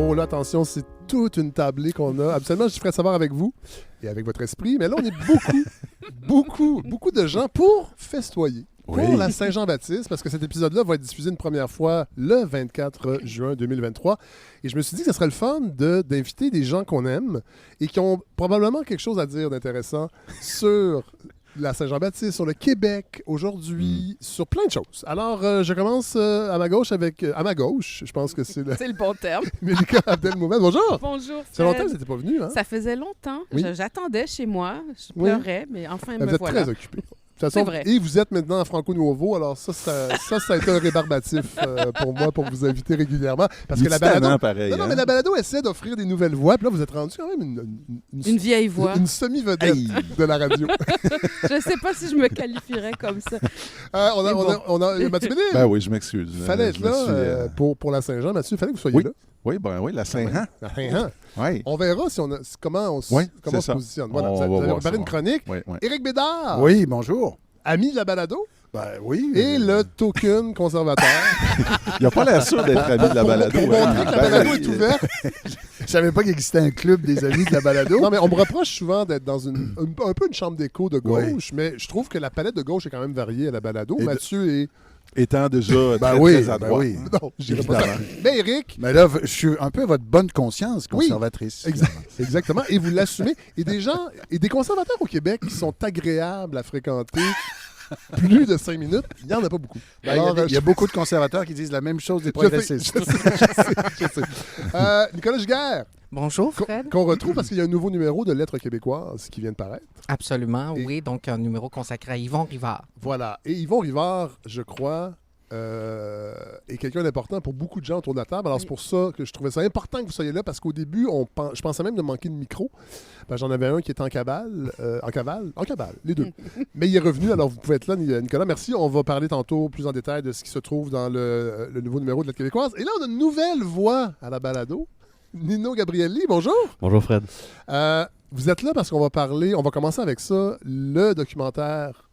Oh là, attention, c'est toute une tablée qu'on a. Absolument, je ferais savoir avec vous et avec votre esprit. Mais là, on est beaucoup de gens pour festoyer. Pour la Saint-Jean-Baptiste, parce que cet épisode-là va être diffusé une première fois le 24 juin 2023. Et je me suis dit que ce serait le fun d'inviter des gens qu'on aime et qui ont probablement quelque chose à dire d'intéressant sur la Saint-Jean-Baptiste, sur le Québec aujourd'hui, sur plein de choses. Alors, je commence à ma gauche avec... à ma gauche, je pense que c'est C'est le bon terme. Mélika Abdelmoumen. Bonjour! Bonjour, Ça fait longtemps Fred. que vous n'étiez pas venu, hein? Ça faisait longtemps. Oui. J'attendais chez moi. Je Oui. pleurais, mais enfin, me Vous êtes voilà. très occupé. De toute façon, C'est vrai. et vous êtes maintenant à Franco Nouveau, alors ça a été un rébarbatif pour moi pour vous inviter régulièrement. Parce que la balado. Pareil, Non, mais la balado essaie d'offrir des nouvelles voix. Puis là, vous êtes rendu quand même Une vieille voix. une semi-vedette de la radio. Je ne sais pas si je me qualifierais comme ça. on a Mathieu Bellil. Ben oui, je m'excuse. Il fallait être Je me là suis, pour la Saint-Jean. Mathieu, il fallait que vous soyez Oui. là. Oui, la Saint-Jean. La Saint-Jean. Oui. On verra comment on Oui, se c'est ça. positionne. Voilà, On vous va avez voir préparé ça. une chronique. Oui. Éric Bédard, Oui, bonjour. ami de la balado, Ben oui. et le token conservateur. Il n'a pas l'air sûr d'être ami de la balado. Pour montrer que la balado Ben est oui. ouverte. Je savais pas qu'il existait un club des amis de la balado. Non, mais on me reproche souvent d'être dans un peu une chambre d'écho de gauche, mais je trouve que la palette de gauche est quand même variée à la balado. Et Mathieu est... Étant déjà Ben très, oui, très à ben droite. oui. Non, je dirais pas ça. Évidemment. Mais Éric, Mais là, je suis un peu votre bonne conscience conservatrice. exactement, et vous l'assumez. Et des conservateurs au Québec qui sont agréables à fréquenter plus de 5 minutes, il n'y en a pas beaucoup. Ben, Alors, il y a beaucoup de conservateurs qui disent la même chose des je progressistes. sais. Nicolas Giguère, Bonjour, Fred. qu'on retrouve parce qu'il y a un nouveau numéro de Lettres québécoises qui vient de paraître. Absolument, Et- oui. Donc, un numéro consacré à Yvon Rivard. Voilà. Et Yvon Rivard, je crois, est quelqu'un d'important pour beaucoup de gens autour de la table. Alors, c'est pour ça que je trouvais ça important que vous soyez là, parce qu'au début, je pensais même de manquer de micro. Ben, j'en avais un qui était en cavale, les deux. Mais il est revenu, alors vous pouvez être là, Nicolas. Merci. On va parler tantôt plus en détail de ce qui se trouve dans le nouveau numéro de la Québécoise. Et là, on a une nouvelle voix à la balado. Nino Gabrielli, bonjour. Bonjour Fred. Vous êtes là parce qu'on va commencer avec ça, le documentaire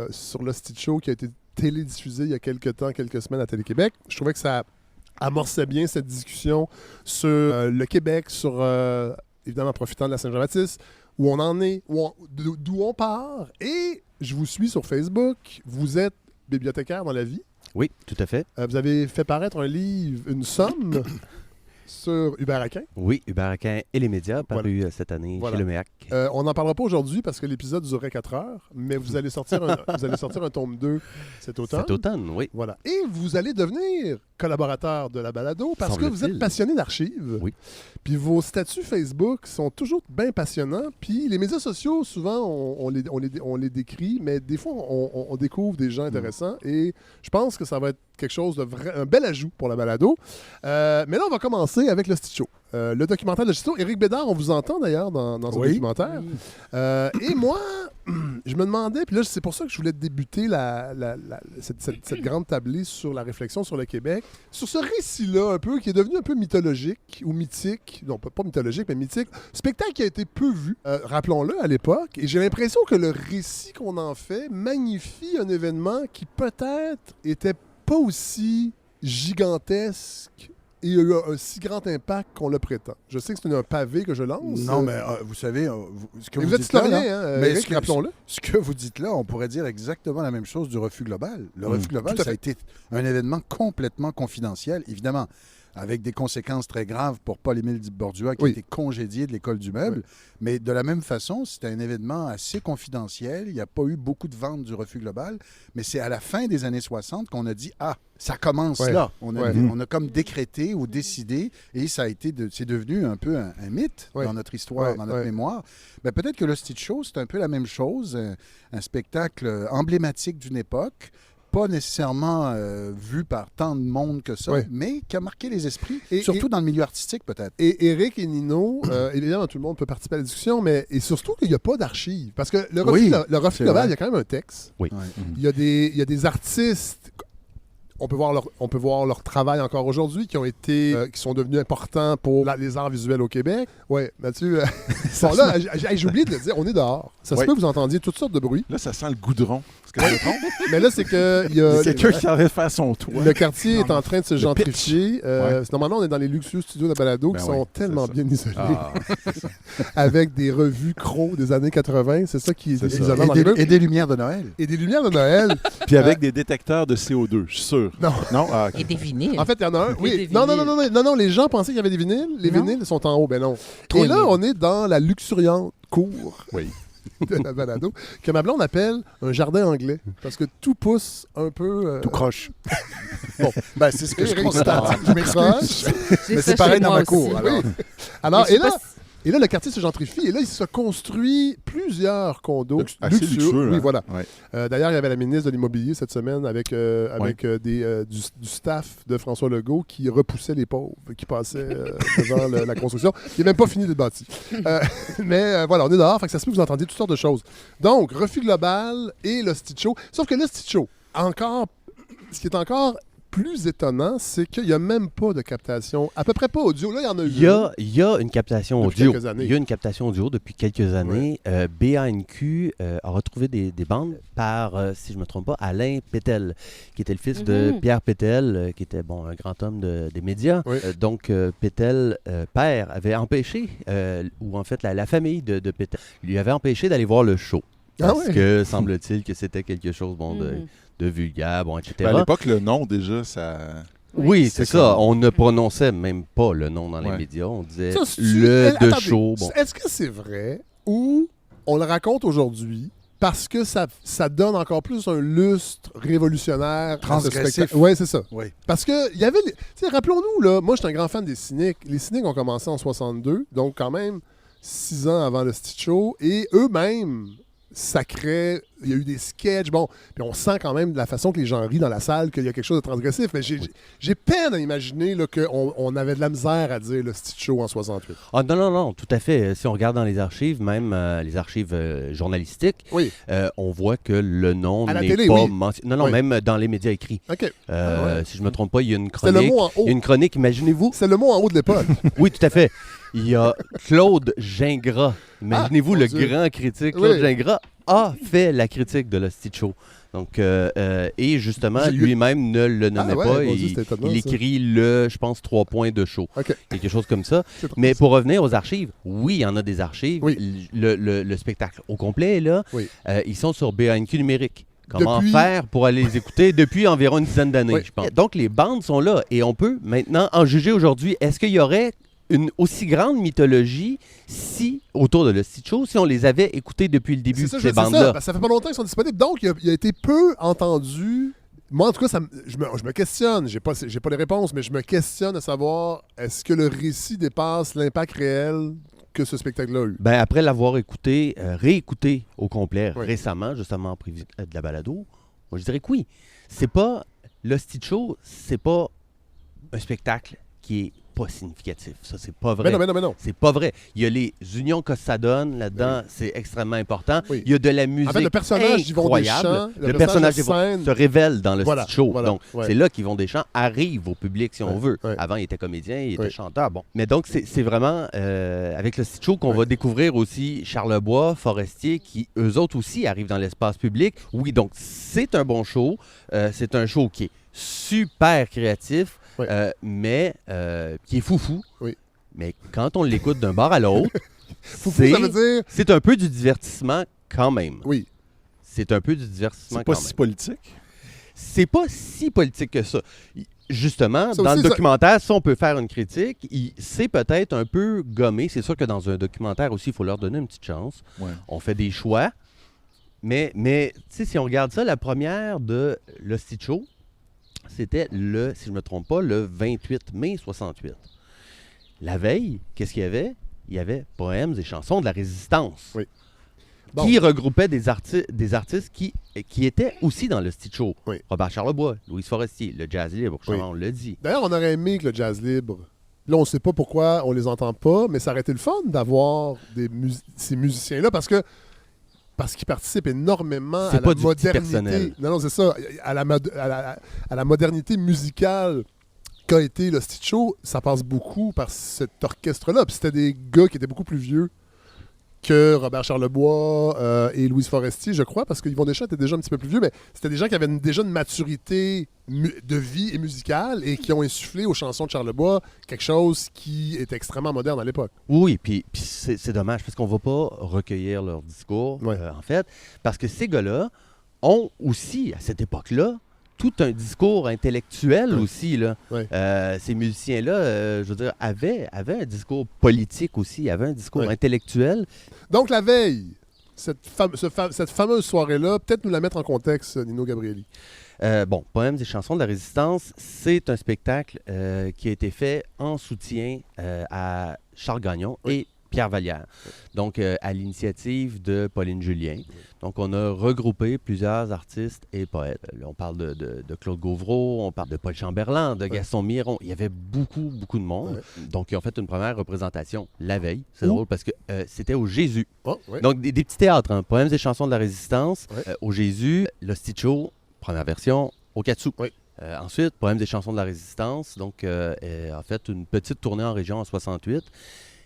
sur le Stitch Show qui a été télédiffusé il y a quelques semaines à Télé-Québec. Je trouvais que ça amorçait bien cette discussion sur le Québec, sur, évidemment, profitant de la Saint-Jean-Baptiste, où on en est, d'où on part. Et je vous suis sur Facebook. Vous êtes bibliothécaire dans la vie. Oui, tout à fait. Vous avez fait paraître un livre, une somme, sur Hubert Aquin. Oui, Hubert Aquin et les médias, paru cette année Voilà. chez le MEAC. On n'en parlera pas aujourd'hui parce que l'épisode durait 4 heures, mais vous allez sortir un tome 2 cet automne. Cet automne, oui. Voilà. Et vous allez devenir collaborateur de la balado parce que vous êtes Semble-t-il. passionné d'archives. Oui. Puis vos statuts Facebook sont toujours bien passionnants. Puis les médias sociaux, souvent, on les décrit, mais des fois, on découvre des gens intéressants. Et je pense que ça va être quelque chose de un bel ajout pour la balado. Mais là, on va commencer avec le Stitch Show. Le documentaire de Stitch Show. Éric Bédard, on vous entend d'ailleurs dans ce Oui. documentaire. Et moi, je me demandais, puis là, c'est pour ça que je voulais débuter cette grande tablée sur la réflexion sur le Québec, sur ce récit-là, un peu, qui est devenu un peu mythologique ou mythique. Non, pas mythologique, mais mythique. Spectacle qui a été peu vu, rappelons-le, à l'époque. Et j'ai l'impression que le récit qu'on en fait magnifie un événement qui peut-être était pas aussi gigantesque et a eu un si grand impact qu'on le prétend. Je sais que c'est un pavé que je lance. Non, mais vous savez, ce que Et vous vous êtes dites là, historien, là, hein, mais Éric, rappelons-le. ce que vous dites là, on pourrait dire exactement la même chose du refus global. Le refus global, Tout à ça a fait. été un événement complètement confidentiel, évidemment, avec des conséquences très graves pour Paul-Émile Bordua, qui Oui. a été congédié de l'École du meuble. Oui. Mais de la même façon, c'était un événement assez confidentiel. Il n'y a pas eu beaucoup de ventes du refus global. Mais c'est à la fin des années 60 qu'on a dit « Ah, ça commence Ouais. là ». On Ouais. a comme décrété ou décidé, et ça a été c'est devenu un peu un mythe Ouais. dans notre histoire, Ouais, dans notre ouais. mémoire. Ben, peut-être que le Stitch Show, c'est un peu la même chose, un spectacle emblématique d'une époque, pas nécessairement vu par tant de monde que ça, Ouais. mais qui a marqué les esprits, Et- surtout dans le milieu artistique peut-être. Et Éric et Nino, évidemment, tout le monde peut participer à la discussion, mais et surtout qu'il n'y a pas d'archives. Parce que le refus, Oui, le refus c'est global, vrai. il y a quand même un texte. Oui. Ouais. Il y a des artistes. On peut voir leur travail encore aujourd'hui, qui sont devenus importants pour les arts visuels au Québec. Oui, Mathieu. Bon, là, j'ai oublié de le dire, on est dehors. Ça se Oui. peut que vous entendiez toutes sortes de bruits. Là, ça sent le goudron. Est-ce que je me trompe? Mais là, c'est que il y Il y a, a quelqu'un qui savait faire son toit. le quartier est Non, en train de se le gentrifier. Normalement, on est dans les luxueux studios de balado Ben qui oui, sont tellement c'est ça. bien isolés, Ah, avec des revues crocs des années 80. C'est ça qui est C'est ça. isolant dans les murs. Et des lumières de Noël. Et des lumières de Noël. puis avec des détecteurs de CO2, je suis sûr. Non. Non? Ah, ok. Et des vinyles. En fait, il y en a un. des Oui. vinyles. Non, les gens pensaient qu'il y avait des vinyles. Les Non. vinyles sont en haut. Ben non. Trop Et là, nul. on est dans la luxuriante cour Oui. de la balado, que ma blonde appelle un jardin anglais. Parce que tout pousse un peu. Tout croche. Bon. Ben, c'est ce que je Eric, constate. je m'excuse. J'ai Mais ça c'est pareil chez dans moi ma cour, aussi. alors. Alors, Mais je sais pas si- et là, le quartier se gentrifie. Et là, il se construit plusieurs condos Assez luxueux. Oui, hein? voilà. Ouais. D'ailleurs, il y avait la ministre de l'Immobilier cette semaine avec du staff de François Legault qui repoussait les pauvres qui passaient devant la construction. Il n'est même pas fini d'être bâti. Mais voilà, on est dehors, fait que ça se peut que vous entendiez toutes sortes de choses. Donc, refus global et le Stitch Show. Sauf que le Stitch Show, ce qui est encore plus étonnant, c'est qu'il n'y a même pas de captation, à peu près pas audio. Là, il y en a eu. Il y a une captation Depuis audio. quelques années. Il y a une captation audio depuis quelques années. BANQ a retrouvé des bandes par, si je ne me trompe pas, Alain Pétel, qui était le fils de Mhm. Pierre Pétel, qui était un grand homme des médias. Oui. Donc, Pétel, père, avait empêché, ou en fait, la famille de Pétel lui avait empêché d'aller voir le show. Ah Parce ouais? que, semble-t-il, que c'était quelque chose Mhm. de vulgaire, etc. Ben, à l'époque, le nom, déjà, ça... Oui, c'est C'est ça. comme- On ne prononçait même pas le nom dans les Ouais. médias. On disait Ça, c'est- le de attendez, show. Bon. Est-ce que c'est vrai ou on le raconte aujourd'hui parce que ça donne encore plus un lustre révolutionnaire. Transgressif. Oui, c'est ça. Oui. Parce que, il y avait. Tu sais, rappelons-nous, là, moi, j'étais un grand fan des Cyniques. Les Cyniques ont commencé en 62, donc quand même 6 ans avant le Stitch Show. Et eux-mêmes sacraient. Il y a eu des sketchs. Bon, puis on sent quand même de la façon que les gens rient dans la salle qu'il y a quelque chose de transgressif. Mais j'ai peine à imaginer là, qu'on avait de la misère à dire le Stitch Show en 68. Ah non, tout à fait. Si on regarde dans les archives, même les archives journalistiques, Oui. on voit que le nom À la n'est télé, pas oui. mentionné. Non, Oui. même dans les médias écrits. OK. Si je ne me trompe pas, il y a une C'est le chronique. mot en haut. Il y a une chronique, imaginez-vous. C'est le mot en haut de l'époque. Oui, tout à fait. Il y a Claude Gingras. Imaginez-vous, mon le Dieu. grand critique. Claude Oui. Gingras a fait la critique de le Stitch Show. Donc, et justement, J'ai lu- lui-même ne le nommait ouais, pas. mon Dieu, c'était étonnant, il ça. écrit je pense, 3 points de show. OK. Quelque chose comme ça. C'est trop Mais ça. pour revenir aux archives, oui, il y en a des archives. Oui. Le spectacle au complet est là. Oui. Ils sont sur BANQ numérique. Comment Depuis- faire pour aller les écouter depuis environ une dizaine d'années, Oui. je pense. Donc, les bandes sont là et on peut maintenant en juger aujourd'hui. Est-ce qu'il y aurait une aussi grande mythologie autour de le Stitch Show si on les avait écoutées depuis le début, C'est ça, ces c'est ça, bandes-là? parce que ça fait pas longtemps qu'ils sont disponibles. Donc, il a été peu entendu. Moi, en tout cas, je me questionne. J'ai pas les réponses, mais je me questionne à savoir est-ce que le récit dépasse l'impact réel que ce spectacle-là a eu? Ben, après l'avoir écouté, réécouté au complet Oui. récemment, justement en prévu de la balado, moi je dirais que oui. C'est pas. Le Stitch Show, c'est pas un spectacle qui est pas significatif. Ça, c'est pas vrai. Mais non. C'est pas vrai. Il y a les unions que ça donne là-dedans, c'est extrêmement important. Oui. Il y a de la musique En fait, le personnage d'Yvon incroyable. Deschamps, Le personnage de scène, se révèle dans le Voilà, Stitch Show. voilà, Donc, ouais. c'est là qu'Yvon Deschamps arrive au public, si on Ouais, veut. ouais. Avant, il était comédien, il était Ouais. chanteur. Bon. Mais donc, c'est vraiment avec le Stitch Show qu'on va découvrir aussi Charlebois, Forestier, qui, eux autres aussi, arrivent dans l'espace public. Oui, donc, c'est un bon show. C'est un show qui est super créatif, Ouais. mais qui est foufou. Oui. Mais quand on l'écoute d'un bar à l'autre, Foufou, ça veut dire. c'est un peu du divertissement quand même. Oui. C'est un peu du divertissement C'est pas quand si même. politique. C'est pas si politique que ça. Justement, Ça dans aussi, le documentaire, si on peut faire une critique, c'est peut-être un peu gommé. C'est sûr que dans un documentaire aussi, il faut leur donner une petite chance. Ouais. On fait des choix. Mais tu sais, si on regarde ça, la première de Le Stitch Show, c'était si je ne me trompe pas, le 28 mai 68. La veille, qu'est-ce qu'il y avait? Il y avait Poèmes et chansons de la résistance. Oui. Bon. Qui regroupait des artistes qui étaient aussi dans le Stitch Show. Oui. Robert Charlebois, Louise Forestier, le Jazz Libre, Oui. on l'a dit. D'ailleurs, on aurait aimé que le jazz libre. Là, on ne sait pas pourquoi on les entend pas, mais ça aurait été le fun d'avoir ces musiciens-là parce qu'ils participent énormément C'est à pas la du petit modernité. personnel. Non, c'est ça. À la modernité musicale qu'a été le Stitch Show, ça passe beaucoup par cet orchestre-là. Puis c'était des gars qui étaient beaucoup plus vieux que Robert Charlebois et Louise Forestier, je crois, parce qu'Yvon Deschamps était déjà un petit peu plus vieux, mais c'était des gens qui avaient déjà une maturité de vie et musicale et qui ont insufflé aux chansons de Charlebois quelque chose qui est extrêmement moderne à l'époque. Oui, puis c'est dommage parce qu'on va pas recueillir leur discours, Ouais. en fait, parce que ces gars-là ont aussi, à cette époque-là, tout un discours intellectuel aussi. Là. Ouais. Ces musiciens-là, je veux dire, avaient un discours politique aussi, avaient un discours Ouais. intellectuel. Donc, la veille, cette fameuse soirée-là, peut-être nous la mettre en contexte, Nino Gabrielli. Bon, Poèmes et chansons de la Résistance, c'est un spectacle qui a été fait en soutien à Charles Gagnon et Pierre Vallière, donc à l'initiative de Pauline Julien. Donc, on a regroupé plusieurs artistes et poètes. Là, on parle de Claude Gauvreau, on parle de Paul Chamberlain, de Gaston Miron. Il y avait beaucoup de monde. Ouais. Donc, ils ont fait une première représentation la veille. C'est Où? drôle parce que c'était au Jésus. Oh, ouais. Donc, des petits théâtres, hein. Poèmes et chansons de la Résistance, Ouais. au Jésus, l'Hostie-Show, première version, au Katsu. Oui. Ensuite, Poèmes et chansons de la Résistance, donc en fait, une petite tournée en région en 68.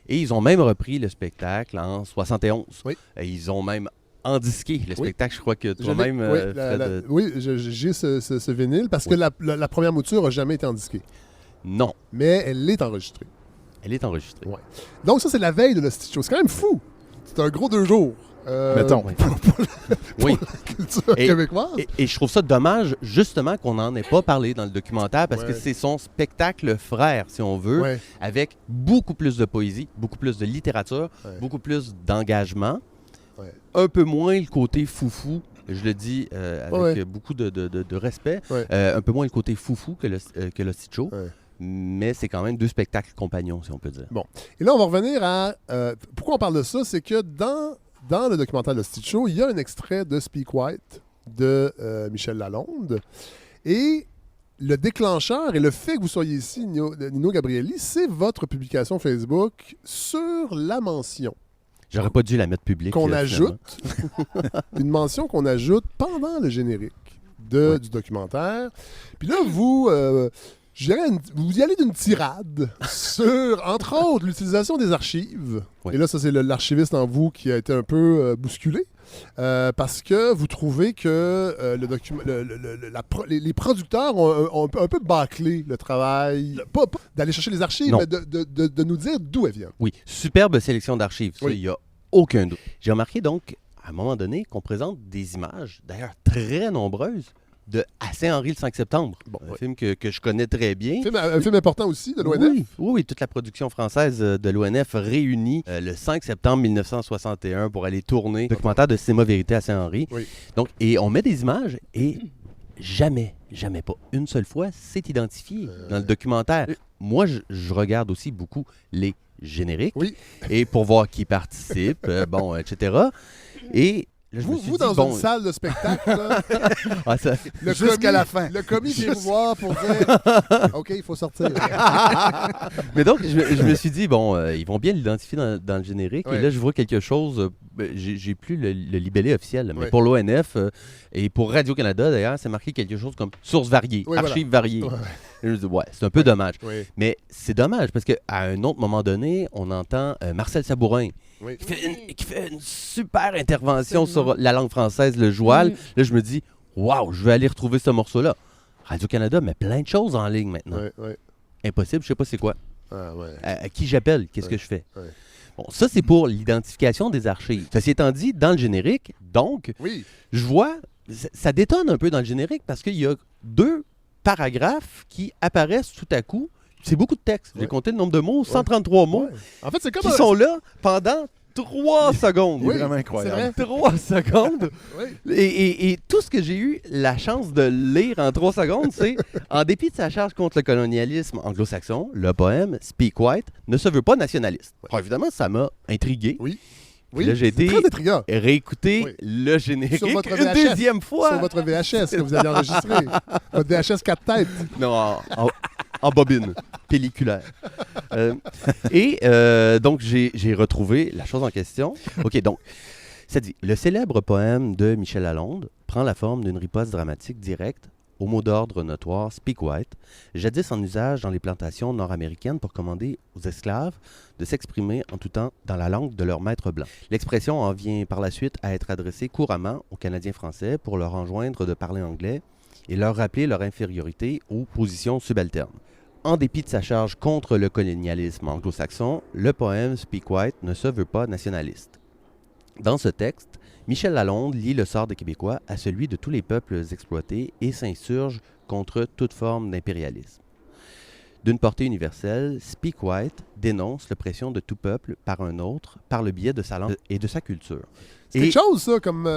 Et ils ont même repris le spectacle en 71. Oui. Et ils ont même endisqué le Oui. spectacle. Je crois que Je l'ai- toi-même, oui, Fred, oui, j'ai ce vinyle parce que la première mouture n'a jamais été endisquée. non, Mais elle est enregistrée. elle est enregistrée. Ouais. Donc ça, c'est la veille de l'Hostie Show. C'est quand même fou. C'est un gros 2 jours. Mettons. Oui. Pour Oui. la culture Et- québécoise. Et je trouve ça dommage, justement, qu'on n'en ait pas parlé dans le documentaire, parce que Ouais. c'est son spectacle frère, si on veut, Ouais. avec beaucoup plus de poésie, beaucoup plus de littérature, Ouais. beaucoup plus d'engagement, Ouais. un peu moins le côté foufou, je le dis avec Ouais. beaucoup de respect, Ouais. un peu moins le côté foufou que le Site Show, Ouais. mais c'est quand même 2 spectacles compagnons, si on peut dire. Et là, on va revenir à... pourquoi on parle de ça? C'est que dans le documentaire de Stitch Show, il y a un extrait de Speak White de Michel Lalonde. Et le déclencheur et le fait que vous soyez ici, Nino Gabrielli, c'est votre publication Facebook sur la mention J'aurais pas dû la mettre publique. qu'on finalement. ajoute. Une mention qu'on ajoute pendant le générique du documentaire. Puis là, vous... je dirais vous y allez d'une tirade sur, entre autres, l'utilisation des archives. Oui. Et là, ça, c'est l'archiviste en vous qui a été un peu bousculé. Parce que vous trouvez que les producteurs ont un peu bâclé le travail. Pas d'aller chercher les archives, Non. mais de nous dire d'où elles viennent. Oui, superbe sélection d'archives, ça, Oui. il n'y a aucun doute. J'ai remarqué donc, à un moment donné, qu'on présente des images, d'ailleurs très nombreuses, de À Saint-Henri le 5 septembre, Bon, un ouais. film que je connais très bien. Un film important aussi de l'ONF. Oui, toute la production française de l'ONF réunie le 5 septembre 1961 pour aller tourner le documentaire de Cinéma Vérité à Saint-Henri. Oui. Donc, et on met des images et jamais pas une seule fois, c'est identifié dans le documentaire. Moi, je regarde aussi beaucoup les génériques Oui. et pour voir qui participe, etc. Et là, je me suis Vous dit, dans bon, une salle de spectacle, là, ah, ça- le Jusqu'à commis- la fin. Le commis vient vous voir pour dire OK, il faut sortir. Mais donc, je me suis dit, bon, ils vont bien l'identifier dans le générique. Ouais. Et là, je vois quelque chose, j'ai plus le libellé officiel, mais Ouais. pour l'ONF et pour Radio-Canada, d'ailleurs, c'est marqué quelque chose comme sources variées, Oui, archives variées. Ouais. Et je me dis, ouais, c'est un peu dommage. Oui. Mais c'est dommage parce qu'à un autre moment donné, on entend Marcel Sabourin Oui. qui fait une super intervention sur la langue française, le joual. Là, je me dis, waouh, je vais aller retrouver ce morceau-là. Radio-Canada met plein de choses en ligne maintenant. Ouais, ouais. Impossible, je sais pas c'est quoi. Ah, ouais. À qui j'appelle, qu'est-ce Ouais, que je fais. ouais. Bon, ça, c'est pour l'identification des archives. Ceci étant dit, dans le générique, donc, Oui. je vois, ça détonne un peu dans le générique parce qu'il y a 2 paragraphes qui apparaissent tout à coup. C'est beaucoup de texte. J'ai Ouais. compté le nombre de mots, 133 mots, Ouais. En fait, c'est comme qui sont là pendant 3 secondes. Oui, vraiment c'est incroyable. vrai. 3 secondes. Oui. Et tout ce que j'ai eu la chance de lire en 3 secondes, c'est en dépit de sa charge contre le colonialisme anglo-saxon, le poème Speak White ne se veut pas nationaliste. Alors, évidemment, ça m'a intrigué. Oui. Puis là, j'ai c'est été très intriguant. réécouter Oui. le générique Sur votre une VHS. deuxième fois. Sur votre VHS que vous avez enregistré. Votre VHS 4 têtes. Non, en bobine, pelliculaire. Donc, j'ai retrouvé la chose en question. OK, donc, ça dit « Le célèbre poème de Michel Lalonde prend la forme d'une riposte dramatique directe au mot d'ordre notoire « Speak White », jadis en usage dans les plantations nord-américaines pour commander aux esclaves de s'exprimer en tout temps dans la langue de leur maître blanc. L'expression en vient par la suite à être adressée couramment aux Canadiens français pour leur enjoindre de parler anglais et leur rappeler leur infériorité aux positions subalternes. En dépit de sa charge contre le colonialisme anglo-saxon, le poème « Speak White » ne se veut pas nationaliste. Dans ce texte, Michel Lalonde lie le sort des Québécois à celui de tous les peuples exploités et s'insurge contre toute forme d'impérialisme. D'une portée universelle, Speak White dénonce l'oppression de tout peuple par un autre par le biais de sa langue et de sa culture. C'est quelque chose, ça, comme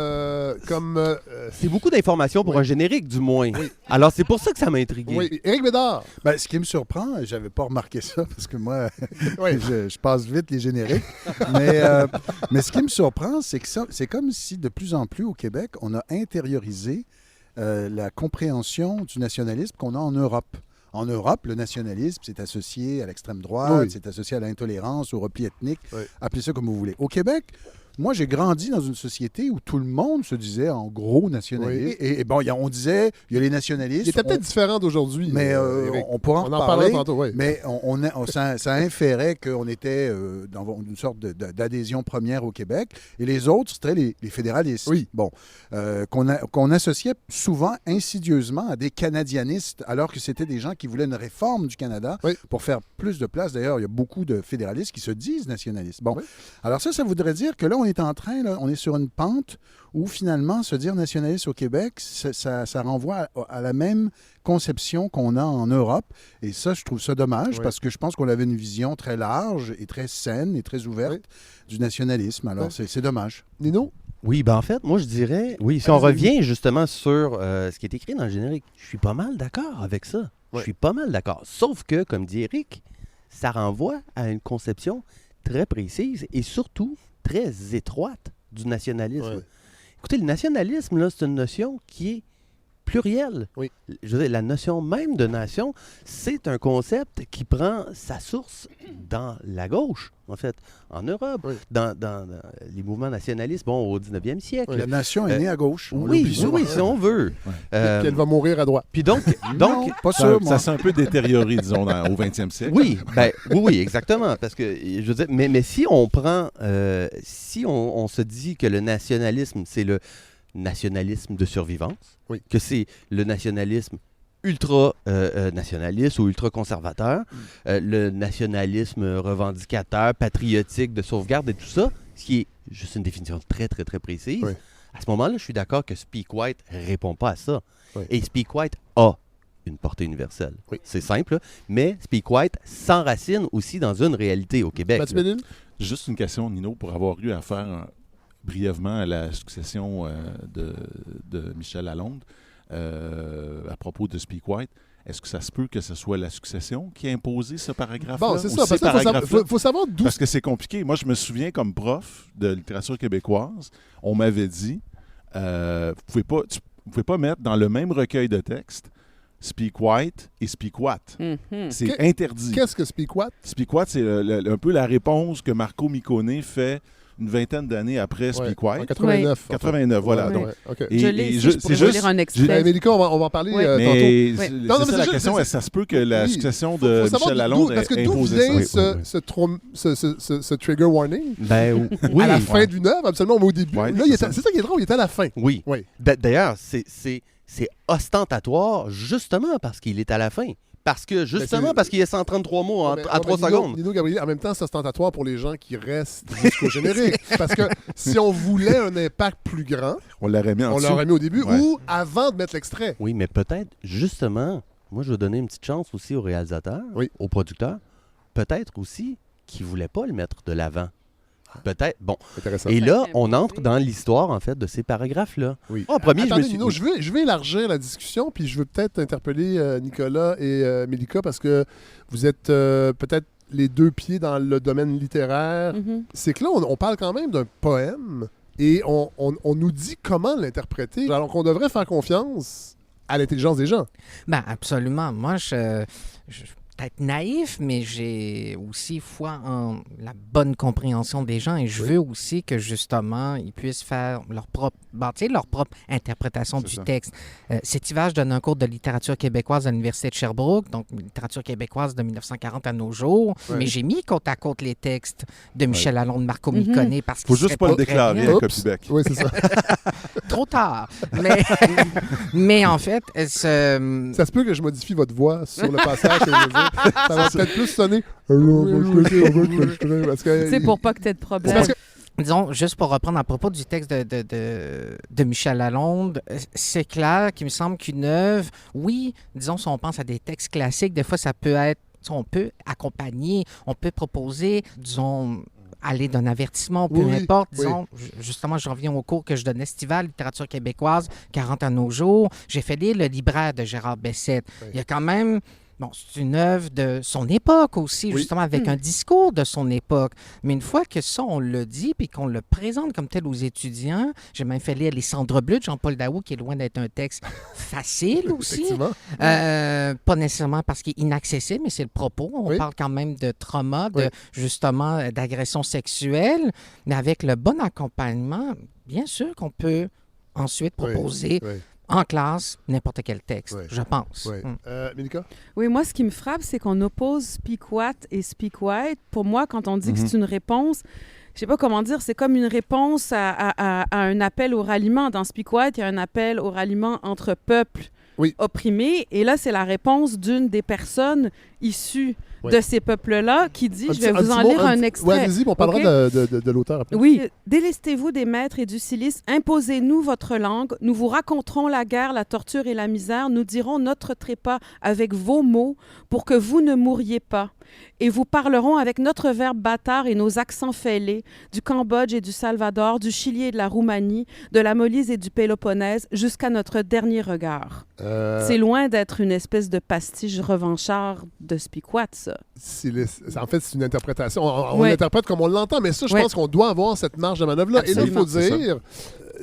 C'est beaucoup d'informations pour un générique, du moins. Alors, c'est pour ça que ça m'a intrigué. oui, Éric Bédard. Ben, ce qui me surprend, j'avais pas remarqué ça parce que moi, Oui. je passe vite les génériques. Mais ce qui me surprend, c'est que c'est comme si de plus en plus au Québec, on a intériorisé la compréhension du nationalisme qu'on a en Europe. En Europe, le nationalisme, c'est associé à l'extrême droite, Oui. c'est associé à l'intolérance, au repli ethnique, Oui. appelez ça comme vous voulez. Au Québec, moi, j'ai grandi dans une société où tout le monde se disait en gros nationaliste. Oui. Et bon, on disait, il y a les nationalistes. Il était peut-être différent d'aujourd'hui. Mais Éric. on pourra On en en parler. parlera tantôt, oui. Mais ça inférait qu'on était dans une sorte d'adhésion première au Québec. Et les autres, c'était les fédéralistes. Oui. Bon, qu'on associait souvent insidieusement à des canadianistes, alors que c'était des gens qui voulaient une réforme du Canada Oui. pour faire plus de place. D'ailleurs, il y a beaucoup de fédéralistes qui se disent nationalistes. Bon, Oui. alors ça voudrait dire que là, on est en train, on est sur une pente où finalement, se dire nationaliste au Québec, ça renvoie à la même conception qu'on a en Europe. Et ça, je trouve ça dommage Oui. parce que je pense qu'on avait une vision très large et très saine et très ouverte du nationalisme. Alors, Oui. c'est dommage. Nino? Oui, ben en fait, moi je dirais, oui, si on revient justement sur ce qui est écrit dans le générique, je suis pas mal d'accord avec ça. Je Ouais. suis pas mal d'accord. Sauf que, comme dit Eric, ça renvoie à une conception très précise et surtout très étroite du nationalisme. Ouais. Écoutez, le nationalisme, là, c'est une notion qui est plurielle. Oui. Je veux dire, la notion même de nation, c'est un concept qui prend sa source dans la gauche, en fait, en Europe, Oui. dans les mouvements nationalistes, bon, au 19e siècle. Oui. La nation est née à gauche. On Oui, l'oublie oui, souvent. oui, si on veut. Qu'elle va mourir à droite. Puis donc, Non, pas Ça, sûr, moi. ça s'est un peu détérioré, disons, au 20e siècle. oui, oui, exactement. Parce que, je veux dire, mais si on prend, si on se dit que le nationalisme, c'est le nationalisme de survivance, Oui. que c'est le nationalisme ultra-nationaliste ou ultra-conservateur, le nationalisme revendicateur, patriotique, de sauvegarde et tout ça, ce qui est juste une définition très, très, très précise, Oui. à ce moment-là, je suis d'accord que Speak White ne répond pas à ça. Oui. Et Speak White a une portée universelle. Oui. C'est simple, là, mais Speak White s'enracine aussi dans une réalité au Québec. Mathieu là. Bellil? Juste une question, Nino, pour avoir eu affaire brièvement à la succession de Michel Lalonde à propos de Speak White. Est-ce que ça se peut que ce soit la succession qui a imposé ce paragraphe-là? Bon, c'est ou ça. ces Parce qu'il paragraphes-là? faut savoir d'où. Parce que c'est compliqué. Moi, je me souviens, comme prof de littérature québécoise, on m'avait dit vous pouvez pas mettre dans le même recueil de textes Speak White et Speak What. Mhm. C'est interdit. Qu'est-ce que Speak What? Speak What, c'est un peu la réponse que Marco Micone fait une vingtaine d'années après Speak En White. 89. 89, voilà. Ouais, donc. ouais, OK. Et- Je l'ai et ici, je- je pourrais c'est vous juste- lire un Ben, extrait. Mélika, on va en parler Oui. tantôt. Mais Oui. c'est Non, non, mais ça c'est la juste- question. c'est- Est-ce que ça se peut que la Oui. succession Faut de savoir Michel Lalonde parce que d'où imposait vient ça? ce trigger warning Ben oui. à la fin d'une œuvre, absolument, mais au début. Ouais, là, c'est c'est ça qui est drôle, il était à la fin. Oui. Oui. D'ailleurs, c'est ostentatoire justement parce qu'il est à la fin. Parce que justement, c'est- parce qu'il y a 133 mots Ouais, mais- à 3 Nino- secondes. Nino Gabriel, en même temps, c'est ostentatoire pour les gens qui restent jusqu'au générique. Parce que si on voulait un impact plus grand, On l'aurait mis en on dessous. l'aurait mis au début Ouais. ou avant de mettre l'extrait. Oui, mais peut-être, justement, moi, je veux donner une petite chance aussi aux réalisateurs, Oui. aux producteurs. Peut-être aussi qu'ils ne voulaient pas le mettre de l'avant. Peut-être. Bon. Intéressant. Et là, fait on imposer. entre dans l'histoire, en fait, de ces paragraphes-là. Oui. En premier, Attendez, je me suis... Nino, je vais élargir la discussion, puis je veux peut-être interpeller Nicolas et Mélika parce que vous êtes peut-être les deux pieds dans le domaine littéraire. Mhm. C'est que là, on parle quand même d'un poème et on nous dit comment l'interpréter, alors qu'on devrait faire confiance à l'intelligence des gens. Ben, absolument. Moi, peut-être naïf, mais j'ai aussi foi en la bonne compréhension des gens et je veux aussi que justement ils puissent faire leur propre, leur propre interprétation C'est du ça. texte. Cet hiver, je donne un cours de littérature québécoise à l'Université de Sherbrooke, donc littérature québécoise de 1940 à nos jours, Ouais. mais j'ai mis côte à côte les textes de Michel Lalonde, Marco Micone, parce Faut qu'il juste serait pas le très déclarer bien. à Oups. Copybec. Oui, c'est ça. Trop tard. Mais en fait, Ça se peut que je modifie votre voix sur le passage. Que je veux dire. Ça va peut-être plus sonner. Parce que- C'est pour pas que tu aies de C'est problème. parce que- disons, juste pour reprendre à propos du texte de Michel Lalonde, c'est clair qu'il me semble qu'une œuvre, oui, disons, si on pense à des textes classiques, des fois, ça peut être, on peut accompagner, on peut proposer, disons, aller d'un avertissement, peu Oui, oui, importe. oui. Disons, justement, je reviens au cours que je donnais estival, littérature québécoise, 40 à nos jours. J'ai fait lire Le libraire de Gérard Bessette. Oui. Il y a quand même... Bon, c'est une œuvre de son époque aussi, Oui. justement, avec un discours de son époque. Mais une fois que ça, on le dit, puis qu'on le présente comme tel aux étudiants, j'ai même fait lire Les Cendres bleues de Jean-Paul Daou, qui est loin d'être un texte facile aussi. Effectivement. Pas nécessairement parce qu'il est inaccessible, mais c'est le propos. On Oui. parle quand même de trauma, Oui. justement, d'agression sexuelle. Mais avec le bon accompagnement, bien sûr qu'on peut ensuite Oui. proposer Oui. en classe n'importe quel texte, Oui. je pense. Oui. Mélika? Oui, moi, ce qui me frappe, c'est qu'on oppose Speak What et Speak White. Pour moi, quand on dit que Mhm. c'est une réponse, je sais pas comment dire, c'est comme une réponse à un appel au ralliement. Dans Speak White, il y a un appel au ralliement entre peuples Oui. opprimés. Et là, c'est la réponse d'une des personnes issues Oui. de ces peuples-là qui dit, je vais vous en petit mot, lire un petit- extrait. Ouais, allez-y, puis on parlera OK? de l'auteur après. Oui. Délestez-vous des maîtres et du cilice, imposez-nous votre langue, nous vous raconterons la guerre, la torture et la misère, nous dirons notre trépas avec vos mots pour que vous ne mouriez pas. Et vous parlerons avec notre verbe bâtard et nos accents fêlés du Cambodge et du Salvador, du Chili et de la Roumanie, de la Molise et du Péloponnèse, jusqu'à notre dernier regard. C'est loin d'être une espèce de pastiche revanchard de Speak What, ça. En fait, c'est une interprétation. On Ouais. l'interprète comme on l'entend, mais ça, je Ouais. pense qu'on doit avoir cette marge de manœuvre-là. Et là, il faut Absolument, c'est dire,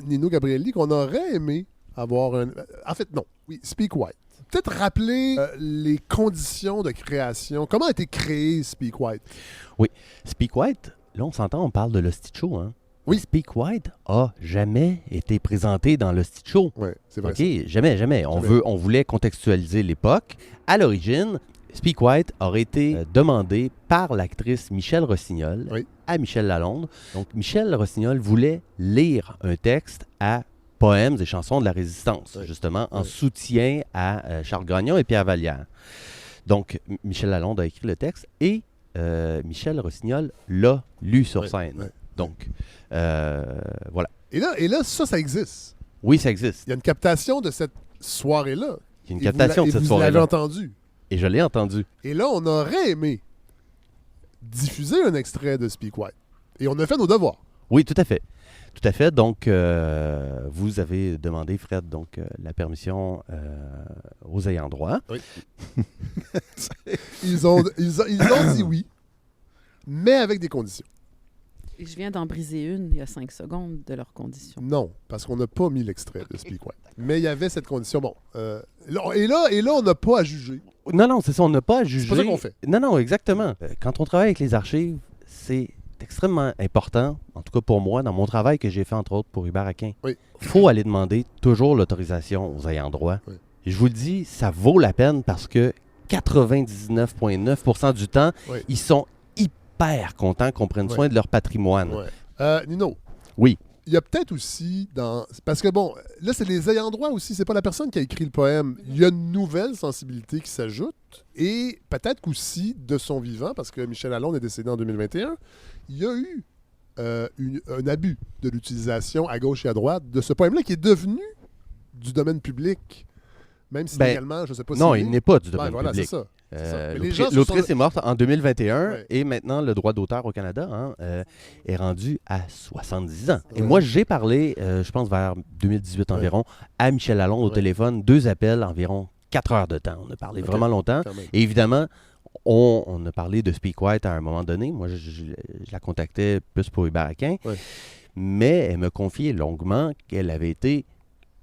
Nino Gabrielli, qu'on aurait aimé avoir un... En fait, non. Oui, Speak White. Peut-être rappeler les conditions de création. Comment a été créé Speak White? Speak White, là, on s'entend, on parle de l'Hostie Show, hein? Oui. Speak White a jamais été présenté dans l'Hostie Show. Oui, c'est vrai. OK, ça. jamais. Jamais. On voulait contextualiser l'époque. À l'origine, Speak White aurait été demandé par l'actrice Michelle Rossignol Oui. à Michel Lalonde. Donc, Michel Rossignol voulait lire un texte à Poèmes et chansons de la Résistance, Oui. justement, en Oui. soutien à Charles Gagnon et Pierre Vallière. Donc, Michel Lalonde a écrit le texte et Michel Rossignol l'a lu sur Oui, scène. oui. Donc, voilà. Et là, ça existe. Oui, ça existe. Il y a une captation de cette soirée-là. Il y a une Et captation de cette vous l'avez soirée-là. entendu. Et je l'ai entendu. Et là, on aurait aimé diffuser un extrait de Speak White. Et on a fait nos devoirs. Oui, tout à fait. Tout à fait. Donc, vous avez demandé, Fred, donc, la permission aux ayants droit. Ils ont dit oui, mais avec des conditions. Et je viens d'en briser une il y a 5 secondes de leurs conditions. Non, parce qu'on n'a pas mis l'extrait de Speak White. Mais il y avait cette condition. Bon, et là, on n'a pas à juger. Non, c'est ça, on n'a pas à juger. C'est pas ça qu'on fait. Non, exactement. Quand on travaille avec les archives, c'est extrêmement important, en tout cas pour moi, dans mon travail que j'ai fait, entre autres, pour Hubert Aquin. Oui. Il faut aller demander toujours l'autorisation aux ayants droit. Oui. Et je vous le dis, ça vaut la peine parce que 99,9% du temps, Oui. ils sont hyper contents qu'on prenne Oui. soin de leur patrimoine. Ouais. Nino. Oui. Il y a peut-être aussi dans... Parce que bon, là, c'est les ayants droit aussi. C'est pas la personne qui a écrit le poème. Il y a une nouvelle sensibilité qui s'ajoute. Et peut-être qu'aussi, de son vivant, parce que Michel Lalonde est décédé en 2021, il y a eu un abus de l'utilisation à gauche et à droite de ce poème-là qui est devenu du domaine public. Même si légalement, je ne sais pas si... Non, il n'est pas du domaine voilà, public. c'est ça. Mais les gens se L'autrice sont- est morte en 2021 Ouais. et maintenant le droit d'auteur au Canada est rendu à 70 ans. Et Ouais. moi, j'ai parlé, je pense vers 2018 Ouais. environ, à Michel Lalonde au Ouais. téléphone, 2 appels, environ 4 heures de temps. On a parlé Ok. vraiment longtemps. Quand même. Et évidemment, on a parlé de Speak White à un moment donné. Moi, je la contactais plus pour Hubert Aquin. Ouais. Mais elle me confiait longuement qu'elle avait été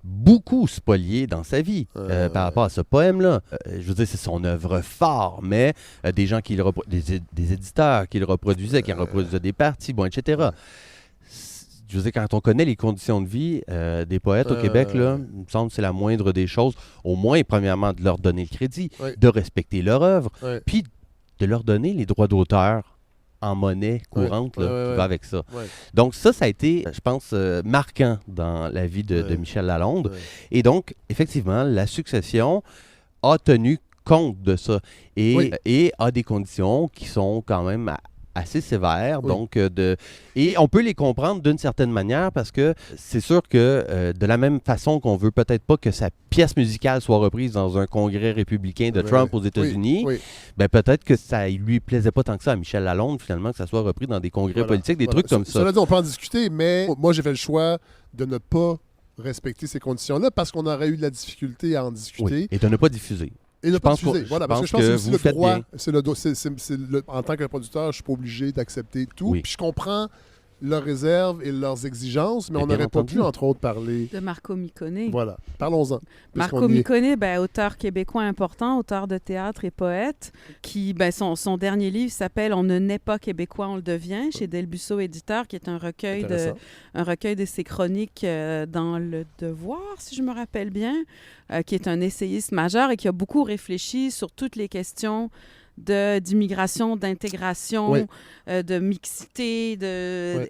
beaucoup spolié dans sa vie par Ouais. rapport à ce poème-là. Je veux dire, c'est son œuvre phare, mais des gens qui le des éditeurs qui le reproduisaient, qui en reproduisaient des parties, bon, etc. Je veux dire, quand on connaît les conditions de vie des poètes au Québec, là, il me semble que c'est la moindre des choses. Au moins, premièrement, de leur donner le crédit, Ouais. de respecter leur œuvre, Ouais. puis de leur donner les droits d'auteur en monnaie courante Ouais, là, ouais, qui ouais. va avec ça. Ouais. Donc ça a été, je pense, marquant dans la vie de Michel Lalonde. Ouais. Et donc, effectivement, la succession a tenu compte de ça et a des conditions qui sont quand même assez sévères. Oui. Donc, et on peut les comprendre d'une certaine manière parce que c'est sûr que de la même façon qu'on veut peut-être pas que sa pièce musicale soit reprise dans un congrès républicain de Ouais. Trump aux États-Unis, Oui. ben peut-être que ça lui plaisait pas tant que ça à Michel Lalonde, finalement, que ça soit repris dans des congrès Voilà. politiques, des Voilà. trucs comme ça. Cela dit, on peut en discuter, mais moi, j'ai fait le choix de ne pas respecter ces conditions-là parce qu'on aurait eu de la difficulté à en discuter. Oui. Et de ne pas diffuser. Et ne Je pas pense diffuser. que- Voilà, je parce que pense je pense que que c'est aussi vous le faites droit. bien. En tant que producteur, je suis pas obligé d'accepter tout. Oui. Puis je comprends leurs réserves et leurs exigences, mais Mais on bien n'aurait pas entendu. pu, entre autres, parler. De Marco Micone. Voilà. Parlons-en. Marco puisqu'on y est. Micone, auteur québécois important, auteur de théâtre et poète, qui, son dernier livre s'appelle « On ne naît pas québécois, on le devient » chez Delbusso Éditeur, qui est un recueil de ses chroniques dans Le Devoir, si je me rappelle bien, qui est un essayiste majeur et qui a beaucoup réfléchi sur toutes les questions d'immigration, d'intégration, Oui. de mixité. Oui.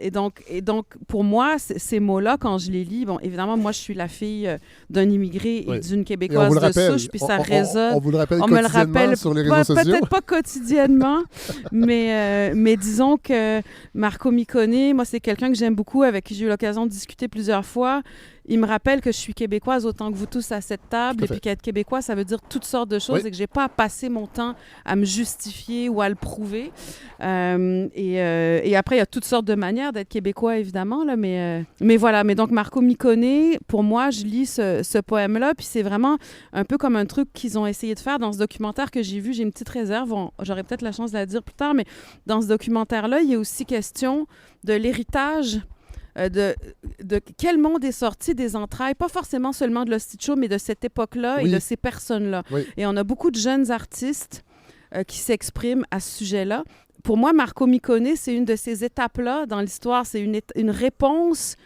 Et donc, pour moi, ces mots-là, quand je les lis, bon, évidemment, moi, je suis la fille d'un immigré et Oui. d'une Et on Québécoise vous le de rappelle. souche, puis ça résonne. On vous le rappelle On me le quotidiennement rappelle sur les réseaux sociaux. peut-être pas quotidiennement, mais disons que Marco Micone, moi, c'est quelqu'un que j'aime beaucoup, avec qui j'ai eu l'occasion de discuter plusieurs fois. Il me rappelle que je suis québécoise autant que vous tous à cette table, Tout à et puis fait. qu'être québécois, ça veut dire toutes sortes de choses, Oui. et que j'ai pas à passer mon temps à me justifier ou à le prouver. Et après, il y a toutes sortes de manières d'être québécois, évidemment, là, mais voilà. Mais donc, Marco Micone, pour moi, je lis ce poème-là, puis c'est vraiment un peu comme un truc qu'ils ont essayé de faire dans ce documentaire que j'ai vu. J'ai une petite réserve, j'aurai peut-être la chance de la dire plus tard, mais dans ce documentaire-là, il y a aussi question de l'héritage de quel monde est sorti des entrailles, pas forcément seulement de l'Hostie Show, mais de cette époque-là Oui. et de ces personnes-là. Oui. Et on a beaucoup de jeunes artistes qui s'expriment à ce sujet-là. Pour moi, Marco Micone, c'est une de ces étapes-là dans l'histoire. C'est une réponse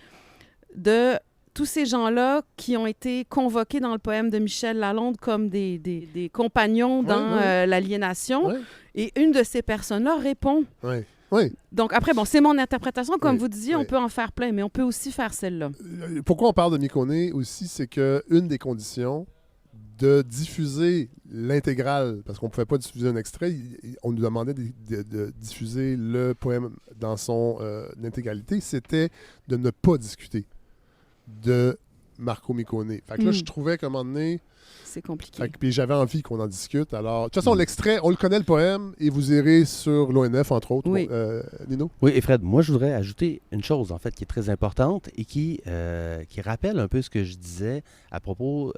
de tous ces gens-là qui ont été convoqués dans le poème de Michel Lalonde comme des compagnons dans l'aliénation. Oui. Et une de ces personnes-là répond. Oui. Oui. Donc après, bon, c'est mon interprétation. Comme Oui, vous disiez, oui. on peut en faire plein, mais on peut aussi faire celle-là. Pourquoi on parle de Micone aussi, c'est qu'une des conditions de diffuser l'intégrale, parce qu'on ne pouvait pas diffuser un extrait, on nous demandait de diffuser le poème dans son intégralité, c'était de ne pas discuter de Marco Micone. Fait que là, je trouvais qu'à un moment donné, C'est compliqué. puis j'avais envie qu'on en discute. Alors, de toute façon, l'extrait, on le connaît le poème, et vous irez sur l'ONF, entre autres. Oui. Bon, Nino? Oui, et Fred, moi, je voudrais ajouter une chose, en fait, qui est très importante et qui rappelle un peu ce que je disais à propos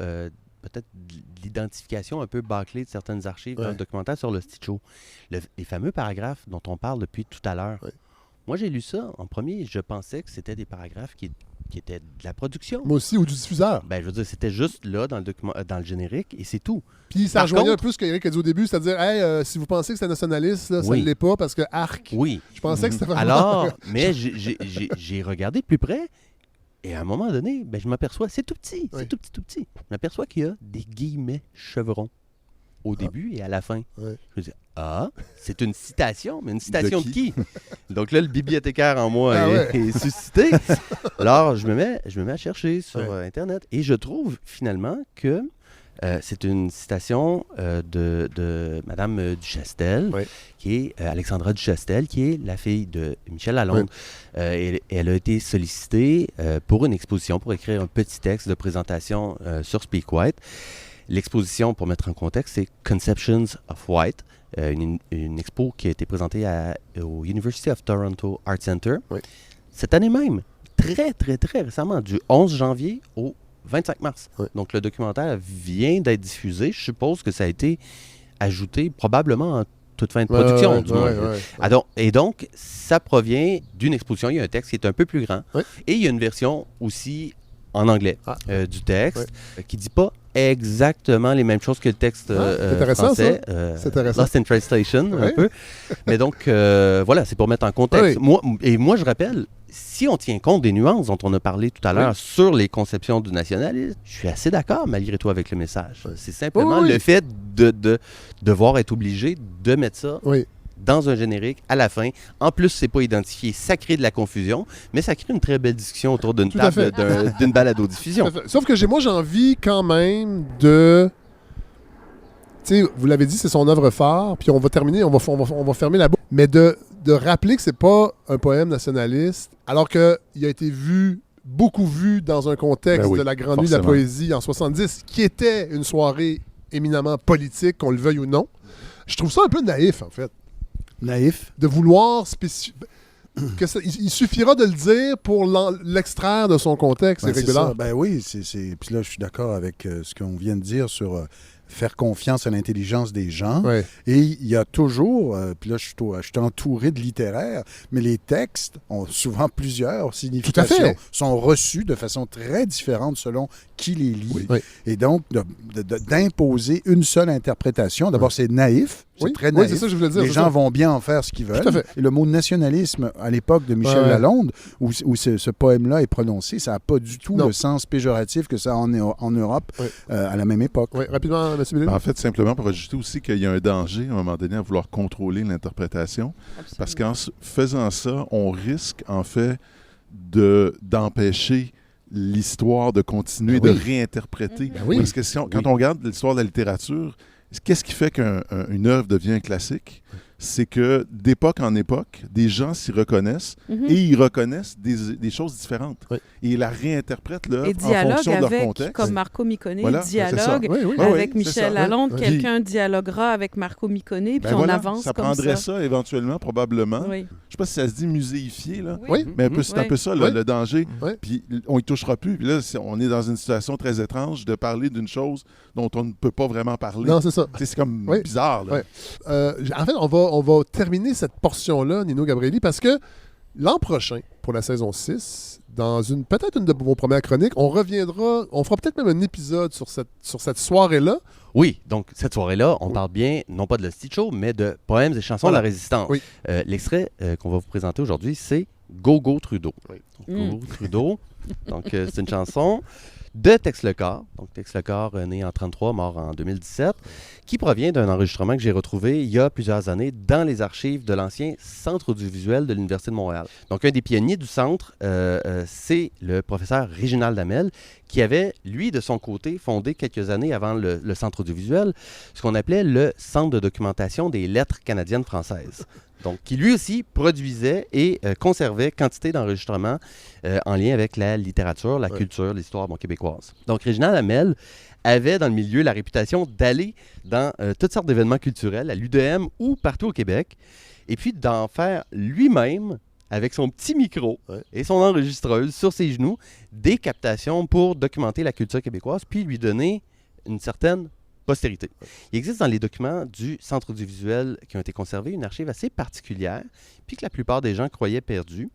peut-être de l'identification un peu bâclée de certaines archives dans le documentaire sur le Show. Les fameux paragraphes dont on parle depuis tout à l'heure. Ouais. Moi, j'ai lu ça en premier, je pensais que c'était des paragraphes qui étaient de la production. Moi aussi, ou du diffuseur. Ben, je veux dire, c'était juste là, dans le générique, et c'est tout. Puis ça Par rejoignait contre- un peu ce qu'Éric a dit au début, c'est-à-dire, hey, si vous pensez que c'est nationaliste, là, ça Oui. ne l'est pas parce que arc. Oui. Je pensais que c'était vraiment. Alors, mais j'ai regardé de plus près et à un moment donné, ben, je m'aperçois, c'est tout petit, Oui. c'est tout petit, tout petit. Je m'aperçois qu'il y a des guillemets chevrons au début et à la fin. Ouais. Je me dis, c'est une citation, mais une citation de De qui? Donc là, le bibliothécaire en moi Ah ouais. est suscité. Alors, je me mets à chercher sur Ouais. Internet et je trouve finalement que c'est une citation de Madame Duchastel, Ouais. qui est Alexandra Duchastel, qui est la fille de Michel Lalonde. Et elle a été sollicitée pour une exposition, pour écrire un petit texte de présentation sur Speak White. L'exposition, pour mettre en contexte, c'est Conceptions of White, une expo qui a été présentée au University of Toronto Art Center. Oui. Cette année même, très, très, très récemment, du 11 janvier au 25 mars. Oui. Donc, le documentaire vient d'être diffusé. Je suppose que ça a été ajouté probablement en toute fin de production, du moins. Et donc, ça provient d'une exposition. Il y a un texte qui est un peu plus grand. Oui. Et il y a une version aussi en anglais Ah. du texte, qui dit pas exactement les mêmes choses que le texte c'est intéressant, français. C'est intéressant. Lost in Translation, un Ouais. peu. Mais donc, voilà, c'est pour mettre en contexte. Moi, je rappelle, si on tient compte des nuances dont on a parlé tout à l'heure sur les conceptions du nationalisme, je suis assez d'accord, malgré tout, avec le message. C'est simplement le fait de devoir être obligé de mettre ça dans un générique à la fin. En plus, c'est pas identifié, ça crée de la confusion, mais ça crée une très belle discussion autour d'une Tout à table d'une balado-diffusion. Sauf que moi, j'ai envie quand même de... Tu sais, vous l'avez dit, c'est son œuvre phare, puis on va terminer, on va fermer la boucle, mais de rappeler que c'est pas un poème nationaliste, alors qu'il a été beaucoup vu dans un contexte de la Grande Nuit de la forcément. Poésie en 70, qui était une soirée éminemment politique, qu'on le veuille ou non. Je trouve ça un peu naïf, en fait, Naïf. de vouloir spécifier... il suffira de le dire pour l'extraire de son contexte, Ben, c'est c'est régulier. ça. Ben oui, puis là, je suis d'accord avec ce qu'on vient de dire sur faire confiance à l'intelligence des gens. Ouais. Et il y a toujours, puis là, je suis entouré de littéraires, mais les textes ont souvent plusieurs significations, fait. sont reçus de façon très différente selon qui les lit. Oui. Et donc, d'imposer une seule interprétation, d'abord, c'est naïf. C'est très naïf. Oui, c'est ça que je voulais dire. Les c'est gens ça. vont bien en faire ce qu'ils veulent. Tout à fait. Et le mot nationalisme, à l'époque de Michel Lalonde, où ce poème-là est prononcé, ça n'a pas du tout le sens péjoratif que ça a en Europe à la même époque. Oui, rapidement, M. Bellil. En fait, simplement pour ajouter aussi qu'il y a un danger à un moment donné à vouloir contrôler l'interprétation. Parce qu'en faisant ça, on risque en fait d'empêcher l'histoire de continuer de réinterpréter. Ben oui. Parce que quand on regarde l'histoire de la littérature, qu'est-ce qui fait qu'une œuvre devient un classique? C'est que d'époque en époque, des gens s'y reconnaissent et ils reconnaissent des choses différentes. Oui. Et ils la réinterprètent là, Et en dialogue fonction de leur avec, contexte. comme Marco Miccone, Voilà, c'est ça. dialogue Oui, oui. avec oui, c'est Michel ça. Lalonde. Oui. Quelqu'un dialoguera avec Marco Miccone, puis Ben on voilà, avance ça comme prendrait ça. ça éventuellement, probablement. Oui. Je sais pas si ça se dit muséifier, là. Oui. Mais c'est un peu ça, Oui. le danger. Oui. Puis on y touchera plus. Puis là, on est dans une situation très étrange de parler d'une chose dont on ne peut pas vraiment parler. Non, c'est ça. Tu sais, c'est comme Oui. bizarre. Là. Oui. En fait, on va terminer cette portion-là, Nino Gabrielli, parce que l'an prochain, pour la saison 6, dans peut-être une de vos premières chroniques, on fera peut-être même un épisode sur cette soirée-là. Oui, donc cette soirée-là, on parle bien, non pas de l'Hostie Show, mais de poèmes et chansons de la Résistance. Oui. L'extrait qu'on va vous présenter aujourd'hui, c'est Go-Go Trudeau. Oui. Go-Go Trudeau. Donc, c'est une chanson de Tex Lecor. Donc, Tex Lecor, né en 1933, mort en 2017, qui provient d'un enregistrement que j'ai retrouvé il y a plusieurs années dans les archives de l'ancien Centre audiovisuel de l'Université de Montréal. Donc, un des pionniers du centre, c'est le professeur Réginald Hamel, qui avait, lui, de son côté, fondé quelques années avant le Centre audiovisuel, ce qu'on appelait le Centre de documentation des lettres canadiennes françaises. Donc, qui lui aussi produisait et conservait quantité d'enregistrements en lien avec la littérature, la culture, l'histoire québécoise. Donc, Réginald Hamel avait dans le milieu la réputation d'aller dans toutes sortes d'événements culturels, à l'UDM ou partout au Québec, et puis d'en faire lui-même, avec son petit micro et son enregistreuse sur ses genoux, des captations pour documenter la culture québécoise, puis lui donner une certaine postérité. Il existe dans les documents du Centre audiovisuel qui ont été conservés une archive assez particulière, puis que la plupart des gens croyaient perdue.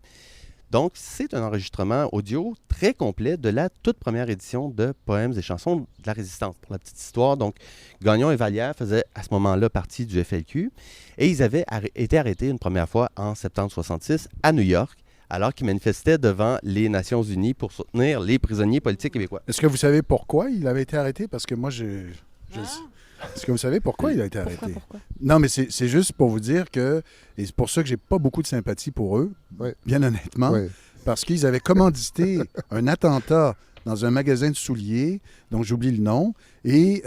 Donc, c'est un enregistrement audio très complet de la toute première édition de Poèmes et chansons de la Résistance. Pour la petite histoire, donc, Gagnon et Vallière faisaient à ce moment-là partie du FLQ et ils avaient été arrêtés une première fois en septembre 1966 à New York, alors qu'ils manifestaient devant les Nations Unies pour soutenir les prisonniers politiques québécois. Est-ce que vous savez pourquoi il avait été arrêté? Parce que moi, est-ce que vous savez pourquoi il a été arrêté? Pourquoi? Non, mais c'est juste pour vous dire que, et c'est pour ça que j'ai pas beaucoup de sympathie pour eux, bien honnêtement, Oui. parce qu'ils avaient commandité un attentat dans un magasin de souliers, dont j'oublie le nom, et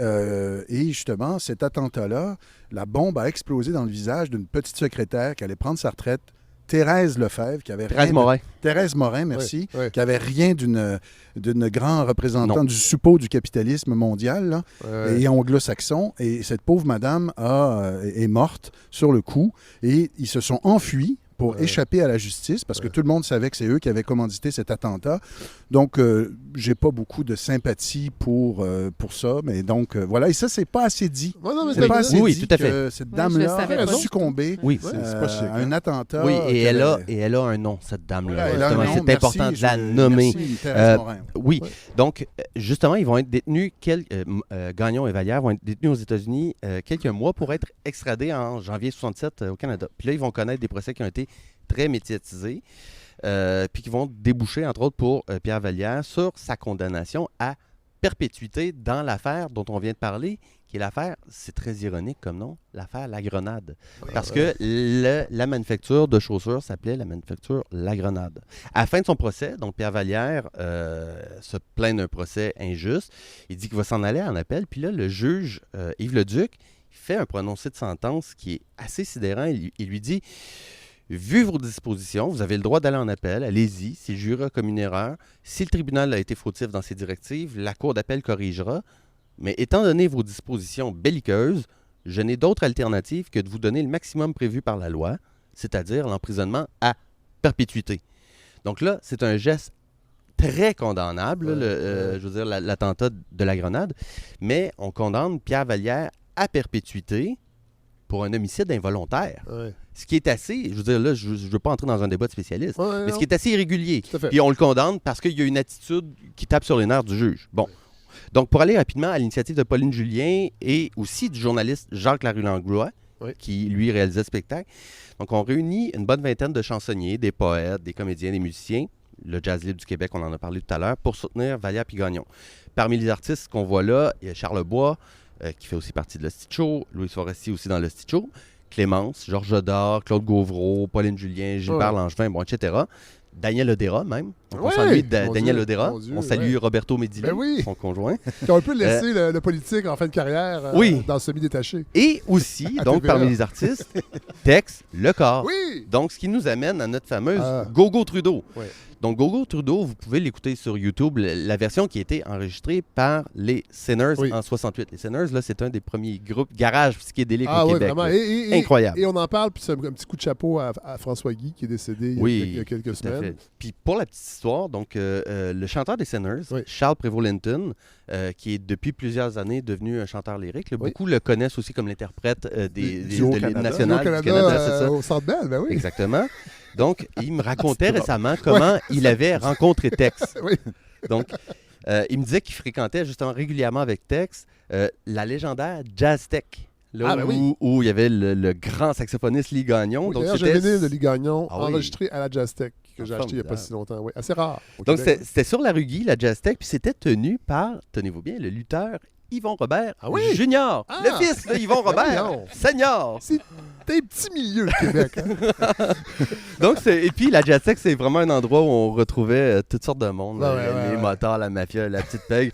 justement, cet attentat-là, la bombe a explosé dans le visage d'une petite secrétaire qui allait prendre sa retraite, Thérèse Lefebvre, qui avait Thérèse Morin, merci, Oui. qui avait rien d'une grande représentante du suppôt du capitalisme mondial là, et anglo-saxon. Et cette pauvre madame est morte sur le coup. Et ils se sont enfuis pour échapper à la justice, parce que tout le monde savait que c'est eux qui avaient commandité cet attentat. Donc, j'ai pas beaucoup de sympathie pour ça, mais donc, voilà. Et ça, c'est pas assez dit. Ouais, non, mais C'est pas assez Oui, dit tout à que cette je le dame-là savais a pas. succombé Oui, c'est pas chic, à un attentat. oui, et elle qu'elle a un nom, cette dame-là. Ouais, elle a un Justement, nom, c'est merci, important de la nommer. Merci, Thérèse Morin. Oui, Ouais. donc justement, ils vont être détenus, Gagnon et Vallière vont être détenus aux États-Unis quelques mois pour être extradés en janvier 67 au Canada. Puis là, ils vont connaître des procès qui ont été très médiatisés, puis qui vont déboucher, entre autres, pour Pierre Vallière sur sa condamnation à perpétuité dans l'affaire dont on vient de parler, qui est l'affaire, c'est très ironique comme nom, l'affaire La Grenade. Parce que la manufacture de chaussures s'appelait la manufacture La Grenade. À la fin de son procès, donc Pierre Vallière se plaint d'un procès injuste. Il dit qu'il va s'en aller en appel. Puis là, le juge Yves Leduc fait un prononcé de sentence qui est assez sidérant. Il lui dit... Vu vos dispositions, vous avez le droit d'aller en appel, allez-y, s'il jugera comme une erreur. Si le tribunal a été fautif dans ses directives, la Cour d'appel corrigera. Mais étant donné vos dispositions belliqueuses, je n'ai d'autre alternative que de vous donner le maximum prévu par la loi, c'est-à-dire l'emprisonnement à perpétuité. Donc là, c'est un geste très condamnable, je veux dire, l'attentat de La Grenade, mais on condamne Pierre Vallière à perpétuité pour un homicide involontaire. Ouais. Ce qui est assez, je veux dire, là, je ne veux pas entrer dans un débat de spécialistes, Ouais, mais ce non. qui est assez irrégulier. Tout à fait. Puis on le condamne parce qu'il y a une attitude qui tape sur les nerfs du juge. Bon. Donc, pour aller rapidement à l'initiative de Pauline Julien et aussi du journaliste Jacques Larue-Langlois, Oui. qui, lui, réalisait le spectacle. Donc, on réunit une bonne vingtaine de chansonniers, des poètes, des comédiens, des musiciens, le Jazz Libre du Québec, on en a parlé tout à l'heure, pour soutenir Vallière puis Gagnon. Parmi les artistes qu'on voit là, il y a Charles Bois, qui fait aussi partie de l'Hostie Show, Louis Forestier aussi dans l'Hostie Show, Clémence, Georges Jodard, Claude Gauvreau, Pauline Julien, Gilbert Langevin, bon, etc. Daniel Odera même. Donc, on Ouais, salue mon Daniel Dieu, Odera. mon Dieu, On salue ouais. Roberto Medilli, Ben oui. son conjoint. Qui ont un peu laissé le politique en fin de carrière Oui. dans le semi-détaché. Et aussi, À donc, TVA. parmi les artistes, Tex Lecor. Oui! Donc, ce qui nous amène à notre fameuse Ah. Gogo Trudeau. Ouais. Donc, Gogo Trudeau, vous pouvez l'écouter sur YouTube, la version qui a été enregistrée par les Sinners Oui. en 68. Les Sinners, là, c'est un des premiers groupes garage psychédélique Ah au oui, Québec. vraiment. là. Incroyable. Et on en parle, puis c'est un petit coup de chapeau à François Guy qui est décédé il y a quelques Tout à semaines. fait. Puis pour la petite histoire, donc le chanteur des Sinners, Oui. Charles Prévost-Linton, qui est depuis plusieurs années devenu un chanteur lyrique, là, Oui. beaucoup le connaissent aussi comme l'interprète Du de Haut-Canada. l'hymne national Au Canada, du Canada, c'est ça. au Centre Bell, ben oui. Exactement. Donc, il me racontait récemment comment il avait rencontré Tex. Oui. Donc, il me disait qu'il fréquentait justement régulièrement avec Tex la légendaire Jazz Tech. Là Ah, ben oui. où il y avait le grand saxophoniste Lee Gagnon. Oui, Donc, d'ailleurs, j'ai un c'était vinyle de Lee Gagnon Ah oui. enregistré à la Jazz Tech que j'ai acheté il n'y a pas si longtemps. Oui, assez rare. au Donc, Québec. c'était sur la rue Guy, la Jazz Tech, puis c'était tenu par, tenez-vous bien, le lutteur Yvon Robert Ah oui? Junior. Ah! Le fils de Yvon Robert, voyons. senior. C'est un petit milieu, le Québec. Hein? Donc, et puis la Jazz Tech, c'est vraiment un endroit où on retrouvait toutes sortes de monde. Ouais, les ouais. motards, la mafia, la petite pègre.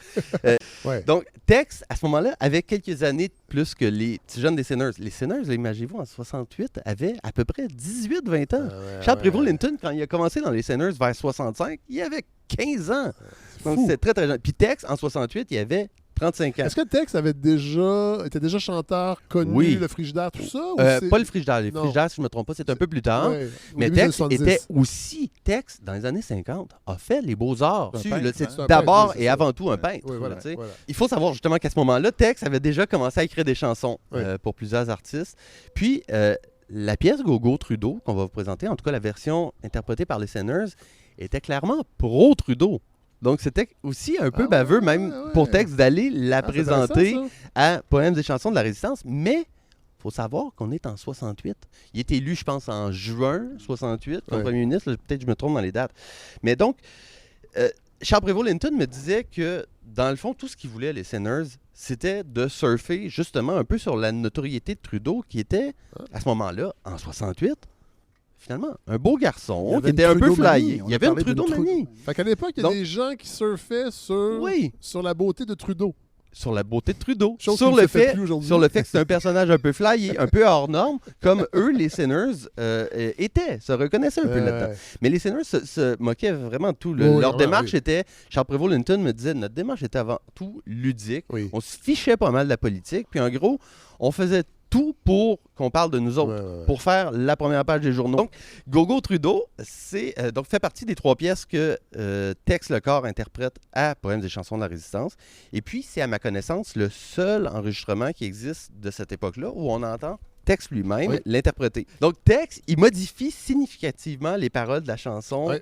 Ouais. Donc, Tex, à ce moment-là, avait quelques années de plus que les petits jeunes des Sinners. Les Sinners, là, imaginez-vous, en 68, avaient à peu près 18-20 ans. Charles Prévost-Linton, quand il a commencé dans les Sinners vers 65, il avait 15 ans. Donc, fou. c'était très, très jeune. Puis Tex, en 68, il avait 35 ans. Est-ce que Tex était déjà chanteur connu, Oui. le Frigidaire, tout ça? ou Pas c'est- le Frigidaire. Les Non. Frigidaires, si je ne me trompe pas, c'est un peu plus tard. Ouais, au Mais début des Tex 70. était aussi, Tex, dans les années 50, a fait les beaux-arts. Un Tu, peintre, là, hein? c'est C'est un d'abord peintre, oui, et c'est avant ça. tout un peintre. Oui, voilà, là, tu sais. voilà. Il faut savoir justement qu'à ce moment-là, Tex avait déjà commencé à écrire des chansons Oui. pour plusieurs artistes. Puis, la pièce Gogo Trudeau, qu'on va vous présenter, en tout cas la version interprétée par les Sinners, était clairement pro-Trudeau. Donc, c'était aussi un peu Ah baveux, ouais, même ouais. pour Tex, d'aller la Ah, c'est intéressant, présenter ça. à Poèmes et chansons de la Résistance. Mais il faut savoir qu'on est en 68. Il est élu, je pense, en juin 68 comme Ouais. premier ministre. Là, peut-être que je me trompe dans les dates. Mais donc, Charles Prévost-Linton me disait que, dans le fond, tout ce qu'ils voulaient, les Sinners, c'était de surfer justement un peu sur la notoriété de Trudeau, qui était, à ce moment-là, en 68, finalement, un beau Il y garçon, avait qui une était un peu Trudeau-manie. flyé. On Il y a avait une parlé d'une Trudeau-manie. Fait qu'à l'époque, il y a Donc- des gens qui surfaient Oui. sur la beauté de Trudeau. Sur la beauté de Trudeau. Chose Sur qui ne le, se fait fait, plus aujourd'hui. sur le fait que c'est un personnage un peu flyé, un peu hors norme, comme eux, les Sinners, étaient, se reconnaissaient un peu là-dedans. Mais les Sinners se moquaient vraiment de tout. Oui, Leur vraiment, démarche oui. était, Charles Prévost-Linton me disait, notre démarche était avant tout ludique. Oui. On se fichait pas mal de la politique. Puis en gros, on faisait tout pour qu'on parle de nous autres, pour faire la première page des journaux. Donc, Gogo Trudeau, donc fait partie des 3 pièces que Tex Lecor interprète à Poèmes et chansons de la Résistance. Et puis, c'est à ma connaissance le seul enregistrement qui existe de cette époque-là où on entend Tex lui-même l'interpréter. Donc, Tex, il modifie significativement les paroles de la chanson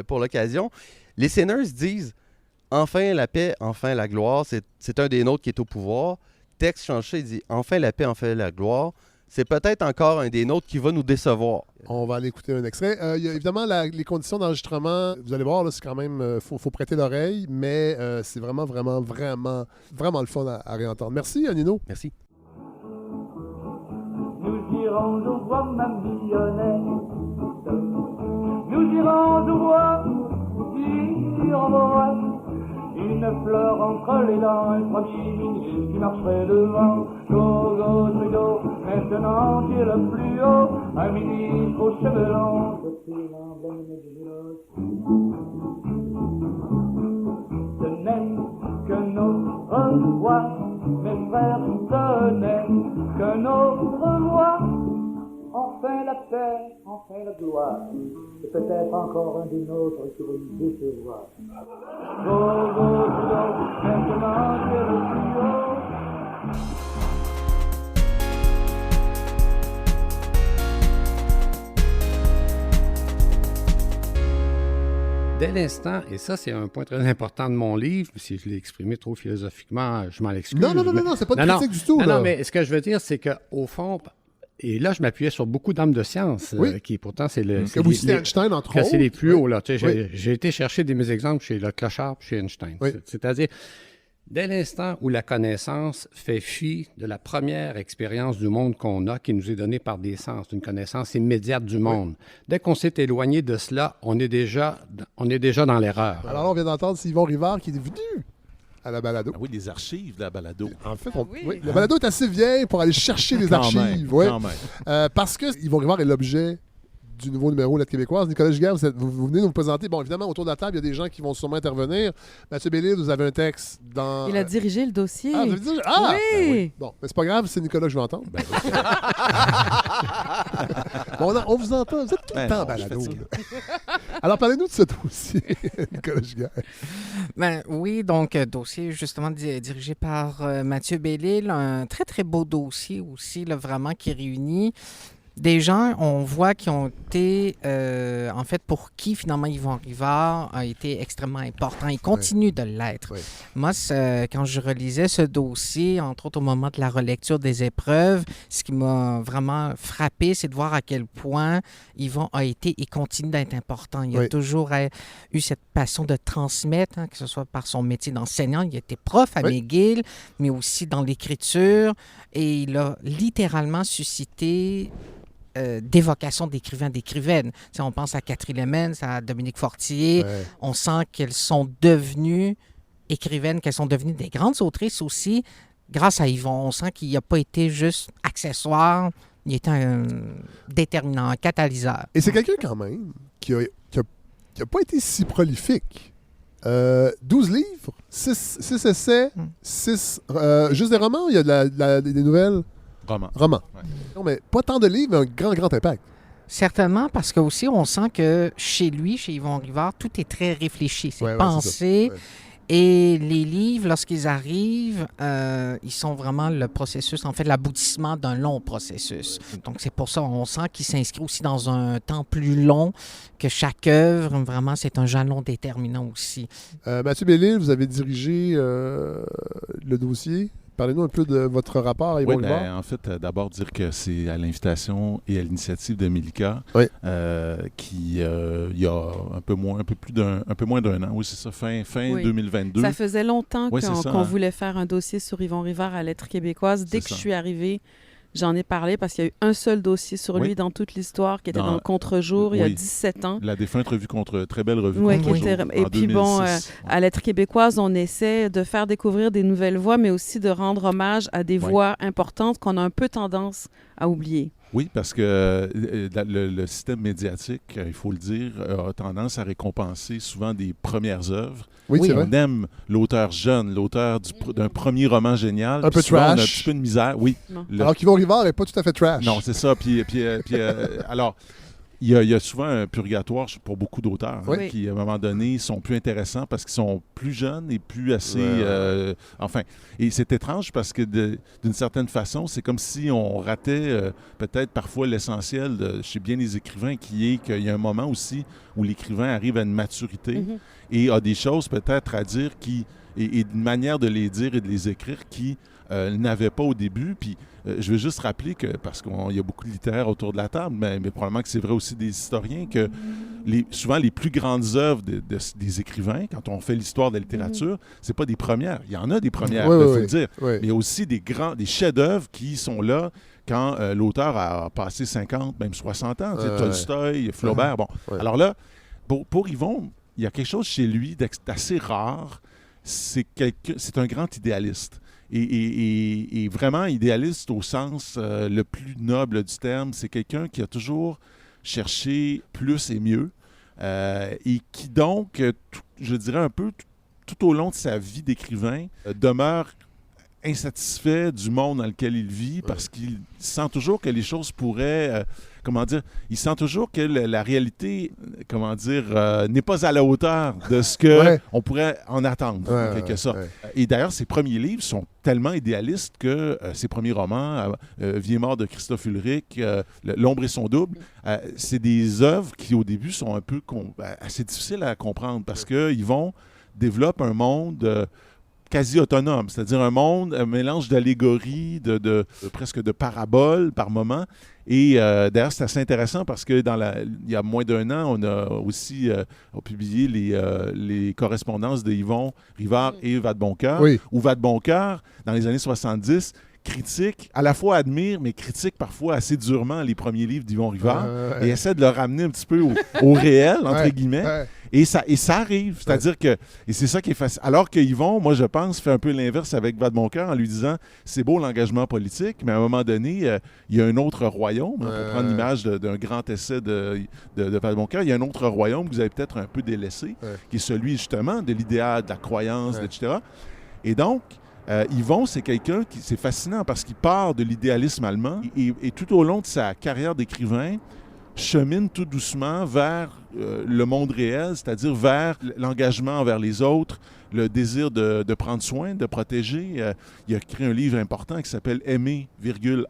pour l'occasion. Les Sinners disent « Enfin la paix, enfin la gloire, c'est un des nôtres qui est au pouvoir. » Tex change ça, il dit « Enfin la paix, enfin la gloire. C'est peut-être encore un des nôtres qui va nous décevoir. » On va aller écouter un extrait. Il y a évidemment, les conditions d'enregistrement, vous allez voir, là, c'est quand même, faut prêter l'oreille, mais c'est vraiment le fun à réentendre. Merci, Nino. Merci. Nous irons au bois, ma mignonnette. Nous irons au bois, dire au revoir. Une fleur entre les dents, un premier ministre qui marcherait devant. Gogo Trudeau, maintenant tu es le plus haut, un ministre aux cheveux longs. C'est l'emblème du nôtre. Ce n'est que notre voix, mes frères, ce n'est que notre voix. Enfin la paix, enfin la gloire, et peut-être encore un des nôtres qui va nous décevoir. Gogo Trudeau, maintenant tu es le plus haut. Dès l'instant, et ça c'est un point très important de mon livre, si je l'ai exprimé trop philosophiquement, je m'en excuse. Non, c'est pas de critique du tout. Non, mais ce que je veux dire, c'est qu'au fond, et là je m'appuyais sur beaucoup d'hommes de science, qui pourtant c'est le... Que vous citez Einstein, entre autres. C'est les plus hauts, là. Tu sais, j'ai été chercher mes exemples chez le Clochard et chez Einstein. Oui. C'est-à-dire, dès l'instant où la connaissance fait fi de la première expérience du monde qu'on a, qui nous est donnée par des sens, une connaissance immédiate du monde, dès qu'on s'est éloigné de cela, on est déjà dans l'erreur. Alors, on vient d'entendre Yvon Rivard qui est venu à la balado. Ah oui, les archives de la balado. En fait, la balado est assez vieille pour aller chercher les archives. Quand même. Parce que Yvon Rivard est l'objet du nouveau numéro de Lettre québécoise. Nicolas Giguère, vous venez nous présenter. Bon, évidemment, autour de la table, il y a des gens qui vont sûrement intervenir. Mathieu Bellil, vous avez un texte dans... Il a dirigé le dossier. Ah, vous avez dirigé... Ah! Oui! Ben oui. Bon, mais c'est pas grave, c'est Nicolas que je veux entendre. Ben, Bon, on vous entend. Vous êtes tout le temps en balado. Alors, parlez-nous de ce dossier, Nicolas Giguère. Ben, oui, donc, dossier justement dirigé par Mathieu Bellil. Un très, très beau dossier aussi, là, vraiment, qui réunit des gens, on voit, qui ont été, en fait, pour qui, finalement, Yvon Rivard a été extrêmement important. Il continue de l'être. Oui. Moi, quand je relisais ce dossier, entre autres au moment de la relecture des épreuves, ce qui m'a vraiment frappé, c'est de voir à quel point Yvon a été et continue d'être important. Il a toujours eu cette passion de transmettre, que ce soit par son métier d'enseignant. Il a été prof à McGill, mais aussi dans l'écriture. Et il a littéralement suscité des vocations d'écrivains, d'écrivaines. T'sais, on pense à Catherine Lemens, à Dominique Fortier. Ouais. On sent qu'elles sont devenues écrivaines, qu'elles sont devenues des grandes autrices aussi grâce à Yvon. On sent qu'il n'a pas été juste accessoire, il était un déterminant, un catalyseur. Et c'est quelqu'un quand même qui a pas été si prolifique. 12 livres, 6 essais, 6... juste des romans, il y a des nouvelles? Roman. Ouais. Non, mais pas tant de livres, mais un grand impact. Certainement, parce que aussi on sent que chez lui, chez Yvon Rivard, tout est très réfléchi, c'est pensé. C'est et les livres, lorsqu'ils arrivent, ils sont vraiment le processus, en fait, l'aboutissement d'un long processus. Donc, c'est pour ça qu'on sent qu'il s'inscrit aussi dans un temps plus long que chaque œuvre. Vraiment, c'est un jalon déterminant aussi. Mathieu Bellil, vous avez dirigé le dossier. Parlez-nous un peu de votre rapport à Yvon Rivard. En fait, d'abord dire que c'est à l'invitation et à l'initiative de Milika qui, il y a un peu moins d'un an, oui, c'est ça, fin 2022. Ça faisait longtemps qu'on voulait faire un dossier sur Yvon Rivard à Lettres québécoises. Dès que je suis arrivée, j'en ai parlé parce qu'il y a eu un seul dossier sur lui dans toute l'histoire qui était dans le Contre-jour il y a 17 ans. La défunte revue très belle revue Contre-jour. Et puis 2006. À Lettres québécoises, on essaie de faire découvrir des nouvelles voix, mais aussi de rendre hommage à des voix importantes qu'on a un peu tendance à oublier. Oui, parce que le système médiatique, il faut le dire, a tendance à récompenser souvent des premières œuvres. Oui, c'est vrai. On aime l'auteur jeune, l'auteur d'un premier roman génial. Un puis peu souvent, on a un trash. petit peu de misère. Oui. Non. Le- Alors qu'Yvon Rivard n'est pas tout à fait trash. Non, c'est ça. Alors, il y a souvent un purgatoire pour beaucoup d'auteurs Oui. qui, à un moment donné, sont plus intéressants parce qu'ils sont plus jeunes et plus assez... Ouais. Enfin, et c'est étrange parce que d'une certaine façon, c'est comme si on ratait peut-être parfois l'essentiel chez bien les écrivains, qui est qu'il y a un moment aussi où l'écrivain arrive à une maturité Mhm. et a des choses peut-être à dire et une manière de les dire et de les écrire qui n'avait pas au début. Puis je veux juste rappeler que, parce qu'il y a beaucoup de littéraires autour de la table, mais probablement que c'est vrai aussi des historiens, que souvent les plus grandes œuvres des écrivains, quand on fait l'histoire de la littérature, c'est pas des premières. Il y en a des premières, Oui, il oui, faut oui. le dire. Oui. Mais il y a aussi des chefs-d'œuvre qui sont là quand l'auteur a passé 50, même 60 ans. Tu sais, Ouais. Tolstoï, Flaubert. Bon. Ouais. Alors là, pour Yvon, il y a quelque chose chez lui d'assez rare. C'est un grand idéaliste. Et vraiment idéaliste au sens le plus noble du terme. C'est quelqu'un qui a toujours cherché plus et mieux. Et qui donc, je dirais un peu, tout au long de sa vie d'écrivain, demeure insatisfait du monde dans lequel il vit parce qu'il sent toujours que les choses pourraient, il sent toujours que la réalité, n'est pas à la hauteur de ce que on pourrait en attendre, en quelque sorte. ouais. Et d'ailleurs, ses premiers livres sont tellement idéalistes que ses premiers romans, Vie et mort de Christophe Ulrich, L'ombre et son double, c'est des œuvres qui, au début, sont un peu assez difficiles à comprendre parce qu'ils développent un monde quasi autonome, c'est-à-dire un mélange d'allégories, de presque de paraboles par moment. Et d'ailleurs, c'est assez intéressant parce que il y a moins d'un an, on a aussi publié les correspondances de Yvon Rivard et Vadeboncoeur, Oui. où Vadeboncoeur, dans les années 70, critique, à la fois admire, mais critique parfois assez durement les premiers livres d'Yvon Rivard et essaie de le ramener un petit peu au réel, entre guillemets. Ouais. Et ça arrive, c'est-à-dire que, et c'est ça qui est facile. Alors que Yvon, moi je pense, fait un peu l'inverse avec Vadeboncoeur en lui disant, c'est beau l'engagement politique, mais à un moment donné, il y a un autre royaume, pour prendre l'image d'un grand essai de Vadeboncoeur, il y a un autre royaume que vous avez peut-être un peu délaissé, qui est celui justement de l'idéal, de la croyance, etc. Et donc, Yvon, c'est quelqu'un c'est fascinant parce qu'il part de l'idéalisme allemand et tout au long de sa carrière d'écrivain, chemine tout doucement vers le monde réel, c'est-à-dire vers l'engagement envers les autres, le désir de prendre soin, de protéger. Il a écrit un livre important qui s'appelle « Aimer,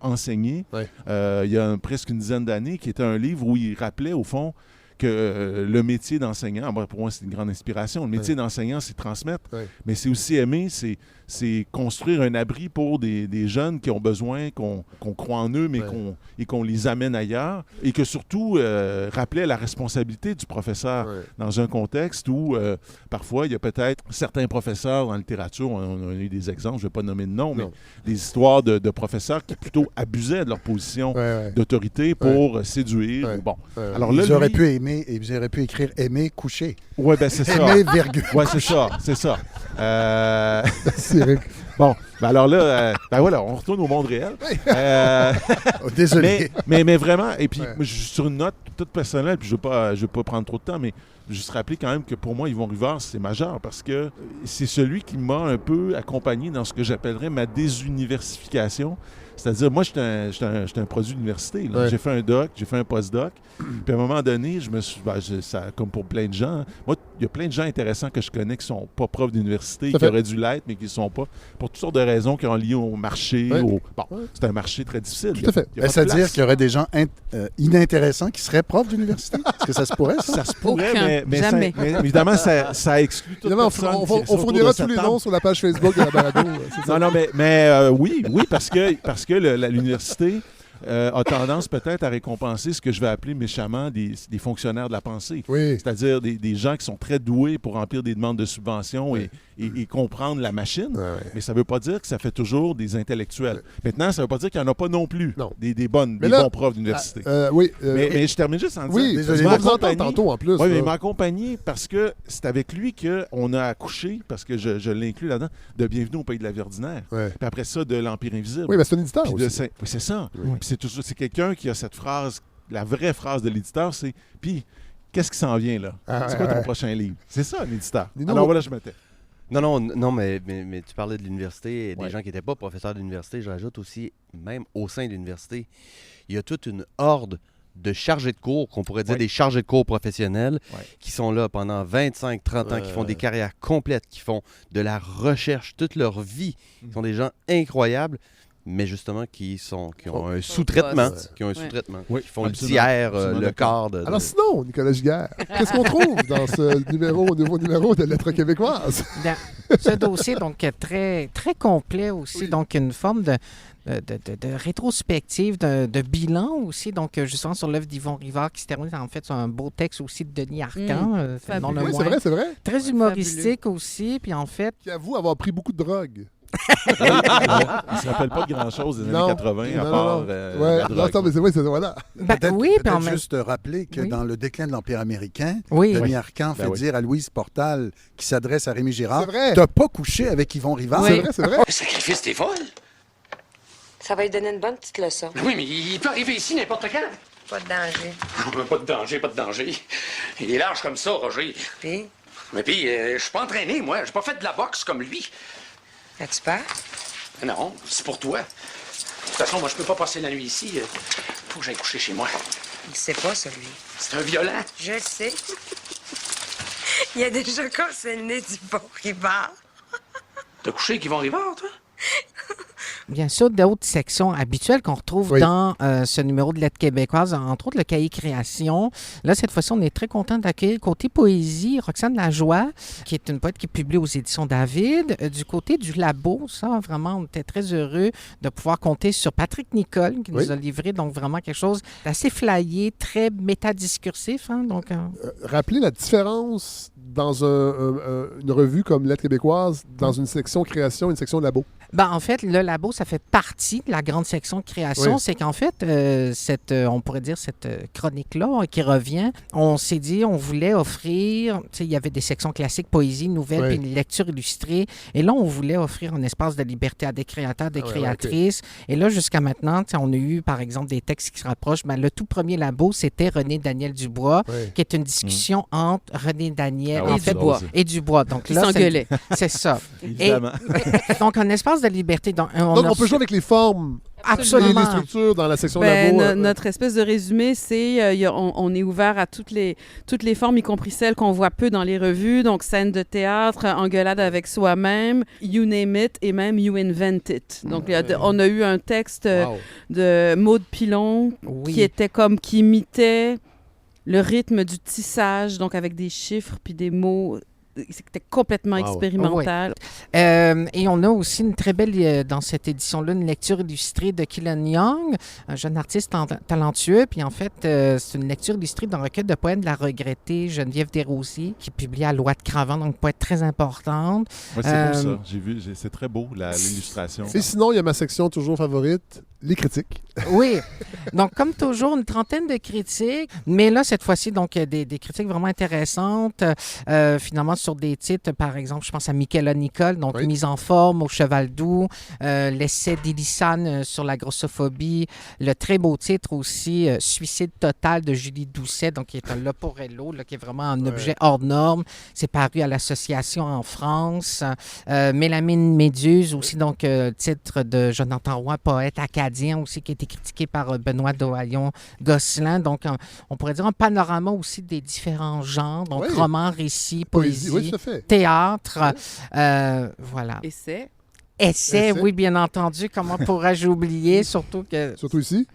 enseigner ». Il y a presque une dizaine d'années, qui était un livre où il rappelait, au fond, que le métier d'enseignant, pour moi, c'est une grande inspiration. Le métier d'enseignant, c'est transmettre, mais c'est aussi aimer, c'est construire un abri pour des jeunes qui ont besoin qu'on croit en eux, mais qu'on les amène ailleurs. Et que surtout, rappelait la responsabilité du professeur dans un contexte où, parfois, il y a peut-être certains professeurs en littérature, on a eu des exemples, je ne vais pas nommer de nom, mais des histoires de professeurs qui plutôt abusaient de leur position d'autorité pour séduire. Bon. Alors là, Ils auraient pu aimer et vous auriez pu écrire aimer coucher. Oui, ben c'est ça. Aimer, virgule. Oui, c'est ça. C'est ça. Bon, ben alors là, voilà, on retourne au monde réel. Oh, désolé. Mais vraiment, et puis sur une note toute personnelle, puis je ne veux pas prendre trop de temps, mais juste rappeler quand même que pour moi, Yvon Rivard, c'est majeur parce que c'est celui qui m'a un peu accompagné dans ce que j'appellerais ma désuniversification. C'est-à-dire, moi, j'étais un produit d'université. J'ai fait un doc, j'ai fait un post-doc. Puis à un moment donné, je me suis... comme pour plein de gens, moi, il y a plein de gens intéressants que je connais qui ne sont pas profs d'université, qui auraient dû l'être, mais qui ne sont pas, pour toutes sortes de raisons qui sont liées au marché. C'est un marché très difficile. Tout à fait. Est-ce à dire qu'il y aurait des gens inintéressants qui seraient profs d'université? Est-ce que ça se pourrait, ça? Ça se pourrait, mais jamais. mais évidemment, ça exclut toute Évidemment, personne on qui est fournira autour de tous les cette noms sur la page Facebook de la balado. Non, mais oui, parce que l'université a tendance peut-être à récompenser ce que je vais appeler méchamment des fonctionnaires de la pensée. Oui. C'est-à-dire des gens qui sont très doués pour remplir des demandes de subventions et comprendre la machine. Mais ça ne veut pas dire que ça fait toujours des intellectuels. Maintenant, ça ne veut pas dire qu'il n'y en a pas non plus des bons profs d'université. Mais je termine juste en disant... Oui, désolé, on va vous entendre tantôt en plus. Oui, mais il m'a accompagné parce que c'est avec lui qu'on a accouché, parce que je l'inclus là-dedans, de Bienvenue au pays de la vie ordinaire. Puis après ça, de l'Empire invisible. Oui, mais c'est un éditeur aussi. Oui, c'est ça. Puis c'est quelqu'un qui a cette phrase, la vraie phrase de l'éditeur, c'est « Puis, qu'est-ce qui s'en vient, là? C'est quoi ton prochain livre? » C'est ça, un éditeur. Alors voilà, je mettais. Non, mais tu parlais de l'université et des Ouais. gens qui n'étaient pas professeurs d'université. J'ajoute aussi, même au sein de l'université, il y a toute une horde de chargés de cours, qu'on pourrait dire Ouais. des chargés de cours professionnels, Ouais. qui sont là pendant 25-30 ans, qui font des carrières complètes, qui font de la recherche toute leur vie, qui sont des gens incroyables, mais justement qui ont un sous-traitement, poste. qui ont un Ouais. sous-traitement, Oui, qui font le absolument, tiers, absolument le d'accord. quart de... Alors sinon, Nicolas Giguère, qu'est-ce qu'on trouve dans ce nouveau numéro de Lettres québécoises? Dans ce dossier, donc, très, très complet aussi, donc une forme de rétrospective, de bilan aussi, donc justement sur l'œuvre d'Yvon Rivard qui se termine en fait sur un beau texte aussi de Denis Arcand, non le Oui, moins. c'est vrai. Très humoristique aussi, puis en fait, Qui avoue avoir pris beaucoup de drogue. Il ne se rappelle pas de grand-chose des Non. années 80, à Non, part non. la Ouais, drogue. non, attends, mais c'est vrai, voilà. ben, Peut-être oui, puis en peut-être même juste rappeler que Oui. dans le déclin de l'Empire américain, oui, Denis Arcand fait oui. dire à Louise Portal, qui s'adresse à Rémi Girard, C'est vrai. t'as pas couché avec Yvon Rivard. Oui. C'est vrai. Sacrifice, t'es folle? Ça va lui donner une bonne petite leçon. Oui, mais il peut arriver ici n'importe quand. Pas de danger. Pas de danger, pas de danger. Il est large comme ça, Roger. Puis, Mais puis, je suis pas entraîné, moi. J'ai pas fait de la boxe comme lui. as-tu peur? Non, c'est pour toi. De toute façon, moi, je peux pas passer la nuit ici. Faut que j'aille coucher chez moi. Il sait pas, ça, lui. C'est un violent. Je le sais. Il a déjà cassé le nez du bon Rivard. T'as couché avec Yvon Rivard, toi? bien sûr d'autres sections habituelles qu'on retrouve Oui. dans ce numéro de Lettres québécoises, entre autres le cahier création. Là, cette fois-ci, on est très content d'accueillir côté poésie Roxane Lajoie, qui est une poète qui publie aux éditions David. Du côté du labo, ça, vraiment, on était très heureux de pouvoir compter sur Patrick Nicole, qui Oui. nous a livré donc vraiment quelque chose d'assez flyé, très métadiscursif. Hein, donc, Rappelez la différence dans une revue comme Lettres québécoises, dans une section création, une section labo. ben, en fait, le labo, ça fait partie de la grande section de création. Oui. C'est qu'en fait, on pourrait dire cette chronique-là qui revient, on s'est dit, on voulait offrir, tu sais, il y avait des sections classiques, poésie, nouvelles, Oui. puis une lecture illustrée. Et là, on voulait offrir un espace de liberté à des créateurs, des Ah ouais, créatrices. Et là, jusqu'à maintenant, tu sais, on a eu, par exemple, des textes qui se rapprochent. Ben, le tout premier labo, c'était René Daniel Dubois, Oui. qui est une discussion entre René Daniel Ah ouais, en c'est fait, drôle, ça. et Dubois. Donc Qui là, s'engueulait. c'est ça. Évidemment. Donc, un espace de liberté. Donc, Donc, on peut jouer avec les formes et Absolument. les structures dans la section Ben, labo. notre espèce de résumé, c'est on est ouvert à toutes les formes, y compris celles qu'on voit peu dans les revues. Donc, scène de théâtre, engueulade avec soi-même, you name it, et même you invent it. Donc, on a eu un texte Wow. de Maude Pilon Oui. qui imitait le rythme du tissage, donc avec des chiffres puis des mots. C'était complètement Wow. expérimental. Et on a aussi une très belle, dans cette édition-là, une lecture illustrée de Killen Young, un jeune artiste talentueux. Puis en fait, c'est une lecture illustrée d'un recueil de poèmes de la regrettée Geneviève Desrosiers, qui est publié à Loi de Cravant, donc poète très importante. Ouais, c'est beau ça. J'ai vu, c'est très beau l'illustration. Et sinon, il y a ma section toujours favorite, les critiques. Oui. Donc, comme toujours, une trentaine de critiques. Mais là, cette fois-ci, donc, des critiques vraiment intéressantes. Finalement, sur des titres, par exemple, je pense à Michaela Nicole, donc Oui. Mise en forme au Cheval Doux, l'essai d'Élissane sur la grossophobie, le très beau titre aussi, Suicide total de Julie Doucet, donc qui est un Leporello, là, qui est vraiment un objet hors norme. C'est paru à l'Association en France. Mélamine Méduse aussi, donc, titre de Jonathan Roy, poète acadien aussi, qui a été critiqué par Benoît Doyon-Gosselin. Donc, on pourrait dire un panorama aussi des différents genres, donc Oui. roman, récit, poésie, Oui, tout à fait. théâtre. Voilà. Et c'est... Essai, Essai. oui, bien entendu. Comment pourrais-je oublier? Surtout que Surtout ici.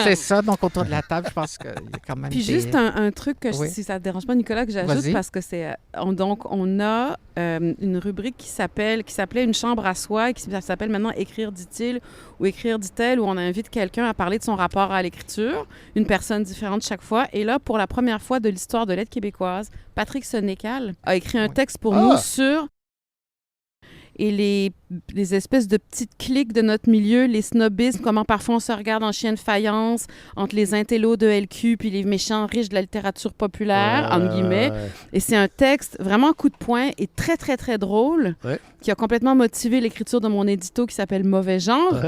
c'est ça. Donc, autour de la table, je pense qu'il y a quand même Puis des... juste un truc, Oui. si ça ne te dérange pas, Nicolas, que j'ajoute, Vas-y. parce que c'est... on a une rubrique qui s'appelait Une chambre à soi, et qui s'appelle maintenant Écrire, dit-il, ou Écrire, dit-elle, où on invite quelqu'un à parler de son rapport à l'écriture, une personne différente chaque fois. Et là, pour la première fois de l'histoire de Lettres québécoises, Patrick Sénécal a écrit un Oui. texte pour Ah! nous sur... Et les espèces de petites cliques de notre milieu, les snobismes, comment parfois on se regarde en chien de faïence entre les intellos de LQ puis les méchants riches de la littérature populaire, entre guillemets. Et c'est un texte vraiment coup de poing et très, très, très drôle Ouais. qui a complètement motivé l'écriture de mon édito qui s'appelle Mauvais genre.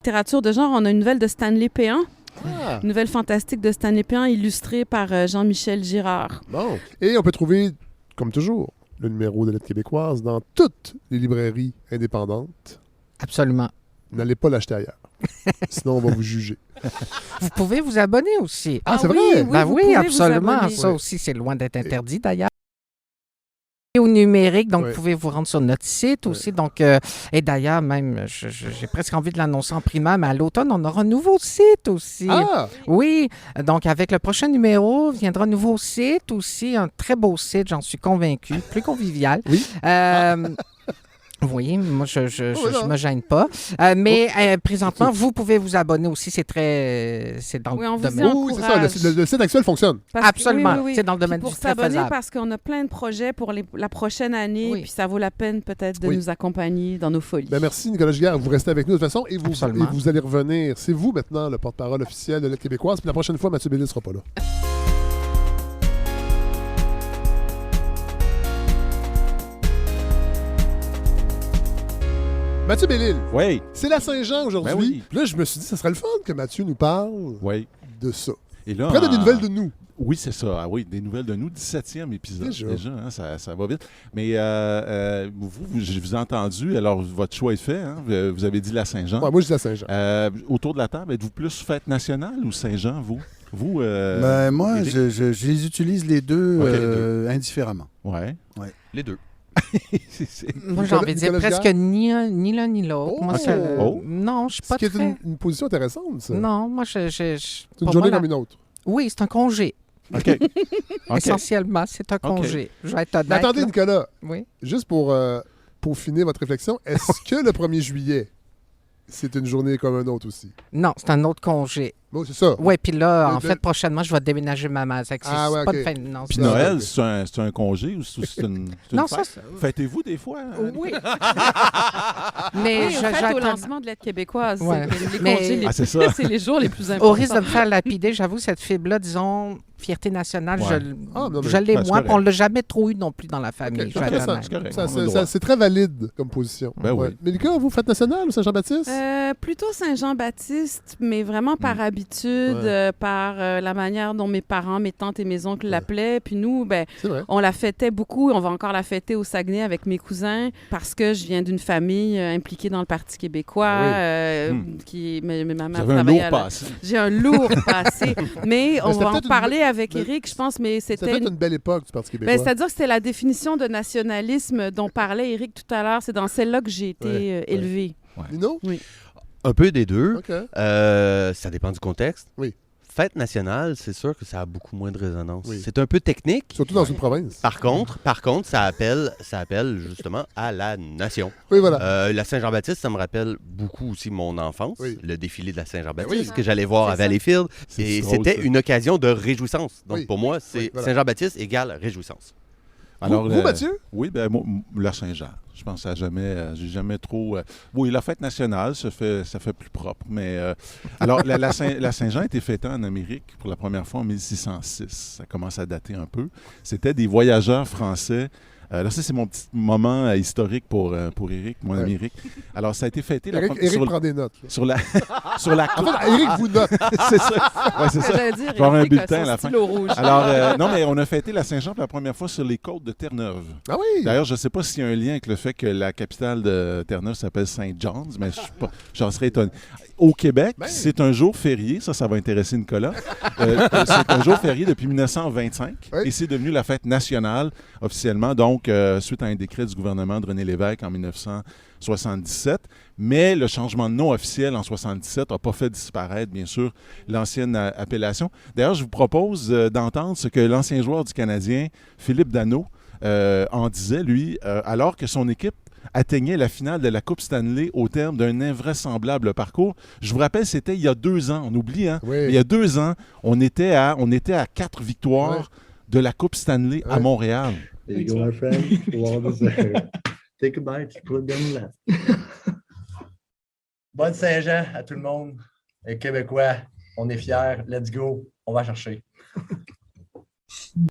littérature de genre, on a une nouvelle de Stanley Péan. Ah, Une nouvelle fantastique de Stanley Péan, illustrée par Jean-Michel Girard. bon. Et on peut trouver, comme toujours, le numéro de Lettres québécoises dans toutes les librairies indépendantes. Absolument. N'allez pas l'acheter ailleurs. Sinon, on va vous juger. Vous pouvez vous abonner aussi. Ah, c'est oui, vrai? oui, Ben vous oui, pouvez vous absolument. abonner. Ça aussi, c'est loin d'être interdit d'ailleurs. Au numérique, donc Ouais. vous pouvez vous rendre sur notre site aussi. Donc, et d'ailleurs, même, j'ai presque envie de l'annoncer en primaire, mais à l'automne, on aura un nouveau site aussi. Ah! Oui, donc avec le prochain numéro, viendra un nouveau site aussi, un très beau site, j'en suis convaincu, plus convivial. Oui. Oui, moi, je non. me gêne pas. Mais présentement, vous pouvez vous abonner aussi, c'est dans Oui, on le vous domaine. Oui, c'est ça. Le site actuel fonctionne. Parce que- Absolument, oui, oui, oui. c'est dans le domaine Puis du pour très s'abonner, faisable. parce qu'on a plein de projets pour la prochaine année, Oui. puis ça vaut la peine peut-être de Oui. nous accompagner dans nos folies. Ben merci, Nicolas Giguère. Vous restez avec nous de toute façon et Absolument. vous allez revenir. C'est vous maintenant le porte-parole officiel de Lettres québécoises. Puis la prochaine fois, Mathieu Bellil ne sera pas là. Mathieu Bellil, Oui, c'est la Saint-Jean aujourd'hui. Ben oui. Puis là, je me suis dit, ça serait le fun que Mathieu nous parle oui. de ça. Et là, Près des nouvelles de nous. Oui, c'est ça. Ah oui, des nouvelles de nous. 17e épisode Déjà. hein, ça va vite. Mais je vous ai entendu, alors votre choix est fait. Hein? Vous avez dit la Saint-Jean. Ouais, moi, je dis la Saint-Jean. Autour de la table, êtes-vous plus fête nationale ou Saint-Jean, vous? Vous, Ben, moi, Éric? je les utilise les deux, Ok, les deux. indifféremment. Ouais. Les deux. Moi, j'ai envie de dire Nicolas presque ni l'un ni l'autre. Oh! Moi, Ok. Oh. Non, je suis Ce pas qui est très... une position intéressante, ça. Non, moi, je C'est pour une journée moi, comme une autre. Oui, c'est un congé. OK. OK. Essentiellement, c'est un congé. Je vais être honnête. Mais attendez, là. Nicolas, Oui. juste pour finir votre réflexion, est-ce que le 1er juillet, c'est une journée comme un autre aussi? Non, c'est un autre congé. Bon, c'est ça. Oui, puis là, en De- fait, prochainement, je vais déménager ma mère. C'est Ah, ouais, pas ok. de fin de... Non, Puis c'est- Noël, ok. c'est un congé ou c'est une Non, fête? ça... Fêtez-vous des fois? Oui. Mais Oui, on fête au j'attends... lancement de Lettres québécoises. Ouais. C'est les Mais- congés, Ah, c'est ça. c'est les jours les plus importants. Au risque de me faire lapider, j'avoue, cette fibre-là, disons, fierté nationale, Ouais. Ah, non, mais- je l'ai Ouais, c'est moins, correct. puis on l'a jamais trop eu non plus dans la famille. Ok, je vais être intéressant, honnête. c'est correct. Ça, On a c'est le droit. c'est très valide comme position. Ben oui. Mélika, vous, fête nationale ou Saint-Jean-Baptiste? Plutôt Saint-Jean-Baptiste, mais vraiment par habitude, Ouais. par la manière dont mes parents, mes tantes et mes oncles l'appelaient. Puis nous, ben, C'est vrai. on la fêtait beaucoup. On va encore la fêter au Saguenay avec mes cousins parce que je viens d'une famille impliquée dans le Parti québécois. Oui. Ma Vous mère avez un travaillait lourd à la- passé. J'ai un lourd passé. Mais on c'était va en peut-être une- parler avec mais- Éric, je pense, mais C'était c'était peut-être une belle époque du Parti québécois. ben, c'est-à-dire que c'était la définition de nationalisme dont parlait Éric tout à l'heure. C'est dans celle-là que j'ai été Ouais, élevée. Nino? Un peu des deux. OK. Ça dépend du contexte. Oui. Fête nationale, c'est sûr que ça a beaucoup moins de résonance. Oui. C'est un peu technique. Surtout dans une province. Par contre, ça appelle justement à la nation. Oui, voilà. La Saint-Jean-Baptiste, ça me rappelle beaucoup aussi mon enfance, Oui. le défilé de la Saint-Jean-Baptiste Ben oui. que j'allais voir C'est à ça. Valleyfield. C'est Et drôle, c'était ça. une occasion de réjouissance. Donc Oui. pour moi, c'est Oui, voilà. Saint-Jean-Baptiste égale réjouissance. Vous, Mathieu? Oui, ben moi, la Saint-Jean. Je pense à jamais, j'ai jamais trop. Oui, la fête nationale, ça fait plus propre. Mais alors, la Saint-Jean a été fêtée en Amérique pour la première fois en 1606. Ça commence à dater un peu. C'était des voyageurs français. Là, ça, c'est mon petit moment historique pour Éric, mon ami Éric. Alors, ça a été fêté Éric prend des notes. là. sur la sur la En fait, Éric vous note. c'est ça. Ouais, c'est ça. J'allais dire, Je vais avoir un Éric a bulletin son à la fin. stylo rouge. Alors, non, mais on a fêté la Saint-Jean pour la première fois sur les côtes de Terre-Neuve. Ah oui? D'ailleurs, je ne sais pas s'il y a un lien avec le fait que la capitale de Terre-Neuve s'appelle Saint John's, mais j'en serais étonné. Au Québec, Ben. c'est un jour férié, ça va intéresser Nicolas. C'est un jour férié depuis 1925 Oui. et c'est devenu la fête nationale officiellement, donc suite à un décret du gouvernement de René Lévesque en 1977. Mais le changement de nom officiel en 1977 n'a pas fait disparaître, bien sûr, l'ancienne appellation. D'ailleurs, je vous propose d'entendre ce que l'ancien joueur du Canadien, Philippe Danault, en disait, lui, alors que son équipe atteignait la finale de la Coupe Stanley au terme d'un invraisemblable parcours. Je vous rappelle, c'était il y a 2 ans. On oublie, hein? Oui. Mais il y a 2 ans, on était à 4 victoires de la Coupe Stanley à Ouais. Montréal. There you go, my friend. Well deserved. Take a bite, put it down left. Bonne Saint-Jean à tout le monde. Les Québécois, on est fiers. Let's go. On va chercher.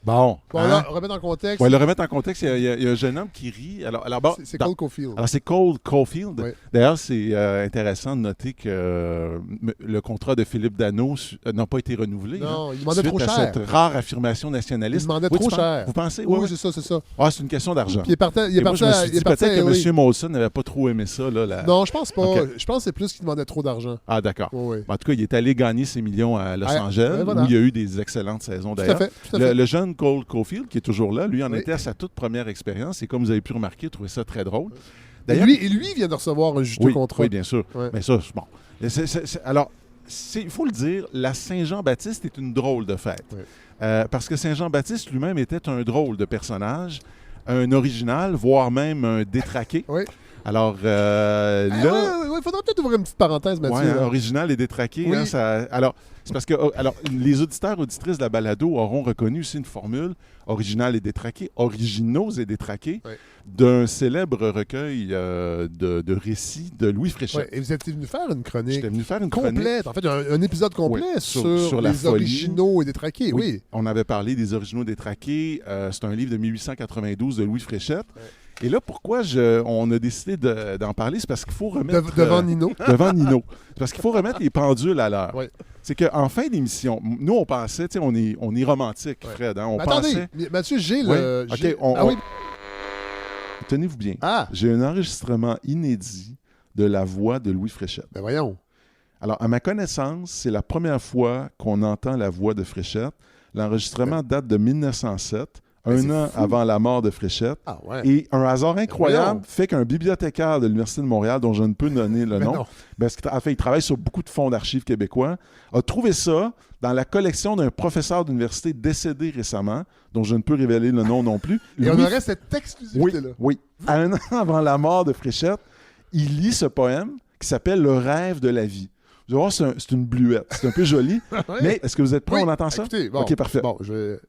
Bon. Bon, hein? là, remettre en contexte. Ouais, le remettre en contexte, il y a un jeune homme qui rit. Alors bon, C'est Cole Caulfield. Alors, c'est Cole Caulfield. Oui. D'ailleurs, c'est intéressant de noter que le contrat de Philippe Dano n'a pas été renouvelé. Non, hein, il demandait suite trop à cher. cette rare affirmation Il nationaliste. demandait Oui, trop tu cher. Vous pensez? Oui, Oui, c'est ça. Ah, c'est une question d'argent. Puis il est parti. Et moi, je me suis dit peut-être que oui. M. Molson n'avait pas trop aimé ça. Là, Non, je pense pas. Ok. Je pense que c'est plus qu'il demandait trop d'argent. Ah, d'accord. Oui. En tout cas, il est allé gagner ses millions à Los Angeles, voilà. où il y a eu des excellentes saisons Tout à d'ailleurs. fait. Tout à fait. Le jeune Cole Caulfield, qui est toujours là, lui, en Oui. était à sa toute première expérience. Et comme vous avez pu remarquer, il trouvait ça très drôle. Et lui vient de recevoir un juteux oui, contrat. oui, bien sûr. Ouais. Mais ça, c'est bon. Alors, il faut le dire, la Saint-Jean-Baptiste est une drôle de fête. Oui. Parce que Saint-Jean-Baptiste lui-même était un drôle de personnage, un original, voire même un détraqué. Oui. Alors, Il faudra peut-être ouvrir une petite parenthèse, Mathieu. ouais, là. original et détraqué. Oui. Hein, alors, c'est parce que les auditeurs auditrices de la balado auront reconnu aussi une formule original et détraqué, originaux et détraqués, Oui. d'un célèbre recueil de récits de Louis Fréchette. Ouais, et vous êtes venu faire une chronique J'étais venu faire une chronique. complète. En fait, un épisode complet Oui, sur la les folie. originaux et détraqués. Oui. On avait parlé des originaux détraqués. C'est un livre de 1892 de Louis Fréchette. Ouais. Et là, pourquoi on a décidé d'en parler? C'est parce qu'il faut remettre... Devant Nino. Devant Nino. C'est parce qu'il faut remettre les pendules à l'heure. Ouais. C'est qu'en fin d'émission, nous, on pensait, tu sais, on est romantique, Ouais. Fred. Hein, on Mais pensait... attendez, Mathieu, j'ai Oui. le... OK, j'ai- on- Ah oui. Tenez-vous bien. Ah, J'ai un enregistrement inédit de la voix de Louis Fréchette. ben voyons. Alors, à ma connaissance, c'est la première fois qu'on entend la voix de Fréchette. L'enregistrement date de 1907, Mais un c'est an fou. avant la mort de Fréchette. Ah ouais. Et un hasard incroyable voyons. fait qu'un bibliothécaire de l'Université de Montréal, dont je ne peux donner le Mais nom, non. parce qu'en fait, il travaille sur beaucoup de fonds d'archives québécois, a trouvé ça dans la collection d'un professeur d'université décédé récemment, dont je ne peux révéler le nom non plus. Et on Louis- aurait cette Oui, exclusivité-là. oui. Un an avant la mort de Fréchette, il lit ce poème qui s'appelle « Le rêve de la vie ». Vous allez voir, c'est une bluette. C'est un peu joli. Ouais. Mais est-ce que vous êtes prêts? Oui. On entend ça? Écoutez, bon, OK, parfait. Bon, je vais...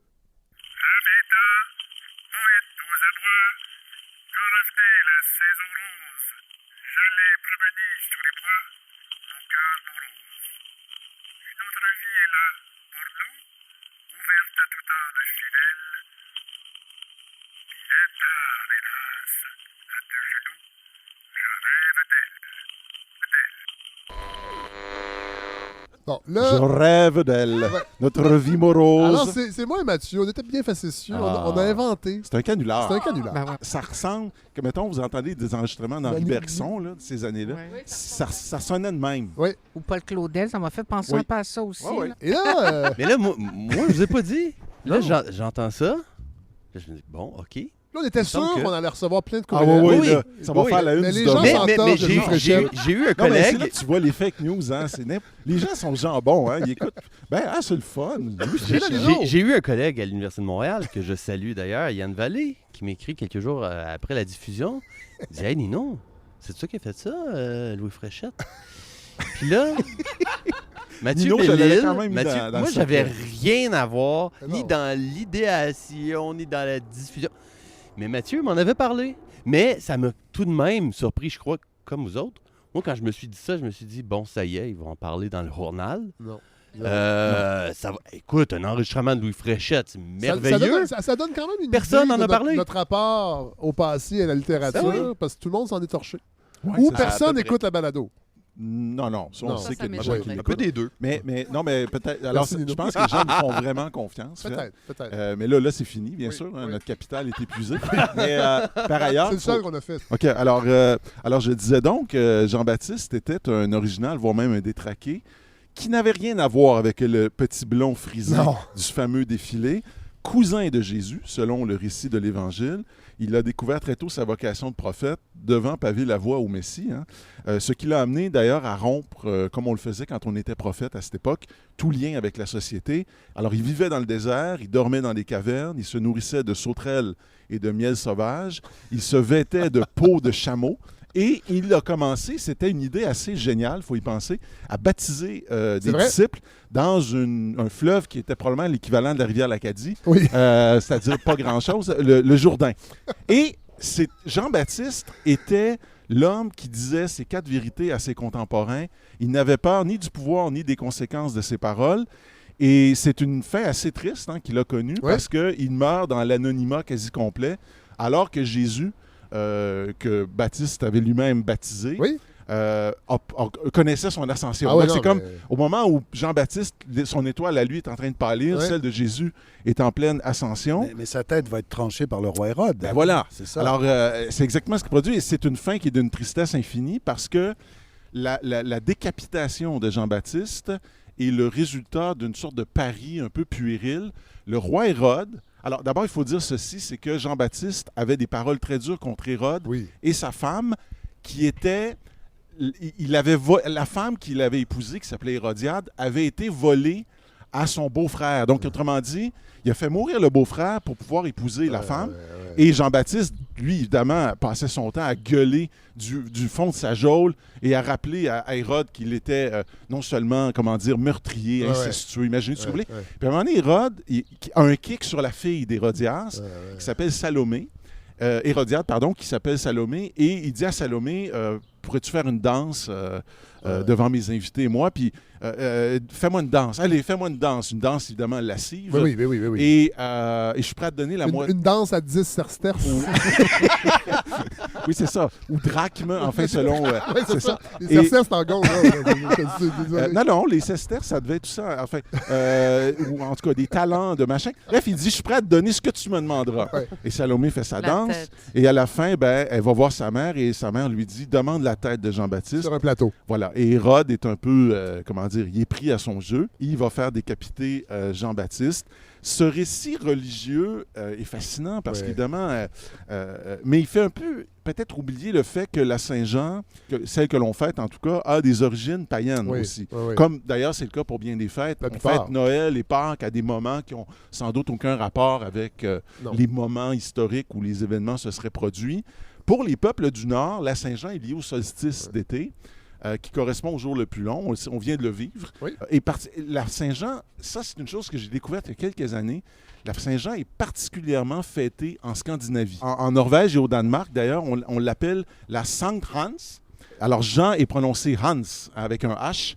Bon, Je là... rêve d'elle. Ouais. Notre vie morose. Alors, c'est moi et Mathieu, on était bien facétieux. Ah. On a inventé. C'est un canular. C'est un canular. Ben ouais. Ça ressemble, que mettons, vous entendez des enregistrements d'Henri Ben, Bergson, là, de ces années-là. Ouais. Ça sonnait de même. Oui. Ou Paul Claudel, ça m'a fait penser Oui. un peu à ça aussi. Ouais, ouais. là. Et là... Mais là, moi, je vous ai pas dit. Là, Non. j'entends ça. Là, je me dis, bon, OK. Là, on était sûr semble que- qu'on allait recevoir plein de Ah courriels. oui, Oui, là, ça va oui. faire la une Mais du les gens devoir. s'en- Mais J'entends, j'ai Louis Fréchette. j'ai eu un Non, mais c'est là collègue. que tu vois les fake news, hein. Les gens sont jambons, hein. Ils écoutent. Ben, c'est le fun. J'ai eu un collègue à l'Université de Montréal, que je salue d'ailleurs, Yann Vallée, qui m'écrit quelques jours après la diffusion. Il dit, « Hey, Nino, c'est toi qui as fait ça, Louis Fréchette? » Puis là, Mathieu Nino, je l'avais Bellil, quand même mis Mathieu, dans le moi, sac, j'avais là. rien à voir, Ah ni non. dans l'idéation, ni dans la diffusion. Mais Mathieu m'en avait parlé. Mais ça m'a tout de même surpris, je crois, comme vous autres. Moi, quand je me suis dit ça, je me suis dit, bon, ça y est, ils vont en parler dans le journal. Non. Ça va. Écoute, un enregistrement de Louis Fréchette, c'est merveilleux. Ça donne quand même une Personne idée n'en de a parlé. notre rapport au passé et à la littérature, Ben oui. parce que tout le monde s'en est torché. Ouais, Ou c'est ça. personne à peu écoute la balado. Non, ça, on Non. sait Ça que des gens m'étonnerait. qui Un l'écoutent. peu des deux. Mais non, mais peut-être. Alors, Merci, Nino. je pense que les gens nous font vraiment confiance. Fred. Peut-être. Mais là, c'est fini, bien Oui, sûr. hein, oui. Notre capital est épuisé. Mais par ailleurs. C'est le seul qu'on a fait. OK, alors je disais donc, Jean-Baptiste était un original, voire même un détraqué, qui n'avait rien à voir avec le petit blond frisé Non. du fameux défilé. Cousin de Jésus, selon le récit de l'Évangile, il a découvert très tôt sa vocation de prophète, devant paver la voie au Messie. Hein. Ce qui l'a amené d'ailleurs à rompre, comme on le faisait quand on était prophète à cette époque, tout lien avec la société. Alors il vivait dans le désert, il dormait dans des cavernes, il se nourrissait de sauterelles et de miel sauvage, il se vêtait de peau de chameau. Et il a commencé, c'était une idée assez géniale, il faut y penser, à baptiser des vrai? disciples dans un fleuve qui était probablement l'équivalent de la rivière l'Acadie, Oui. c'est-à-dire pas grand-chose, le Jourdain. Et Jean-Baptiste était l'homme qui disait ces 4 vérités à ses contemporains. Il n'avait peur ni du pouvoir ni des conséquences de ses paroles. Et c'est une fin assez triste qu'il a connue parce qu'il meurt dans l'anonymat quasi complet, alors que Jésus, que Baptiste avait lui-même baptisé, connaissait son ascension. Donc, c'est comme au moment où Jean-Baptiste, son étoile à lui est en train de pâlir, celle de Jésus est en pleine ascension. Mais sa tête va être tranchée par le roi Hérode. Ben voilà. C'est ça. Alors, c'est exactement ce qu'il produit. Et c'est une fin qui est d'une tristesse infinie parce que la décapitation de Jean-Baptiste est le résultat d'une sorte de pari un peu puéril. Le roi Hérode... Alors, d'abord, il faut dire ceci, c'est que Jean-Baptiste avait des paroles très dures contre Hérode et sa femme, qui était... la femme qu'il avait épousée, qui s'appelait Hérodiade, avait été volée à son beau-frère. Donc, autrement dit, il a fait mourir le beau-frère pour pouvoir épouser la femme. Et Jean-Baptiste, lui, évidemment, passait son temps à gueuler du fond de sa geôle et à rappeler à Hérode qu'il était non seulement, meurtrier, incestueux. Imaginez ce que vous voulez. Puis à un moment donné, Hérode a un kick sur la fille d'Hérodias, qui s'appelle Salomé. Hérodiade, pardon, qui s'appelle Salomé. Et il dit à Salomé, pourrais-tu faire une danse devant mes invités et moi? Puis fais-moi une danse. Allez, fais-moi une danse. Une danse, évidemment, lascive. Oui. Et je suis prêt à te donner la moitié. Une danse à 10 sesterces. Oui, c'est ça. Ou drachme, enfin, selon... c'est ça. Les sesterces, c'est en gold. Non, les sesterces, ça devait être tout ça. Enfin, ou en tout cas, des talents de machin. Bref, il dit, je suis prêt à te donner ce que tu me demanderas. Et Salomé fait sa danse. Tête. Et à la fin, elle va voir sa mère et sa mère lui dit, demande la tête de Jean-Baptiste. Sur un plateau. Voilà. Et Hérode est un peu, il est pris à son jeu. Il va faire décapiter Jean-Baptiste. Ce récit religieux est fascinant parce qu'évidemment, mais il fait un peu peut-être oublier le fait que la Saint-Jean, celle que l'on fête en tout cas, a des origines païennes aussi. Comme d'ailleurs c'est le cas pour bien des fêtes. On fête Noël et Pâques à des moments qui n'ont sans doute aucun rapport avec les moments historiques où les événements se seraient produits. Pour les peuples du Nord, la Saint-Jean est liée au solstice d'été. Qui correspond au jour le plus long. On vient de le vivre. Et la Saint-Jean, ça, c'est une chose que j'ai découverte il y a quelques années. La Saint-Jean est particulièrement fêtée en Scandinavie. En Norvège et au Danemark, d'ailleurs, on l'appelle la Sankt Hans. Alors, Jean est prononcé Hans avec un H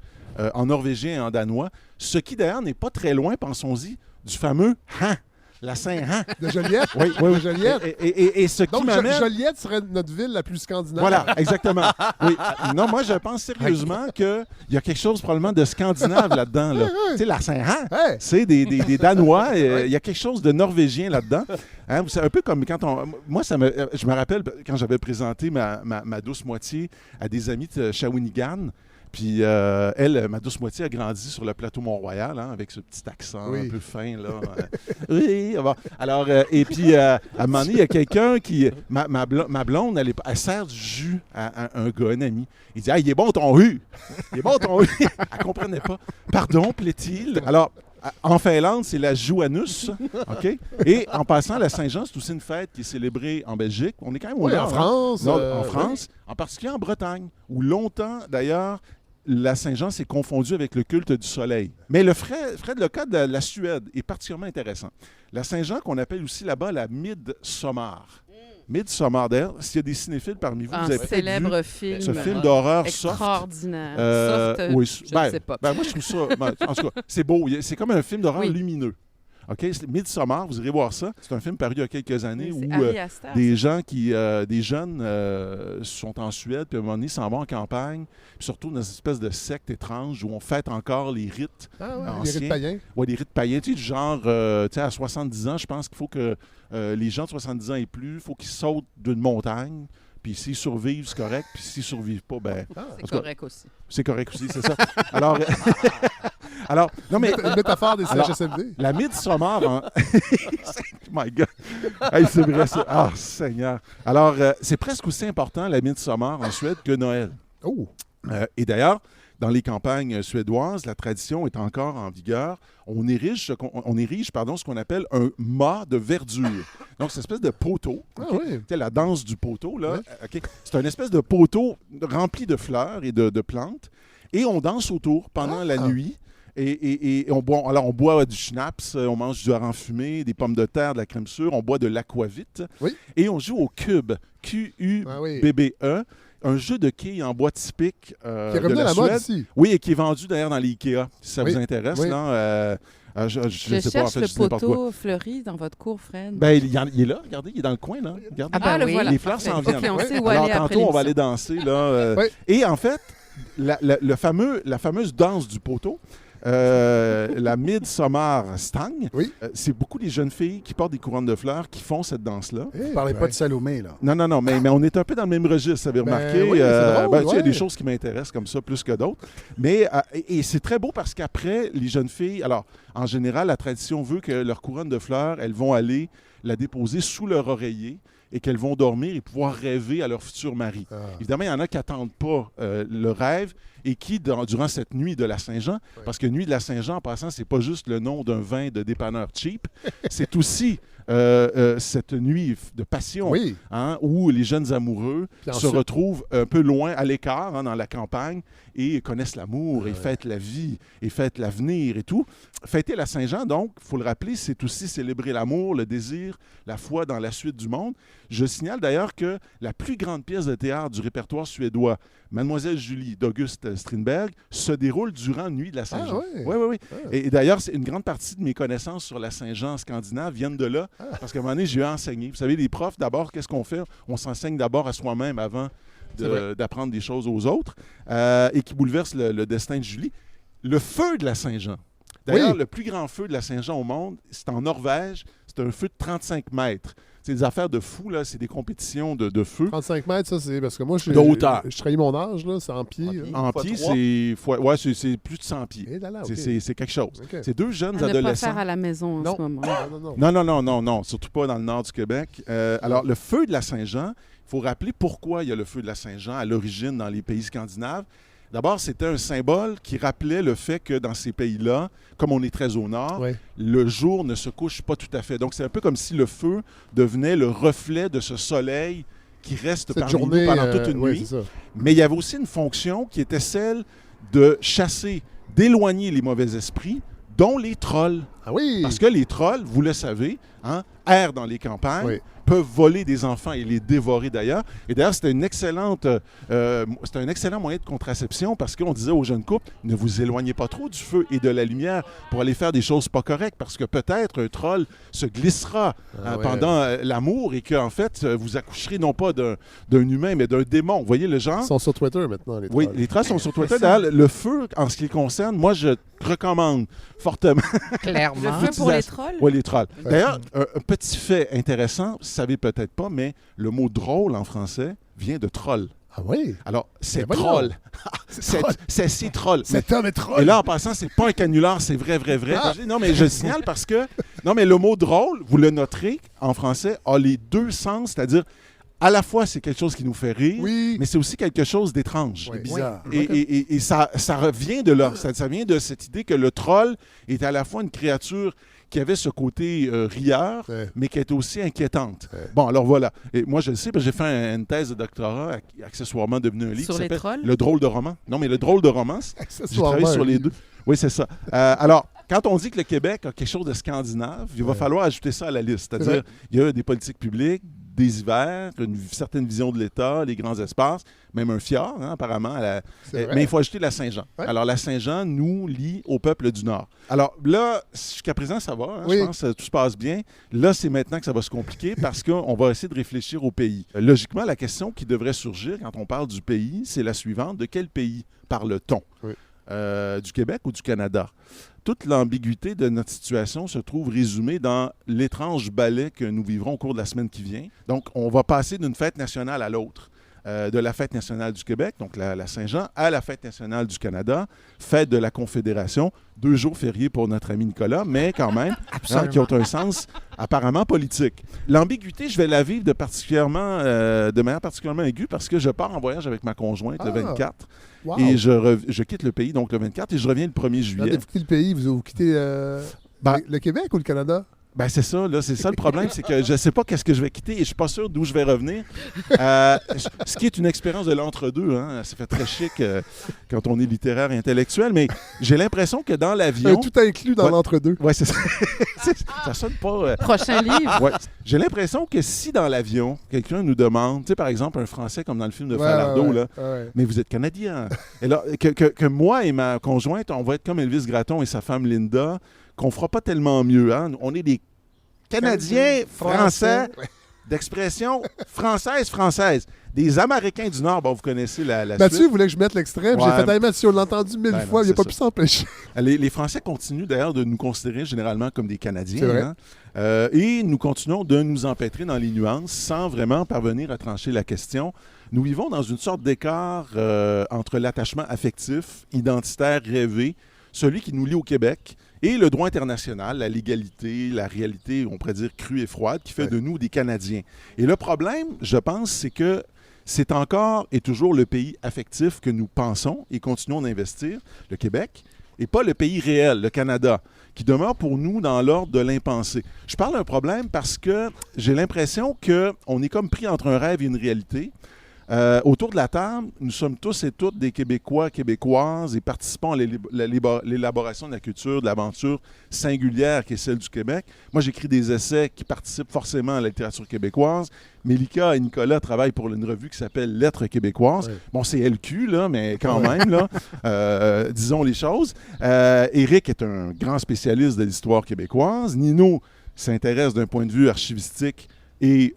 en norvégien et en danois, ce qui, d'ailleurs, n'est pas très loin, pensons-y, du fameux Han. La Saint-Han. De Joliette? Oui. De Joliette. Et ce qui m'amène... Joliette serait notre ville la plus scandinave. Voilà, exactement. Oui. Non, moi, je pense sérieusement qu'il y a quelque chose probablement de scandinave là-dedans. Là. Tu sais, la Saint-Han, c'est des Danois. Il y a quelque chose de norvégien là-dedans. Hein, c'est un peu comme quand on... Moi, je me rappelle quand j'avais présenté ma douce moitié à des amis de Shawinigan. Puis elle, ma douce moitié, a grandi sur le plateau Mont-Royal, avec ce petit accent un peu fin, là. Oui, bon. Alors, et puis, à un moment donné, il y a quelqu'un qui... Ma blonde, elle sert du jus à un gars, un ami. Il dit « Ah, il est bon ton hu! Il est bon ton hu! » Elle comprenait pas. « Pardon, plaît-il? » Alors, en Finlande, c'est la Joannus, OK? Et en passant, la Saint-Jean, c'est aussi une fête qui est célébrée en Belgique. On est quand même au nord, en France. En France, en particulier en Bretagne, où longtemps, d'ailleurs, la Saint-Jean s'est confondue avec le culte du soleil. Mais le cas de la Suède est particulièrement intéressant. La Saint-Jean, qu'on appelle aussi là-bas la Midsommar. Midsommar, d'ailleurs, s'il y a des cinéphiles parmi vous, vous avez célèbre vu film ce film d'horreur extraordinaire. Soft, oui, je ne sais pas. Moi, je trouve ça... en tout cas, c'est beau. C'est comme un film d'horreur lumineux. OK? Midsommar, vous irez voir ça. C'est un film paru il y a quelques années où des jeunes sont en Suède, puis à un moment donné, s'en vont en campagne, puis surtout dans une espèce de secte étrange où on fête encore les rites anciens. Les rites païens. Oui, les rites païens. Tu sais, du genre, à 70 ans, je pense qu'il faut que les gens de 70 ans et plus, il faut qu'ils sautent d'une montagne. Puis s'ils survivent, c'est correct. Puis s'ils ne survivent pas, c'est correct aussi. C'est correct aussi, c'est ça. Alors, non mais... Une métaphore des CHSLD. La Midsommar... My God! Hey, c'est vrai, ça. Ah, Seigneur! Alors, c'est presque aussi important, la Midsommar en Suède, que Noël. Oh! Et d'ailleurs, dans les campagnes suédoises, la tradition est encore en vigueur. On érige ce qu'on appelle un mât de verdure. Donc, c'est une espèce de poteau. Okay? Tu sais, la danse du poteau, là. Ouais. Okay? C'est une espèce de poteau rempli de fleurs et de plantes. Et on danse autour pendant la nuit. Et on boit du schnapps, on mange du hareng fumé, des pommes de terre, de la crème sûre, on boit de l'aquavit. Oui. Et on joue au cube, Q-U-B-B-E. un jeu de quilles en bois typique Qui est de revenu la à la mode Suède. ici. Oui, et qui est vendu d'ailleurs dans les Ikea, si ça Oui. vous intéresse. Oui. Là, je Je sais pas, en cherche fait, le je dis n'importe quoi. poteau fleuri dans votre cour, Fred. Ben, il est là, regardez, il est dans le coin, là. Regardez. Ah, ben oui. voilà. Les fleurs Parfait. s'en viennent. OK, on sait où Alors, aller après tantôt, on va l'émission. aller danser, là. Oui. Et en fait, la fameuse danse du poteau, la Midsummer Stang, Oui. c'est beaucoup des jeunes filles qui portent des couronnes de fleurs qui font cette danse-là. Eh, Parlez pas de Salomé, là. Non, mais on est un peu dans le même registre, vous avez Ben remarqué. oui, c'est drôle, tu sais, il y a ouais. des choses qui m'intéressent comme ça plus que d'autres. Mais et c'est très beau parce qu'après, les jeunes filles, alors, en général, la tradition veut que leur couronne de fleurs, elles vont aller la déposer sous leur oreiller et qu'elles vont dormir et pouvoir rêver à leur futur mari. Ah. Évidemment, il y en a qui n'attendent pas le rêve et qui, durant cette nuit de la Saint-Jean, parce que nuit de la Saint-Jean, en passant, c'est pas juste le nom d'un vin de dépanneur cheap, c'est aussi cette nuit de passion Oui. hein, où les jeunes amoureux Puis se ensuite- retrouvent un peu loin, à l'écart, hein, dans la campagne, et connaissent l'amour, et fêtent la vie, et fêtent l'avenir et tout. Fêter la Saint-Jean, donc, il faut le rappeler, c'est aussi célébrer l'amour, le désir, la foi dans la suite du monde. Je signale d'ailleurs que la plus grande pièce de théâtre du répertoire suédois, Mademoiselle Julie d'August Strindberg, se déroule durant Nuit de la Saint-Jean. Ah ouais? Oui. Ah. Et d'ailleurs, c'est une grande partie de mes connaissances sur la Saint-Jean scandinave viennent de là, parce qu'à un moment donné, j'ai enseigné. Vous savez, les profs, d'abord, qu'est-ce qu'on fait? On s'enseigne d'abord à soi-même avant d'apprendre des choses aux autres, et qui bouleverse le destin de Julie. Le feu de la Saint-Jean. D'ailleurs, Oui. le plus grand feu de la Saint-Jean au monde, c'est en Norvège. C'est un feu de 35 mètres. C'est des affaires de fous, là. C'est des compétitions de feu. 35 mètres, ça, c'est parce que moi, De hauteur. je trahis mon âge, là, c'est en pied. là. En Fois pied, 3. c'est plus de 100 pieds. Eh là là, OK. C'est quelque chose. OK. C'est deux jeunes À ne pas adolescents. faire à la maison en Non. ce moment. Non. Surtout pas dans le nord du Québec. Alors, le feu de la Saint-Jean, il faut rappeler pourquoi il y a le feu de la Saint-Jean à l'origine dans les pays scandinaves. D'abord, c'était un symbole qui rappelait le fait que dans ces pays-là, comme on est très au nord, Ouais. le jour ne se couche pas tout à fait. Donc, c'est un peu comme si le feu devenait le reflet de ce soleil qui reste Cette parmi journée, nous pendant toute une ouais, nuit. c'est ça. Mais il y avait aussi une fonction qui était celle de chasser, d'éloigner les mauvais esprits, dont les trolls. Ah oui! Parce que les trolls, vous le savez, hein, errent dans les campagnes, Oui. peuvent voler des enfants et les dévorer d'ailleurs. Et d'ailleurs, c'était un excellent moyen de contraception parce qu'on disait aux jeunes couples, ne vous éloignez pas trop du feu et de la lumière pour aller faire des choses pas correctes parce que peut-être un troll se glissera ouais. pendant l'amour et qu'en fait, vous accoucherez non pas d'un humain, mais d'un démon. Vous voyez le genre? Ils sont sur Twitter maintenant, les Oui, trolls. les trolls sont sur Twitter. D'ailleurs, le feu, en ce qui le concerne, moi, je recommande fortement. Clairement. Le feu pour les trolls? Oui, les trolls. D'ailleurs, un petit fait intéressant, vous ne savez peut-être pas, mais le mot drôle en français vient de troll. Ah oui? Alors, c'est Ben voyons. troll. troll. C'est troll. Cet homme est troll! Et là, en passant, c'est pas un canular, c'est vrai. Ah. Non, mais je le signale parce que... Non, mais le mot drôle, vous le noterez, en français, a les deux sens, c'est-à-dire, à la fois, c'est quelque chose qui nous fait rire, Oui. mais c'est aussi quelque chose d'étrange. Oui. Bizarre. Et ça revient de là. Ça vient de cette idée que le troll est à la fois une créature qui avait ce côté rieur, Ouais. mais qui était aussi inquiétante. Ouais. Bon, alors voilà. Et moi, je le sais, parce que j'ai fait une thèse de doctorat, accessoirement devenu un livre Sur qui les s'appelle trolls? Le drôle de roman. Non, mais Le drôle de romance. J'ai Accessoirement, travaillé sur un les livre. deux. Oui, c'est ça. Alors, quand on dit que le Québec a quelque chose de scandinave, il va falloir ajouter ça à la liste. C'est C'est-à-dire, vrai. il y a des politiques publiques, des hivers, une certaine vision de l'État, les grands espaces, même un fjord, hein, apparemment. C'est vrai. Mais il faut ajouter la Saint-Jean. Ouais. Alors, la Saint-Jean nous lie au peuple du Nord. Alors là, jusqu'à présent, ça va. Hein, Oui. Je pense que tout se passe bien. Là, c'est maintenant que ça va se compliquer parce qu'on va essayer de réfléchir au pays. Logiquement, la question qui devrait surgir quand on parle du pays, c'est la suivante. De quel pays parle-t-on? Oui. Du Québec ou du Canada? Toute l'ambiguïté de notre situation se trouve résumée dans l'étrange ballet que nous vivrons au cours de la semaine qui vient. Donc, on va passer d'une fête nationale à l'autre. De la fête nationale du Québec, donc la Saint-Jean, à la fête nationale du Canada, fête de la Confédération, 2 jours fériés pour notre ami Nicolas, mais quand même, hein, qui ont un sens apparemment politique. L'ambiguïté, je vais la vivre de manière particulièrement aiguë parce que je pars en voyage avec ma conjointe le 24 Wow. et je quitte le pays donc le 24 et je reviens le 1er Quand juillet. vous quittez le pays, vous quittez Ben, le Québec ou le Canada? Ben c'est ça, là, c'est ça le problème, c'est que je ne sais pas qu'est-ce que je vais quitter et je ne suis pas sûr d'où je vais revenir. Ce qui est une expérience de l'entre-deux, hein, ça fait très chic quand on est littéraire et intellectuel, mais j'ai l'impression que dans l'avion... Tout inclus dans l'entre-deux. Oui, c'est ça. Ça sonne pas... Prochain livre. Ouais. J'ai l'impression que si dans l'avion, quelqu'un nous demande, tu sais, par exemple, un Français comme dans le film de Falardeau, là, mais vous êtes Canadien. Et là, que moi et ma conjointe, on va être comme Elvis Gratton et sa femme Linda, qu'on fera pas tellement mieux. Hein? On est des Canadiens français d'expression française. Des Américains du Nord, bon, vous connaissez la Mathieu suite. voulait que je mette l'extrait, j'ai fait « Hey Mathieu, on l'a entendu 1000 fois, il n'a pas pu s'empêcher. » Les Français continuent d'ailleurs de nous considérer généralement comme des Canadiens. C'est vrai. Hein? Et nous continuons de nous empêtrer dans les nuances sans vraiment parvenir à trancher la question. Nous vivons dans une sorte d'écart entre l'attachement affectif, identitaire, rêvé, celui qui nous lie au Québec, et le droit international, la légalité, la réalité, on pourrait dire crue et froide, qui fait de nous des Canadiens. Et le problème, je pense, c'est que c'est encore et toujours le pays affectif que nous pensons et continuons d'investir, le Québec, et pas le pays réel, le Canada, qui demeure pour nous dans l'ordre de l'impensé. Je parle d'un problème parce que j'ai l'impression qu'on est comme pris entre un rêve et une réalité. Autour de la table, nous sommes tous et toutes des Québécois, Québécoises et participons à l'élaboration de la culture, de l'aventure singulière qui est celle du Québec. Moi, j'écris des essais qui participent forcément à la littérature québécoise. Mélika et Nicolas travaillent pour une revue qui s'appelle Lettres québécoises. Oui. Bon, c'est LQ, là, mais quand même, là, disons les choses. Éric est un grand spécialiste de l'histoire québécoise. Nino s'intéresse d'un point de vue archivistique et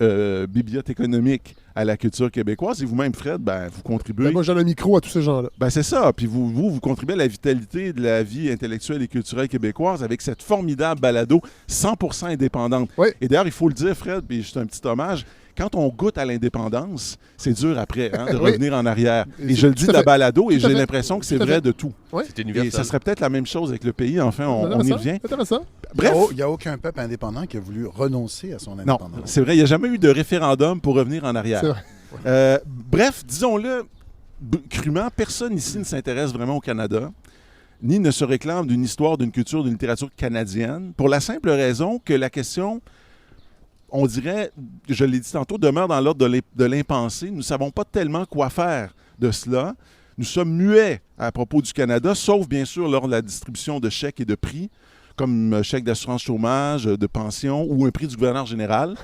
bibliothéconomique à la culture québécoise. Et vous-même, Fred, vous contribuez... moi, j'ai un micro à tous ces gens-là. C'est ça. Puis vous contribuez à la vitalité de la vie intellectuelle et culturelle québécoise avec cette formidable balado 100% indépendante. Oui. Et d'ailleurs, il faut le dire, Fred, puis juste un petit hommage, quand on goûte à l'indépendance, c'est dur après de revenir en arrière. Et je le dis de la balado et j'ai l'impression que c'est vrai de tout. Oui. C'est universel. Et ça serait peut-être la même chose avec le pays. Enfin, on y revient. Intéressant. Bref. Il n'y a aucun peuple indépendant qui a voulu renoncer à son indépendance. Non, c'est vrai. Il n'y a jamais eu de référendum pour revenir en arrière. C'est vrai. Bref, disons-le crûment, personne ici ne s'intéresse vraiment au Canada, ni ne se réclame d'une histoire, d'une culture, d'une littérature canadienne, pour la simple raison que la question, on dirait, je l'ai dit tantôt, demeure dans l'ordre de l'impensé. Nous ne savons pas tellement quoi faire de cela. Nous sommes muets à propos du Canada, sauf bien sûr lors de la distribution de chèques et de prix, comme chèque d'assurance chômage, de pension, ou un prix du gouverneur général,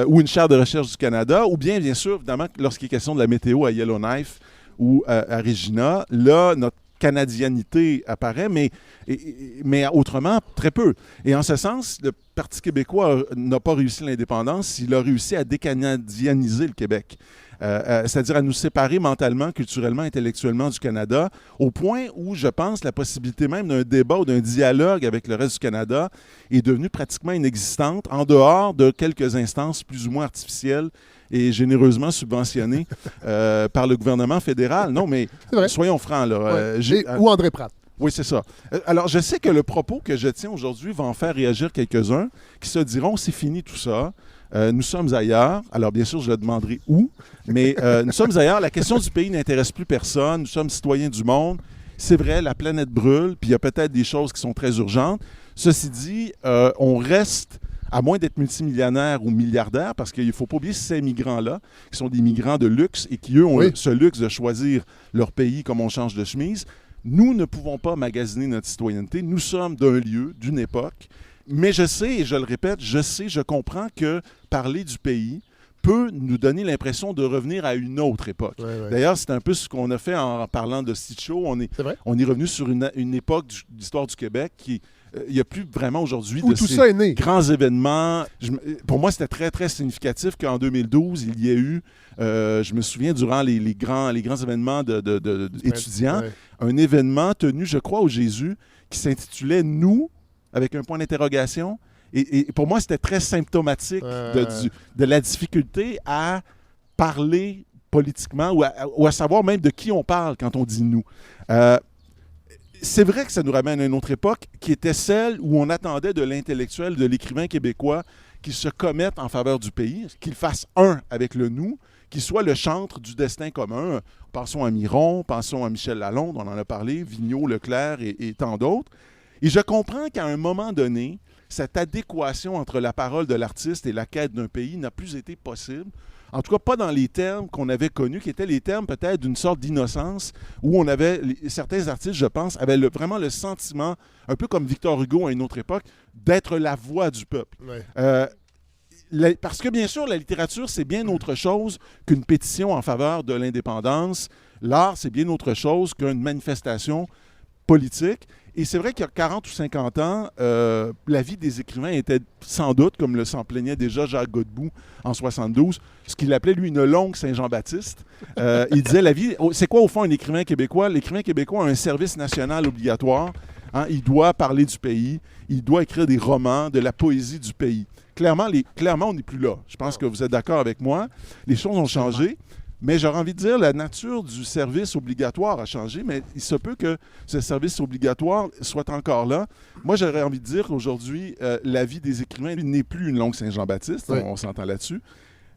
ou une chaire de recherche du Canada, ou bien sûr, évidemment, lorsqu'il est question de la météo à Yellowknife ou à Regina, là, notre canadianité apparaît, mais autrement, très peu. Et en ce sens, le Parti québécois n'a pas réussi l'indépendance, il a réussi à décanadianiser le Québec. C'est-à-dire à nous séparer mentalement, culturellement, intellectuellement du Canada, au point où, je pense, la possibilité même d'un débat ou d'un dialogue avec le reste du Canada est devenue pratiquement inexistante, en dehors de quelques instances plus ou moins artificielles et généreusement subventionnées par le gouvernement fédéral. Non, mais soyons francs. Là, ou André Pratt. Oui, c'est ça. Alors, je sais que le propos que je tiens aujourd'hui va en faire réagir quelques-uns qui se diront « c'est fini tout ça ». Nous sommes ailleurs. Alors, bien sûr, je le demanderai où, mais nous sommes ailleurs. La question du pays n'intéresse plus personne. Nous sommes citoyens du monde. C'est vrai, la planète brûle, puis il y a peut-être des choses qui sont très urgentes. Ceci dit, on reste, à moins d'être multimillionnaire ou milliardaire, parce qu'il ne faut pas oublier ces migrants-là, qui sont des migrants de luxe et qui, eux, ont ce luxe de choisir leur pays comme on change de chemise. Nous ne pouvons pas magasiner notre citoyenneté. Nous sommes d'un lieu, d'une époque. Mais je sais, et je le répète, je comprends que parler du pays peut nous donner l'impression de revenir à une autre époque. Ouais. D'ailleurs, c'est un peu ce qu'on a fait en parlant de Stitcho. On est revenu sur une époque d'histoire du Québec qui... il n'y a plus vraiment aujourd'hui de ces grands événements. Pour moi, c'était très, très significatif qu'en 2012, il y a eu, je me souviens, durant les grands événements d'étudiants, un événement tenu, je crois, au Jésus, qui s'intitulait « Nous », avec un point d'interrogation. Et pour moi, c'était très symptomatique de la difficulté à parler politiquement ou à savoir même de qui on parle quand on dit « nous ». C'est vrai que ça nous ramène à une autre époque qui était celle où on attendait de l'intellectuel, de l'écrivain québécois qu'il se commette en faveur du pays, qu'il fasse un avec le « nous », qu'il soit le chantre du destin commun. Pensons à Miron, pensons à Michel Lalonde, on en a parlé, Vigneault, Leclerc et tant d'autres. Et je comprends qu'à un moment donné, cette adéquation entre la parole de l'artiste et la quête d'un pays n'a plus été possible. En tout cas, pas dans les termes qu'on avait connus, qui étaient les termes peut-être d'une sorte d'innocence, où on avait, certains artistes, je pense, avaient vraiment le sentiment, un peu comme Victor Hugo à une autre époque, d'être la voix du peuple. Ouais. Parce que, bien sûr, la littérature, c'est bien autre chose qu'une pétition en faveur de l'indépendance. L'art, c'est bien autre chose qu'une manifestation politique. Et c'est vrai qu'il y a 40 ou 50 ans, la vie des écrivains était sans doute, comme s'en plaignait déjà Jacques Godbout en 72, ce qu'il appelait, lui, une longue Saint-Jean-Baptiste. Il disait, la vie, c'est quoi au fond un écrivain québécois? L'écrivain québécois a un service national obligatoire. Hein? Il doit parler du pays, il doit écrire des romans, de la poésie du pays. Clairement, on n'est plus là. Je pense que vous êtes d'accord avec moi. Les choses ont changé. Mais j'aurais envie de dire, la nature du service obligatoire a changé, mais il se peut que ce service obligatoire soit encore là. Moi, j'aurais envie de dire qu'aujourd'hui, la vie des écrivains n'est plus une longue Saint-Jean-Baptiste, oui. On s'entend là-dessus,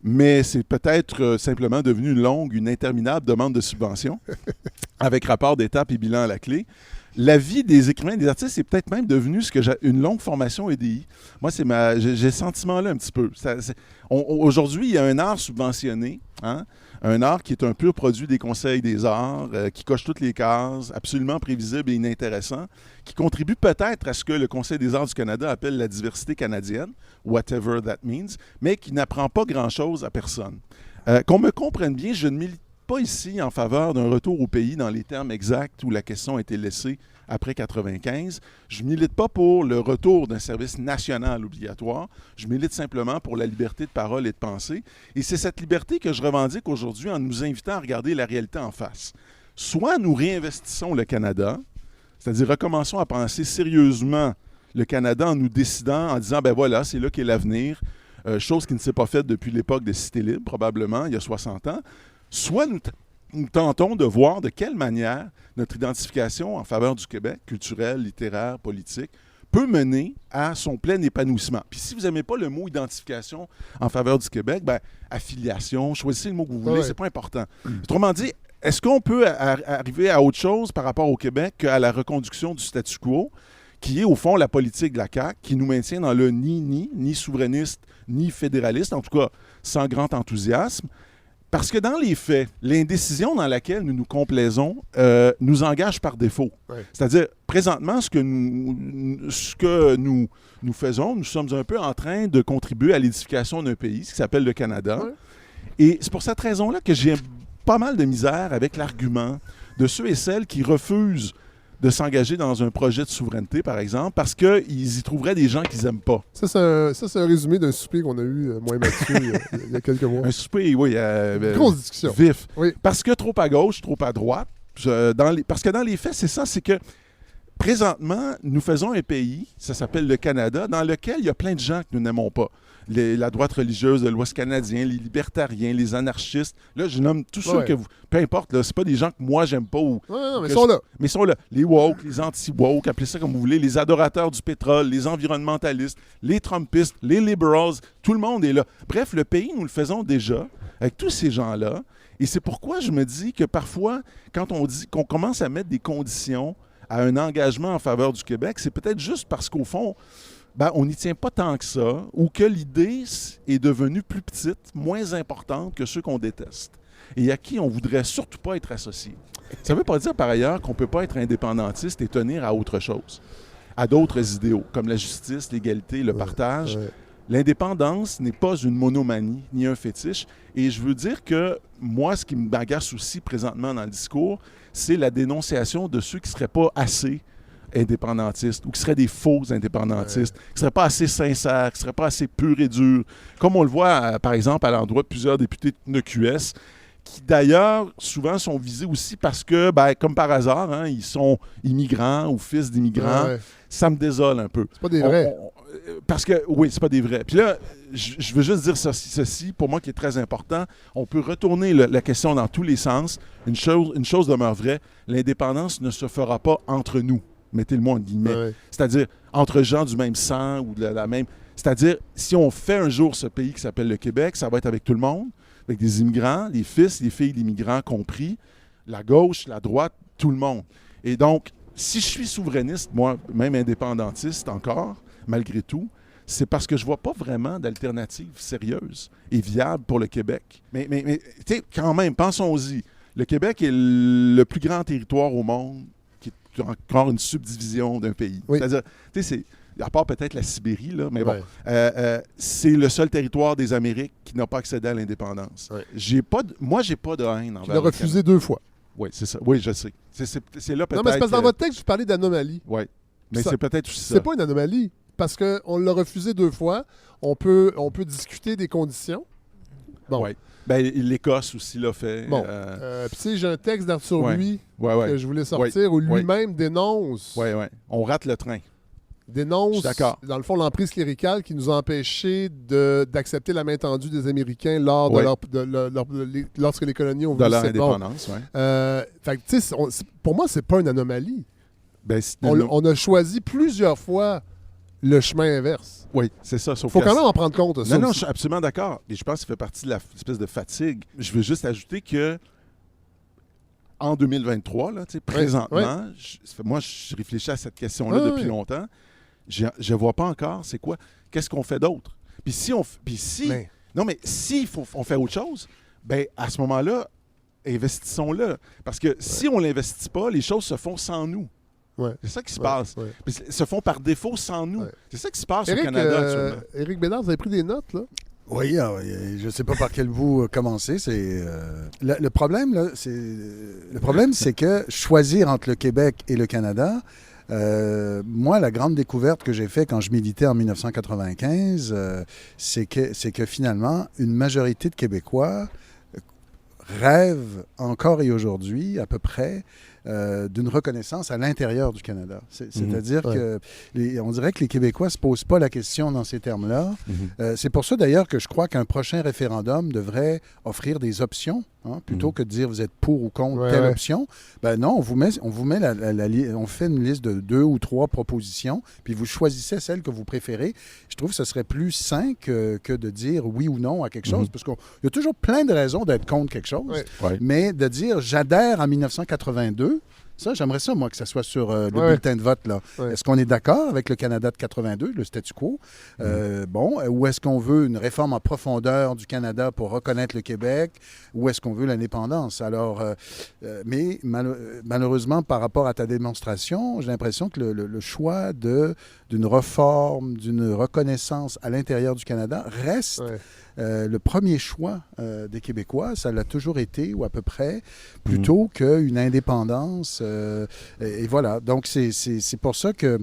mais c'est peut-être simplement devenu une interminable demande de subvention, avec rapport d'étape et bilan à la clé. La vie des écrivains et des artistes, c'est peut-être même devenu une longue formation EDI. Moi, j'ai ce sentiment-là un petit peu. Aujourd'hui, il y a un art subventionné, hein? Un art qui est un pur produit des conseils des arts, qui coche toutes les cases, absolument prévisible et inintéressant, qui contribue peut-être à ce que le Conseil des arts du Canada appelle la diversité canadienne, whatever that means, mais qui n'apprend pas grand-chose à personne. Qu'on me comprenne bien, je ne milite pas ici en faveur d'un retour au pays dans les termes exacts où la question a été laissée après 1995. Je ne milite pas pour le retour d'un service national obligatoire. Je milite simplement pour la liberté de parole et de pensée. Et c'est cette liberté que je revendique aujourd'hui en nous invitant à regarder la réalité en face. Soit nous réinvestissons le Canada, c'est-à-dire recommençons à penser sérieusement le Canada en nous décidant, en disant, ben voilà, c'est là qu'est l'avenir, chose qui ne s'est pas faite depuis l'époque de Cité Libre, probablement, il y a 60 ans. Soit nous tentons de voir de quelle manière notre identification en faveur du Québec, culturelle, littéraire, politique, peut mener à son plein épanouissement. Puis si vous n'aimez pas le mot identification en faveur du Québec, ben, affiliation, choisissez le mot que vous voulez, c'est pas important. Autrement dit, est-ce qu'on peut arriver à autre chose par rapport au Québec qu'à la reconduction du statu quo, qui est au fond la politique de la CAQ, qui nous maintient dans le ni souverainiste, ni fédéraliste, en tout cas sans grand enthousiasme? Parce que dans les faits, l'indécision dans laquelle nous nous complaisons nous engage par défaut. Ouais. C'est-à-dire, présentement, ce que nous faisons, nous sommes un peu en train de contribuer à l'édification d'un pays, ce qui s'appelle le Canada. Ouais. Et c'est pour cette raison-là que j'ai pas mal de misère avec l'argument de ceux et celles qui refusent de s'engager dans un projet de souveraineté, par exemple, parce qu'ils y trouveraient des gens qu'ils n'aiment pas. Ça, c'est un résumé d'un souper qu'on a eu, moi et Mathieu, il y a quelques mois. Un souper, oui. Grosse discussion. Vif. Oui. Parce que trop à gauche, trop à droite. Parce que dans les faits, c'est ça, c'est que présentement, nous faisons un pays, ça s'appelle le Canada, dans lequel il y a plein de gens que nous n'aimons pas. La droite religieuse de l'Ouest canadien, les libertariens, les anarchistes. Là, je nomme tous ceux que vous... Peu importe, là, c'est pas des gens que moi, j'aime pas. Non, mais ils sont là. Mais ils sont là. Les woke, les anti-woke, appelez ça comme vous voulez, les adorateurs du pétrole, les environnementalistes, les trumpistes, les liberals, tout le monde est là. Bref, le pays, nous le faisons déjà avec tous ces gens-là. Et c'est pourquoi je me dis que parfois, quand on dit qu'on commence à mettre des conditions à un engagement en faveur du Québec, c'est peut-être juste parce qu'au fond, on n'y tient pas tant que ça, ou que l'idée est devenue plus petite, moins importante que ceux qu'on déteste, et à qui on voudrait surtout pas être associé. Ça ne veut pas dire, par ailleurs, qu'on ne peut pas être indépendantiste et tenir à autre chose, à d'autres idéaux, comme la justice, l'égalité, le partage. Ouais. L'indépendance n'est pas une monomanie, ni un fétiche, et je veux dire que moi, ce qui m'agace aussi présentement dans le discours, c'est la dénonciation de ceux qui ne seraient pas assez indépendantistes ou qui seraient des faux indépendantistes, qui ne seraient pas assez sincères, qui ne seraient pas assez purs et durs. Comme on le voit, par exemple, à l'endroit de plusieurs députés de QS, qui d'ailleurs souvent sont visés aussi parce que, comme par hasard, hein, ils sont immigrants ou fils d'immigrants. Ouais. Ça me désole un peu. C'est pas des vrais. Parce que, oui, c'est pas des vrais. Puis là, je veux juste dire ceci, pour moi, qui est très important. On peut retourner la question dans tous les sens. Une chose demeure vraie. L'indépendance ne se fera pas entre nous. Mettez-le-moi en guillemets. Ouais. C'est-à-dire entre gens du même sang ou de la même... C'est-à-dire, si on fait un jour ce pays qui s'appelle le Québec, ça va être avec tout le monde, avec des immigrants, les fils, les filles d'immigrants compris, la gauche, la droite, tout le monde. Et donc, si je suis souverainiste, moi, même indépendantiste encore, malgré tout, c'est parce que je vois pas vraiment d'alternative sérieuse et viable pour le Québec. Mais tu sais, quand même, pensons-y. Le Québec est le plus grand territoire au monde qui est encore une subdivision d'un pays. Oui. C'est-à-dire, tu sais, à part peut-être la Sibérie, là, mais Ouais. bon, c'est le seul territoire des Amériques qui n'a pas accédé à l'indépendance. Ouais. moi, j'ai pas de haine envers Tu l'as le refusé 2 fois. Oui, c'est ça. Oui, je sais. C'est là peut-être... Non, mais c'est parce que dans votre texte, vous parlez d'anomalie. Oui, mais Ça- c'est peut-être aussi ça. C'est pas une anomalie. Parce qu'on l'a refusé 2 fois. On peut discuter des conditions. Bon. Ouais. Ben, l'Écosse aussi l'a fait. Bon. Puis tu sais, j'ai un texte d'Arthur Ouais. Louis Ouais. que je voulais sortir où lui-même dénonce. Oui. On rate le train. Dénonce, Je suis d'accord. dans le fond, l'emprise cléricale qui nous a empêchés d'accepter la main tendue des Américains lors Ouais. lorsque les colonies ont De voulu leur se séparer. indépendance, oui. Fait que, tu sais, pour moi, c'est pas une anomalie. Ben, On a choisi plusieurs fois le chemin inverse. Oui, c'est ça. Il faut quand même en prendre compte de ça. Non, je aussi. suis absolument d'accord. Et je pense que ça fait partie de l'espèce de fatigue. Je veux juste ajouter que en 2023, là, tu sais, présentement, moi, je réfléchis à cette question-là Ouais, depuis ouais. longtemps. Je ne vois pas encore c'est quoi. Qu'est-ce qu'on fait d'autre? Puis si on... Mais- Non, mais si on fait autre chose, ben à ce moment-là, investissons-le. Parce que si on ne l'investit pas, les choses se font sans nous. Ouais. C'est ça qui se Ouais, passe. ouais. Puis se font par défaut sans nous. Ouais. C'est ça qui se passe Éric, au Canada actuellement. Éric Bédard, vous avez pris des notes, là? Oui, je ne sais pas par quel bout commencer. Le problème, là, c'est que choisir entre le Québec et le Canada, moi, la grande découverte que j'ai faite quand je militais en 1995, c'est que finalement, une majorité de Québécois rêvent encore et aujourd'hui, à peu près, d'une reconnaissance à l'intérieur du Canada. C'est-à-dire que on dirait que les Québécois ne se posent pas la question dans ces termes-là. C'est pour ça d'ailleurs que je crois qu'un prochain référendum devrait offrir des options, plutôt que de dire vous êtes pour ou contre telle option. Ben non, on vous met on fait une liste de 2 ou 3 propositions, puis vous choisissez celle que vous préférez. Je trouve que ce serait plus sain que de dire oui ou non à quelque chose, parce qu'il y a toujours plein de raisons d'être contre quelque chose, mais de dire j'adhère à 1982, ça, j'aimerais ça, moi, que ça soit sur le bulletin de vote, là. Est-ce qu'on est d'accord avec le Canada de 82, le statu quo? Ou est-ce qu'on veut une réforme en profondeur du Canada pour reconnaître le Québec? Ou est-ce qu'on veut l'indépendance? Alors, mais malheureusement, par rapport à ta démonstration, j'ai l'impression que le choix d'une réforme, d'une reconnaissance à l'intérieur du Canada reste le premier choix des Québécois. Ça l'a toujours été, ou à peu près, plutôt qu'une indépendance. Et voilà. Donc, c'est pour ça que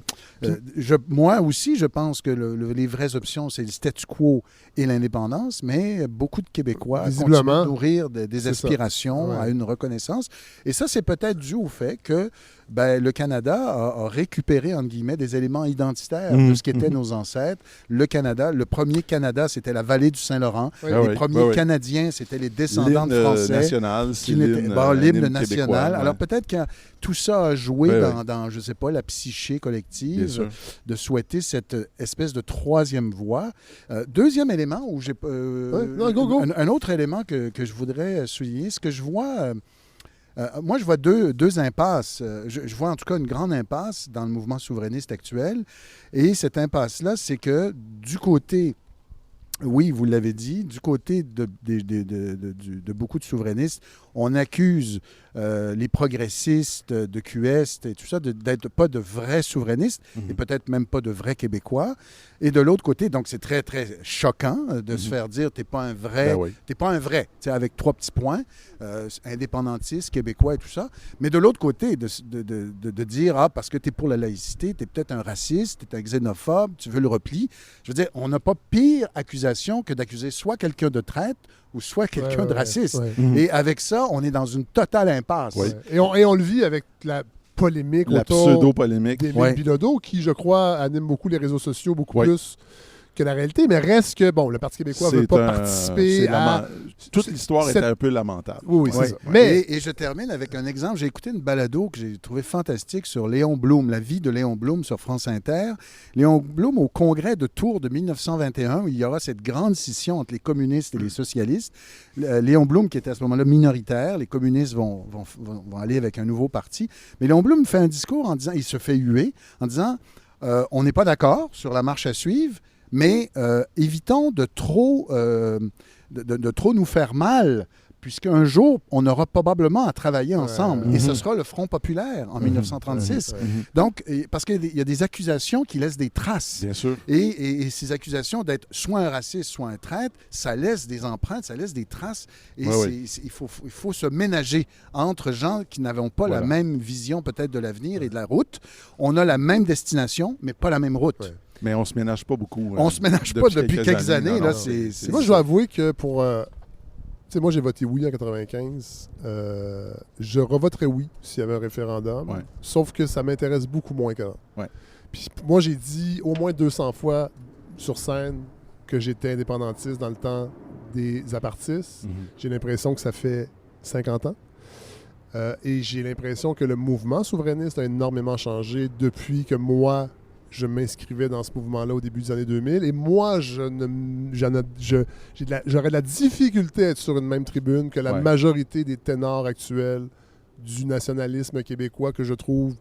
moi aussi, je pense que les vraies options, c'est le statu quo et l'indépendance, mais beaucoup de Québécois continuent de nourrir des aspirations à une reconnaissance. Et ça, c'est peut-être dû au fait que le Canada a récupéré, entre guillemets, des éléments identitaires de ce qu'étaient nos ancêtres. Le Canada, le premier Canada, c'était la vallée du Saint-Laurent. Les premiers Canadiens, c'était les descendants de Français. L'hymne national. Alors peut-être que tout ça a joué dans, je ne sais pas, la psyché collective de souhaiter cette espèce de troisième voie. Deuxième élément où j'ai... Un autre élément que je voudrais souligner, c'est que je vois... moi, je vois deux impasses. Je vois en tout cas une grande impasse dans le mouvement souverainiste actuel. Et cette impasse-là, c'est que du côté, oui, vous l'avez dit, du côté de beaucoup de souverainistes, on accuse les progressistes de QS et tout ça d'être pas de vrais souverainistes et peut-être même pas de vrais Québécois. Et de l'autre côté, donc c'est très, très choquant de se faire dire t'es pas un vrai, t'es pas un vrai, avec 3 petits points, indépendantiste, québécois et tout ça. Mais de l'autre côté, de dire parce que t'es pour la laïcité, t'es peut-être un raciste, t'es un xénophobe, tu veux le repli. Je veux dire, on n'a pas pire accusation que d'accuser soit quelqu'un de traître ou soit quelqu'un de raciste. Et avec ça, on est dans une totale impasse. Et on le vit avec la polémique autour pseudo-polémique d'Émile Bilodeau, qui, je crois, anime beaucoup les réseaux sociaux, beaucoup plus que la réalité. Mais reste que, le Parti québécois ne veut pas participer à... Toute l'histoire était un peu lamentable. Oui, c'est ça. Et je termine avec un exemple. J'ai écouté une balado que j'ai trouvé fantastique sur Léon Blum, la vie de Léon Blum sur France Inter. Léon Blum, au congrès de Tours de 1921, où il y aura cette grande scission entre les communistes et les socialistes. Léon Blum, qui était à ce moment-là minoritaire, les communistes vont aller avec un nouveau parti. Mais Léon Blum fait un discours en disant, il se fait huer, en disant... on n'est pas d'accord sur la marche à suivre, mais évitons de trop nous faire mal, puisqu'un jour, on aura probablement à travailler ensemble. Et ce sera le Front populaire en 1936. Donc, parce qu'il y a des accusations qui laissent des traces. Bien sûr. Et ces accusations d'être soit un raciste, soit un traître, ça laisse des empreintes, ça laisse des traces. Et il faut se ménager entre gens qui n'avons pas la même vision peut-être de l'avenir et de la route. On a la même destination, mais pas la même route. Mais on se ménage pas beaucoup. On se ménage pas depuis quelques années. Là, moi, je dois avouer que pour... Tu sais, moi, j'ai voté oui en 95. Je revoterais oui s'il y avait un référendum. Ouais. Sauf que ça m'intéresse beaucoup moins qu'avant. Ouais. Puis moi, j'ai dit au moins 200 fois sur scène que j'étais indépendantiste dans le temps des apartistes. J'ai l'impression que ça fait 50 ans. Et j'ai l'impression que le mouvement souverainiste a énormément changé depuis que moi, je m'inscrivais dans ce mouvement-là au début des années 2000. Et moi, j'aurais de la difficulté à être sur une même tribune que la majorité des ténors actuels du nationalisme québécois que je trouve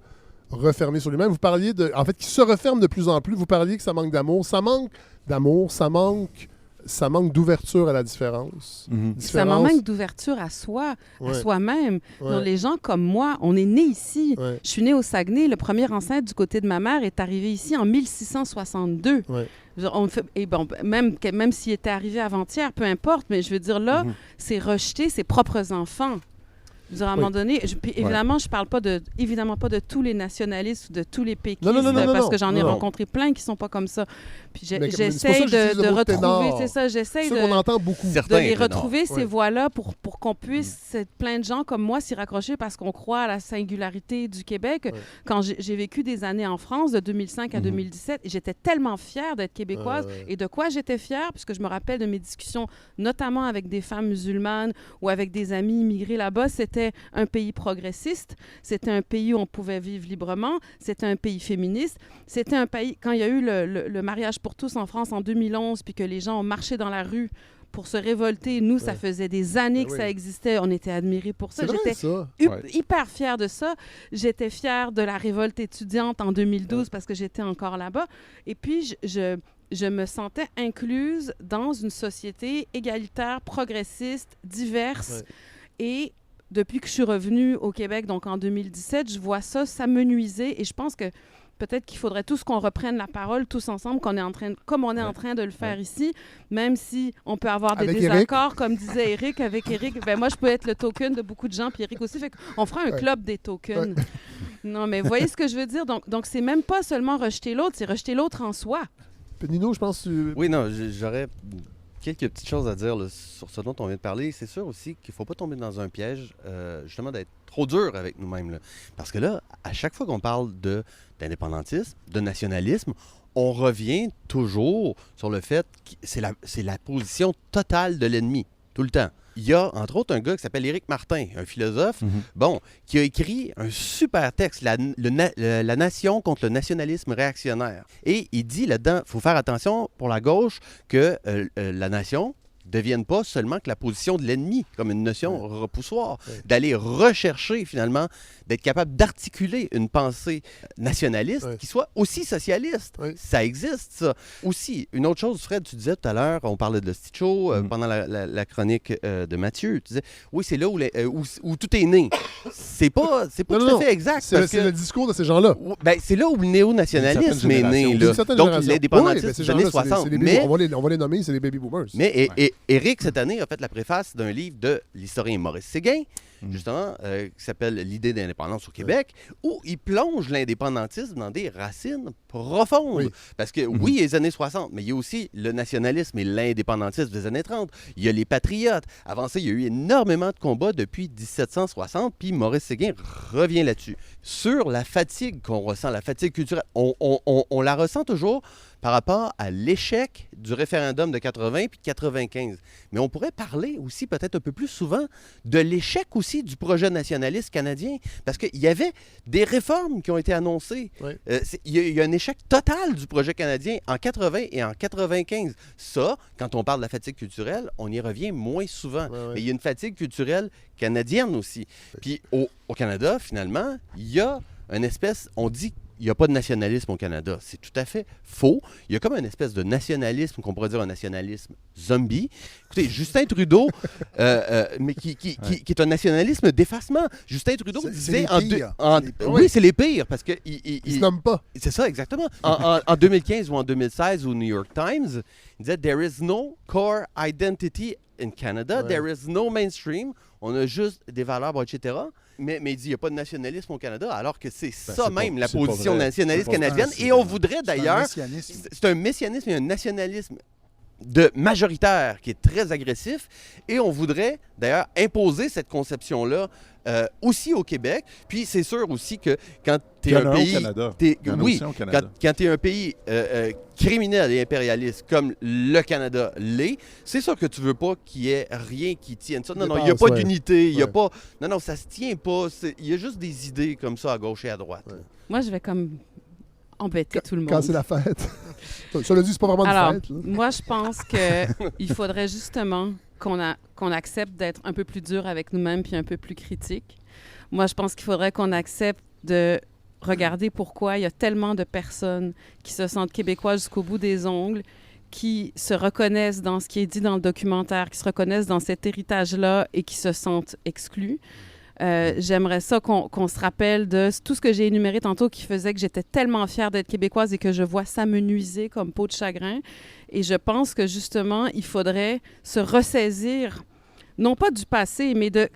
refermé sur lui-même. Vous parliez en fait, qui se referme de plus en plus. Vous parliez que ça manque d'amour. Ça manque d'amour, ça manque d'ouverture à la différence. Ça manque d'ouverture à soi, à soi-même. Donc, les gens comme moi, on est nés ici. Je suis née au Saguenay. Le premier ancêtre du côté de ma mère est arrivé ici en 1662. Même s'il était arrivé avant-hier, peu importe, mais je veux dire, là, c'est rejeter ses propres enfants. Je veux dire, à un moment donné, évidemment, je ne parle évidemment pas de tous les nationalistes ou de tous les péquistes, parce que j'en ai rencontré plein qui ne sont pas comme ça. Puis j'essaie de retrouver, c'est ça, j'essaie qu'on entend beaucoup. De les retrouver, ces voix-là, pour qu'on puisse, plein de gens comme moi, s'y raccrocher parce qu'on croit à la singularité du Québec. Quand j'ai vécu des années en France, de 2005 à 2017, et j'étais tellement fière d'être québécoise. Et de quoi j'étais fière? Puisque je me rappelle de mes discussions, notamment avec des femmes musulmanes ou avec des amis immigrés là-bas, c'était un pays progressiste, c'était un pays où on pouvait vivre librement, c'était un pays féministe, c'était un pays, quand il y a eu le mariage pour tous en France en 2011, puis que les gens ont marché dans la rue pour se révolter, nous, ça faisait des années que ça existait, on était admirés pour ça. J'étais hyper fière de ça. J'étais fière de la révolte étudiante en 2012 parce que j'étais encore là-bas. Et puis, je me sentais incluse dans une société égalitaire, progressiste, diverse. Et depuis que je suis revenue au Québec, donc en 2017, je vois ça s'amenuiser et je pense que peut-être qu'il faudrait tous qu'on reprenne la parole tous ensemble, comme on est en train de le faire ici, même si on peut avoir des désaccords, comme disait Éric, avec Éric. Ben moi, je peux être le token de beaucoup de gens, puis Éric aussi. Fait qu'on fera un club des tokens. Non, mais vous voyez ce que je veux dire? Donc c'est même pas seulement rejeter l'autre, c'est rejeter l'autre en soi. Nino, je pense que... Oui, non, j'aurais quelques petites choses à dire là, sur ce dont on vient de parler. C'est sûr aussi qu'il ne faut pas tomber dans un piège, justement, d'être trop dur avec nous-mêmes. Là. Parce que là, à chaque fois qu'on parle d'indépendantisme, de nationalisme, on revient toujours sur le fait que c'est la position totale de l'ennemi, tout le temps. Il y a, entre autres, un gars qui s'appelle Éric Martin, un philosophe, qui a écrit un super texte, la nation contre le nationalisme réactionnaire. Et il dit là-dedans, il faut faire attention pour la gauche que la nation ne devienne pas seulement que la position de l'ennemi, comme une notion repoussoire, d'aller rechercher finalement, d'être capable d'articuler une pensée nationaliste qui soit aussi socialiste. Ça existe, ça. Aussi, une autre chose, Fred, tu disais tout à l'heure, on parlait de Stitcho pendant la chronique de Mathieu, tu disais, oui, c'est là où tout est né. C'est pas tout à fait exact. C'est le discours de ces gens-là. Ben, c'est là où le néo-nationalisme est né. Là. Donc, l'indépendantisme des années 60. On va les nommer, c'est les baby boomers. Mais Éric, cette année, a fait la préface d'un livre de l'historien Maurice Séguin, justement, qui s'appelle L'idée d'indépendance au Québec, où il plonge l'indépendantisme dans des racines profondes. Parce que, oui, il y a les années 60, mais il y a aussi le nationalisme et l'indépendantisme des années 30. Il y a les patriotes. Avant ça, il y a eu énormément de combats depuis 1760, puis Maurice Séguin revient là-dessus. Sur la fatigue qu'on ressent, la fatigue culturelle, on la ressent toujours par rapport à l'échec du référendum de 80 puis de 95. Mais on pourrait parler aussi peut-être un peu plus souvent de l'échec aussi du projet nationaliste canadien, parce qu'il y avait des réformes qui ont été annoncées. Il y a un échec total du projet canadien en 80 et en 95. Ça, quand on parle de la fatigue culturelle, on y revient moins souvent. Mais il y a une fatigue culturelle canadienne aussi. Puis au Canada, finalement, il y a une espèce, on dit il n'y a pas de nationalisme au Canada. C'est tout à fait faux. Il y a comme une espèce de nationalisme, qu'on pourrait dire un nationalisme zombie. Écoutez, Justin Trudeau, mais qui est un nationalisme d'effacement. Justin Trudeau disait... Oui, c'est les pires, parce que... Il se nomme pas. C'est ça, exactement. En 2015 ou en 2016, au New York Times, il disait « There is no core identity in Canada. Ouais. There is no mainstream. On a juste des valeurs, etc. » Mais il dit qu'il n'y a pas de nationalisme au Canada, alors que c'est ça même, la position nationaliste canadienne. Et on voudrait d'ailleurs... C'est un messianisme et un nationalisme majoritaire qui est très agressif. Et on voudrait d'ailleurs imposer cette conception-là aussi au Québec. Puis c'est sûr aussi que quand tu es un pays... Quand tu es un pays criminel et impérialiste comme le Canada l'est, c'est sûr que tu veux pas qu'il y ait rien qui tienne ça. Non, il n'y a pas d'unité, il y a pas... Non, ça se tient pas. Il y a juste des idées comme ça à gauche et à droite. Ouais. Moi, je vais comme embêter tout le monde. Quand c'est la fête. Ça le dit, c'est pas vraiment une fête. Là. Moi, je pense qu'il faudrait justement qu'on accepte d'être un peu plus dur avec nous-mêmes puis un peu plus critique. Moi, je pense qu'il faudrait qu'on accepte de regarder pourquoi il y a tellement de personnes qui se sentent québécois jusqu'au bout des ongles, qui se reconnaissent dans ce qui est dit dans le documentaire, qui se reconnaissent dans cet héritage-là et qui se sentent exclus. J'aimerais ça qu'on se rappelle de tout ce que j'ai énuméré tantôt qui faisait que j'étais tellement fière d'être québécoise et que je vois ça me nuiser comme peau de chagrin. Et je pense que justement, il faudrait se ressaisir, non pas du passé, mais de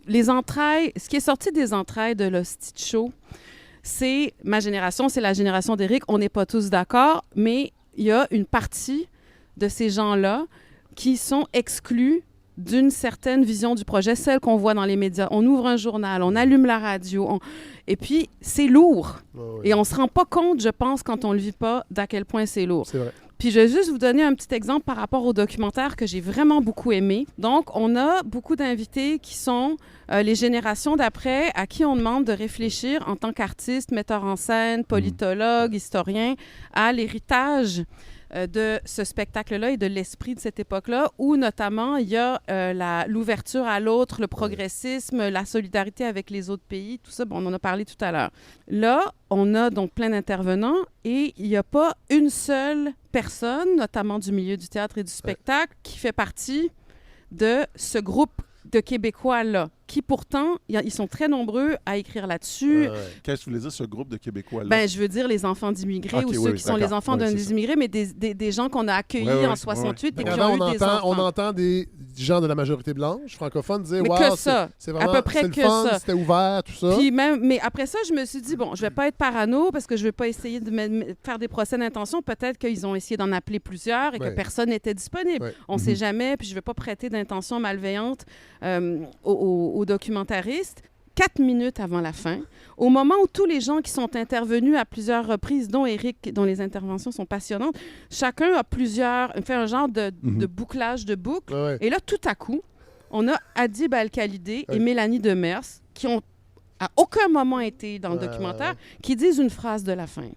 les entrailles, ce qui est sorti des entrailles de l'Hostie de Show. C'est ma génération, c'est la génération d'Éric. On n'est pas tous d'accord, mais il y a une partie de ces gens-là qui sont exclus d'une certaine vision du projet, celle qu'on voit dans les médias. On ouvre un journal, on allume la radio, et puis c'est lourd. Oh oui. Et on ne se rend pas compte, je pense, quand on ne le vit pas, d'à quel point c'est lourd. C'est vrai. Puis je vais juste vous donner un petit exemple par rapport au documentaire que j'ai vraiment beaucoup aimé. Donc, on a beaucoup d'invités qui sont les générations d'après, à qui on demande de réfléchir en tant qu'artiste, metteur en scène, politologue, historien, à l'héritage de ce spectacle-là et de l'esprit de cette époque-là, où notamment il y a l'ouverture à l'autre, le progressisme, la solidarité avec les autres pays, tout ça, bon, on en a parlé tout à l'heure. Là, on a donc plein d'intervenants et il n'y a pas une seule personne, notamment du milieu du théâtre et du spectacle, qui fait partie de ce groupe de Québécois-là, qui pourtant, ils sont très nombreux à écrire là-dessus. Qu'est-ce que tu voulais dire, ce groupe de Québécois-là? Ben, je veux dire les enfants d'immigrés ou ceux qui sont les enfants des immigrés, mais des gens qu'on a accueillis en 68 et qui ont eu des enfants. On entend des gens de la majorité blanche, francophones, dire « Wow, c'est vraiment à peu près c'est que le fun, ça. C'était ouvert, tout ça. » Mais après ça, je me suis dit, bon, je vais pas être parano parce que je vais pas essayer de faire des procès d'intention. Peut-être qu'ils ont essayé d'en appeler plusieurs et que personne n'était disponible. On sait jamais, puis je vais pas prêter d'intention malveillante aux documentaristes. 4 minutes avant la fin, au moment où tous les gens qui sont intervenus à plusieurs reprises, dont Éric, dont les interventions sont passionnantes, chacun a fait un genre de bouclage de boucle. Et là, tout à coup, on a Adib Al-Khalidé et Mélanie Demers qui ont à aucun moment été dans le documentaire, qui disent une phrase de la fin.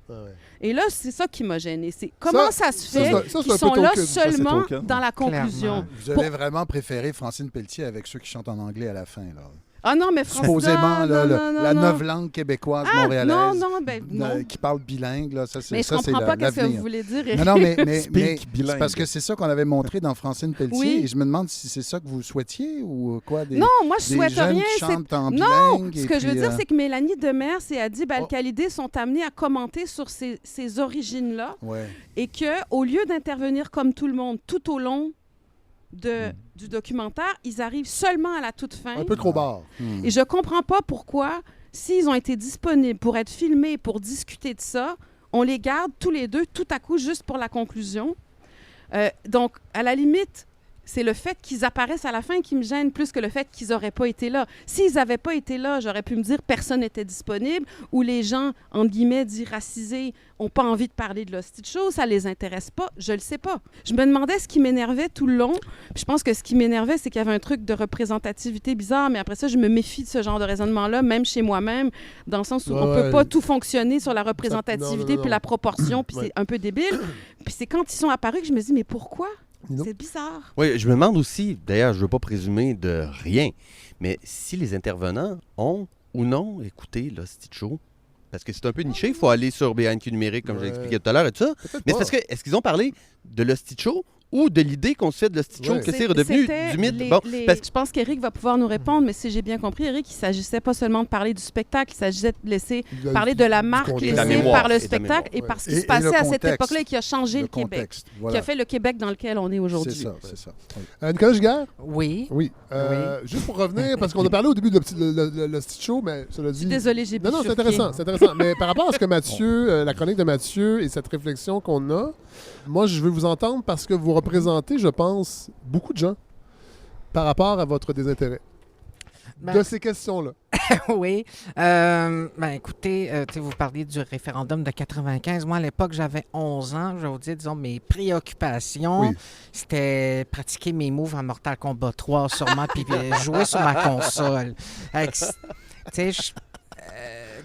Et là, c'est ça qui m'a gênée. C'est comment ça se fait qu'ils sont là seulement dans la conclusion. Vous avez vraiment préféré Francine Pelletier avec ceux qui chantent en anglais à la fin, là. Ah non, mais supposément, la novlangue québécoise montréalaise non. qui parle bilingue, là, ça, c'est mais je comprends pas ce que vous voulez dire. Non, mais c'est parce que c'est ça qu'on avait montré dans Francine Pelletier, et je me demande si c'est ça que vous souhaitiez ou quoi. Non, moi, je souhaite rien. Qui chantent en bilingue, non, ce que je veux dire, c'est que Mélanie Demers et Adib Al-Khalidé sont amenés à commenter sur ces origines-là, et qu'au lieu d'intervenir comme tout le monde tout au long du documentaire, ils arrivent seulement à la toute fin. Un peu trop bas. Et je comprends pas pourquoi, s'ils ont été disponibles pour être filmés, pour discuter de ça, on les garde tous les deux tout à coup juste pour la conclusion. Donc, à la limite, c'est le fait qu'ils apparaissent à la fin qui me gêne plus que le fait qu'ils n'auraient pas été là. S'ils n'avaient pas été là, j'aurais pu me dire personne n'était disponible ou les gens, entre guillemets, dits racisés, n'ont pas envie de parler de l'hostie de show, ça ne les intéresse pas, je le sais pas. Je me demandais ce qui m'énervait tout le long. Puis je pense que ce qui m'énervait, c'est qu'il y avait un truc de représentativité bizarre, mais après ça, je me méfie de ce genre de raisonnement-là, même chez moi-même, dans le sens où on ne peut pas tout fonctionner sur la représentativité puis la proportion, puis c'est un peu débile. Puis c'est quand ils sont apparus que je me dis, mais pourquoi? C'est bizarre. Oui, je me demande aussi, d'ailleurs, je ne veux pas présumer de rien, mais si les intervenants ont ou non écouté l'hostie de show, parce que c'est un peu niché, il faut aller sur BNQ numérique, comme j'ai expliqué tout à l'heure et tout ça. Peut-être Mais pas. c'est parce que, est-ce qu'ils ont parlé de l'hostie de show ou de l'idée qu'on se fait de l'hostie de show, Ouais. que c'est redevenu C'était du mythe? les- Bon, les- parce que Je pense qu'Éric va pouvoir nous répondre, mais si j'ai bien compris, Éric, il ne s'agissait pas seulement de parler du spectacle, il s'agissait de laisser parler de la marque contexte. laissée La mémoire, par le et de la spectacle et mémoire, par ce qui Et se passait le à cette contexte. époque-là et qui a changé le Québec. contexte, Qui voilà. a fait le Québec dans lequel on est aujourd'hui. C'est ça, c'est ça. Oui. Nicolas Giguère? Oui. Oui. Juste pour revenir, parce qu'on a parlé au début de le petit show, mais cela Je dit... suis désolée, j'ai Non, c'est bifurqué. intéressant, c'est intéressant. Mais par rapport à ce que Mathieu, la chronique de Mathieu et cette réflexion qu'on a, moi, je veux vous entendre parce que vous représentez, je pense, beaucoup de gens par rapport à votre désintérêt de ces questions-là. Oui. Écoutez, vous parliez du référendum de 95. Moi, à l'époque, j'avais 11 ans. Je vais vous dire, disons, mes préoccupations, Oui. c'était pratiquer mes moves en Mortal Kombat 3 sûrement, puis jouer sur ma console.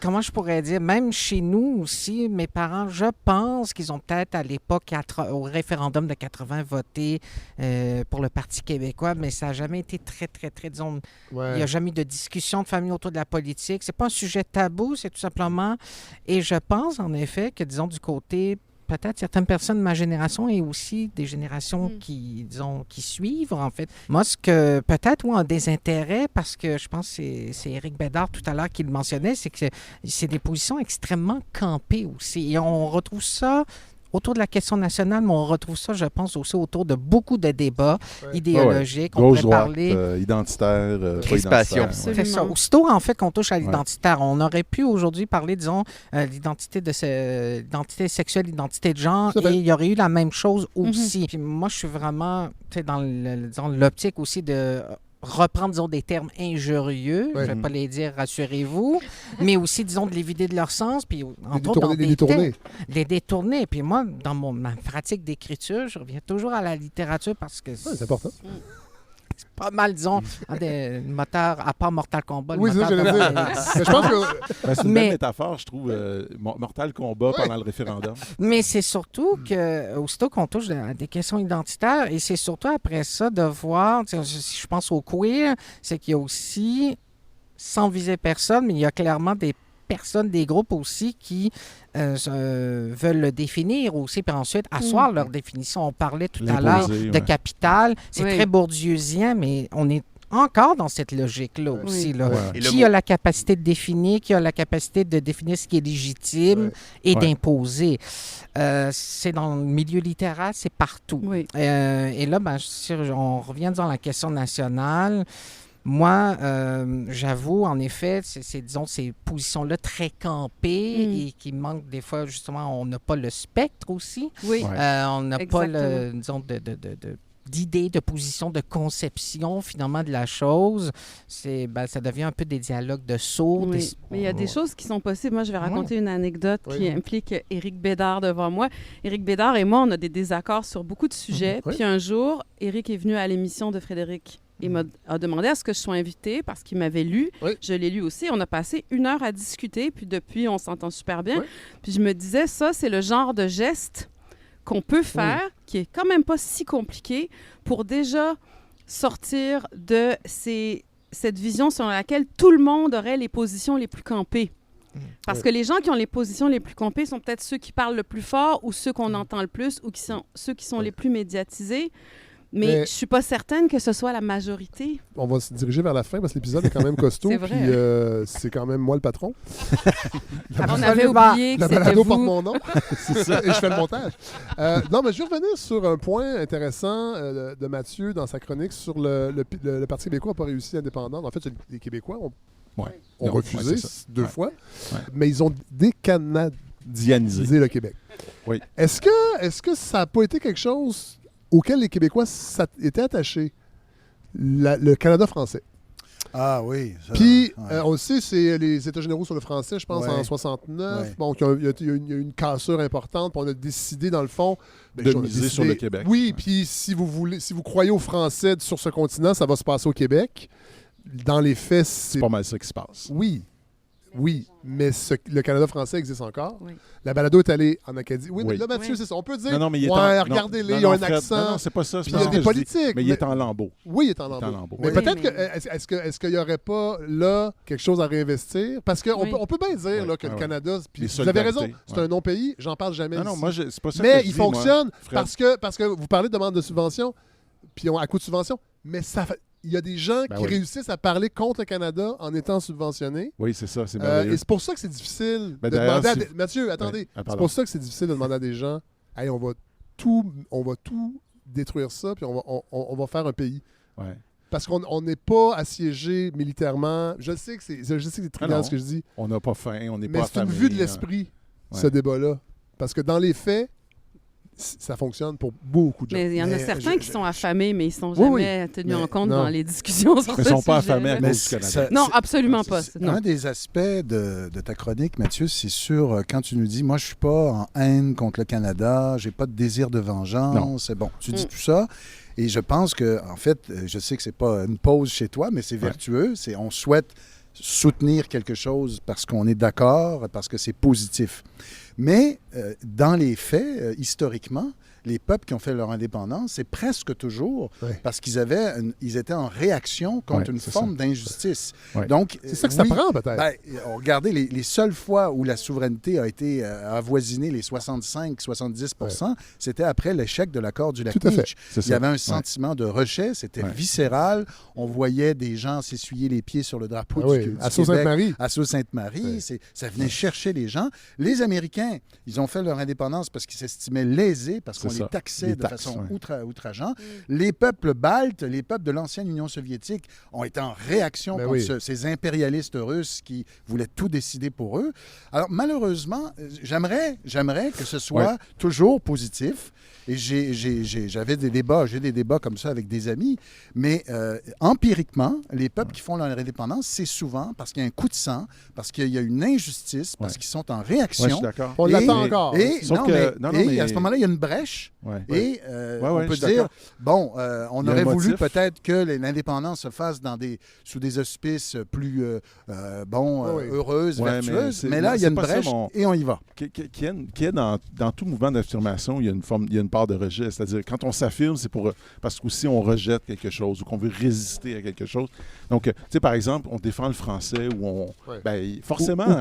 Comment je pourrais dire, même chez nous aussi, mes parents, je pense qu'ils ont peut-être à l'époque, au référendum de 80, voté pour le Parti québécois, mais ça n'a jamais été très, très, très, disons, il n'y a jamais eu de discussion de famille autour de la politique. C'est pas un sujet tabou, c'est tout simplement. Et je pense, en effet, que, disons, du côté peut-être certaines personnes de ma génération et aussi des générations qui suivent, en fait. Moi, ce que peut-être, un désintérêt, parce que je pense que c'est Éric Bédard tout à l'heure qui le mentionnait, c'est que c'est des positions extrêmement campées aussi. Et on retrouve ça autour de la question nationale, mais on retrouve ça, je pense, aussi autour de beaucoup de débats idéologiques. Gauche, On pourrait droite, parler identitaire, pas Crispation. identitaire. c'est ça. Aussitôt, en fait, qu'on touche à l'identitaire, on aurait pu aujourd'hui parler, disons, l'identité l'identité sexuelle, l'identité de genre, et il y aurait eu la même chose aussi. Puis moi, je suis vraiment dans disons, l'optique aussi de reprendre, disons, des termes injurieux, je ne vais pas les dire, rassurez-vous, mais aussi, disons, de les vider de leur sens, puis entre autres, dans les détourner. les détourner. Puis moi, dans ma pratique d'écriture, je reviens toujours à la littérature parce que c'est important. C'est pas mal, disons, des moteurs, à part Mortal Kombat. Oui, c'est ça que j'allais dire. Mais je pense que... c'est une belle métaphore, je trouve, Mortal Kombat pendant le référendum. Mais c'est surtout que, aussitôt qu'on touche à des questions identitaires, et c'est surtout après ça de voir, si je pense au queer, c'est qu'il y a aussi, sans viser personne, mais il y a clairement des personnes, des groupes aussi qui veulent le définir aussi, puis ensuite asseoir leur définition. On parlait tout à l'heure de capital. C'est très bourdieusien, mais on est encore dans cette logique-là aussi. Là. Qui a la capacité de définir, qui a la capacité de définir ce qui est légitime et d'imposer. C'est dans le milieu littéraire, c'est partout. Et là, si on revient dans la question nationale, moi, j'avoue, en effet, c'est disons, ces positions-là très campées et qui manquent des fois, justement, on n'a pas le spectre aussi. On n'a pas le, disons, d'idées, de position, de conception, finalement, de la chose. Ça devient un peu des dialogues de sourds. Mais il y a des choses qui sont possibles. Moi, je vais raconter une anecdote qui implique Éric Bédard devant moi. Éric Bédard et moi, on a des désaccords sur beaucoup de sujets. Puis un jour, Éric est venu à l'émission de Frédéric. Il m'a demandé à ce que je sois invitée parce qu'il m'avait lu. Je l'ai lu aussi. On a passé 1 heure à discuter. Puis depuis, on s'entend super bien. Puis je me disais, ça, c'est le genre de geste qu'on peut faire, qui est quand même pas si compliqué, pour déjà sortir de cette vision selon laquelle tout le monde aurait les positions les plus campées. Parce que les gens qui ont les positions les plus campées sont peut-être ceux qui parlent le plus fort ou ceux qu'on entend le plus ou ceux qui sont les plus médiatisés. Mais je ne suis pas certaine que ce soit la majorité. On va se diriger vers la fin parce que l'épisode est quand même costaud. C'est vrai. Puis c'est quand même moi le patron. On avait oublié que c'était vous. Porte mon nom. C'est ça. Et je fais le montage. Non, mais je vais revenir sur un point intéressant de Mathieu dans sa chronique sur le Parti québécois n'a pas réussi indépendant. En fait, les Québécois ont refusé 2 fois, mais ils ont décanadisé le Québec. Oui. Est-ce que ça n'a pas été quelque chose auquel les Québécois étaient attachés, le Canada français? Ah oui. Puis, on le sait, c'est les États généraux sur le français, je pense, en 69. Donc, il y a eu une cassure importante. Puis on a décidé, dans le fond... de miser sur le Québec. Oui, puis si vous croyez aux Français sur ce continent, ça va se passer au Québec. Dans les faits, c'est pas mal ça qui se passe. Oui. Oui, mais le Canada français existe encore. Oui. La balado est allée en Acadie. Oui, mais Oui. là, Mathieu, Oui. c'est ça. On peut dire, Non, mais il est ouais, en... regardez-les, non, ils ont non, un Fred, accent. Non, c'est pas ça. Puis il y a des que je dis. politiques. Mais il est en lambeau. Oui, il est en Il est en lambeau. lambeau. Mais Oui, peut-être mais- que est-ce qu'il n'y aurait pas là quelque chose à réinvestir? Parce qu'on Oui. on peut bien dire Oui, là, que le oui. Canada, puis Les vous avez raison, solidarités, c'est ouais. un non-pays, j'en parle jamais. Non, non, ici. moi, c'est pas ça Mais que je il dis, moi, fonctionne Fred. parce que vous parlez de demande de subvention, puis à coup de subvention, mais il y a des gens Ben qui oui. réussissent à parler contre le Canada en étant subventionnés. Oui, c'est ça, c'est Et merveilleux. c'est pour ça que c'est difficile Ben, de d'ailleurs, demander à si- Mathieu, attendez. Ouais. Ah, C'est pardon. pour ça que c'est difficile de demander à des gens, hey, on va tout détruire ça, puis on va faire un pays. Ouais. Parce qu'on n'est pas assiégé militairement. Je sais que c'est trivial non. ce que je dis, On n'a pas faim, on n'est mais pas c'est une affamé, vue de l'esprit, ouais. ce débat-là. Parce que dans les faits, ça fonctionne pour beaucoup de gens. Mais il y en a Mais certains qui sont affamés, mais ils sont Oui, jamais tenus Mais en compte non. dans les discussions sur Mais ce ils sont pas sujet-là. affamés à Mais cause du Canada. Non, absolument pas. C'est Non. un des aspects de ta chronique, Mathieu, c'est sûr, quand tu nous dis, moi, je suis pas en haine contre le Canada, j'ai pas de désir de vengeance. C'est bon, tu dis tout ça. Et je pense que, en fait, je sais que c'est pas une pause chez toi, mais c'est vertueux. On souhaite soutenir quelque chose parce qu'on est d'accord, parce que c'est positif. Mais dans les faits, historiquement, les peuples qui ont fait leur indépendance, c'est presque toujours parce qu'ils étaient en réaction contre une forme d'injustice. Ouais. Donc, c'est ça que ça prend, peut-être. Ben, regardez, les seules fois où la souveraineté a été avoisinée les 65-70 c'était après l'échec de l'accord du lac Tout à fait. Meech. C'est Il y ça. avait un sentiment de rejet, c'était viscéral. On voyait des gens s'essuyer les pieds sur le drapeau Ah oui, du à Québec. Sault-Sainte-Marie. À Sault-Sainte-Marie, ça venait chercher les gens. Les Américains, ils ont fait leur indépendance parce qu'ils s'estimaient lésés, parce qu'on C'est les ça. taxait Les de taxes, façon ouais. outrageante. Les peuples baltes, les peuples de l'ancienne Union soviétique ont été en réaction Ben contre oui. ces impérialistes russes qui voulaient tout décider pour eux. Alors, malheureusement, j'aimerais que ce soit toujours positif. Et j'ai des débats comme ça avec des amis, mais empiriquement, les peuples qui font leur indépendance, c'est souvent parce qu'il y a un coup de sang, parce qu'il y a une injustice, parce qu'ils sont en réaction. Ouais, je suis d'accord. On l'attend encore. Et, Sauf non, que- mais à ce moment-là, il y a une brèche. Ouais. Et on je peut suis dire, d'accord. bon, on Il y a aurait un voulu motif. peut-être que l'indépendance se fasse sous des auspices plus heureuses, Ouais, mais vertueuses. c'est- Mais là, il y a c'est une pas ça, brèche mon- et on y va. Qui est dans tout mouvement d'affirmation, il y a une part de rejet. C'est-à-dire, quand on s'affirme, c'est parce qu'aussi on rejette quelque chose ou qu'on veut résister à quelque chose. Donc, tu sais, par exemple, on défend le français ou forcément...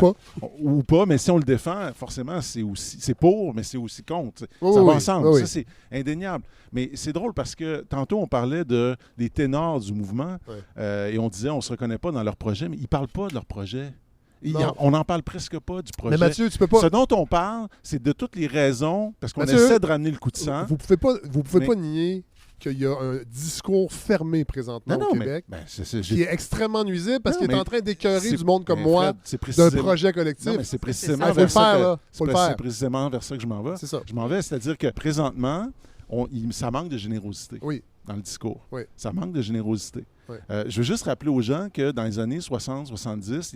Ou pas, mais si on le défend, forcément, c'est pour, mais c'est aussi contre. Ça va ensemble. Ça, c'est indéniable. Mais c'est drôle parce que tantôt, on parlait des ténors du mouvement et on disait on ne se reconnaît pas dans leur projet, mais ils ne parlent pas de leur projet. On n'en parle presque pas du projet. Mais Mathieu, tu peux pas... Ce dont on parle, c'est de toutes les raisons, parce qu'on Mathieu, essaie de ramener le coup de sang. Vous pouvez pas nier qu'il y a un discours fermé présentement au Québec qui est extrêmement nuisible parce qu'il est en train d'écœurer du monde comme moi d'un projet collectif. Non, mais c'est précisément Il faut le faire, là. C'est précisément vers ça que je m'en vais. C'est ça. Je m'en vais, c'est-à-dire que présentement, ça manque de générosité dans le discours. Oui. Ça manque de générosité. Oui. Je veux juste rappeler aux gens que dans les années 60-70,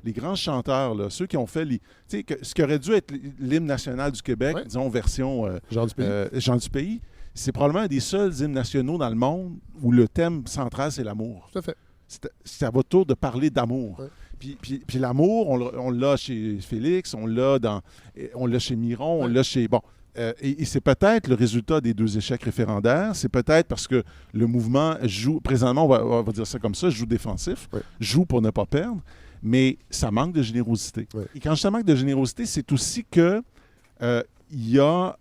les grands chanteurs, là, ceux qui ont fait ce qui aurait dû être l'hymne national du Québec, disons version Jean du Pays, c'est probablement un des seuls hymnes nationaux dans le monde où le thème central, c'est l'amour. Tout à fait. C'est à votre tour de parler d'amour. Ouais. Puis l'amour, on l'a chez Félix, on l'a chez Miron, on l'a chez... Bon, et c'est peut-être le résultat des 2 échecs référendaires. C'est peut-être parce que le mouvement joue... Présentement, on va dire ça comme ça, joue défensif, joue pour ne pas perdre, mais ça manque de générosité. Et quand je dis manque de générosité, c'est aussi que il y a...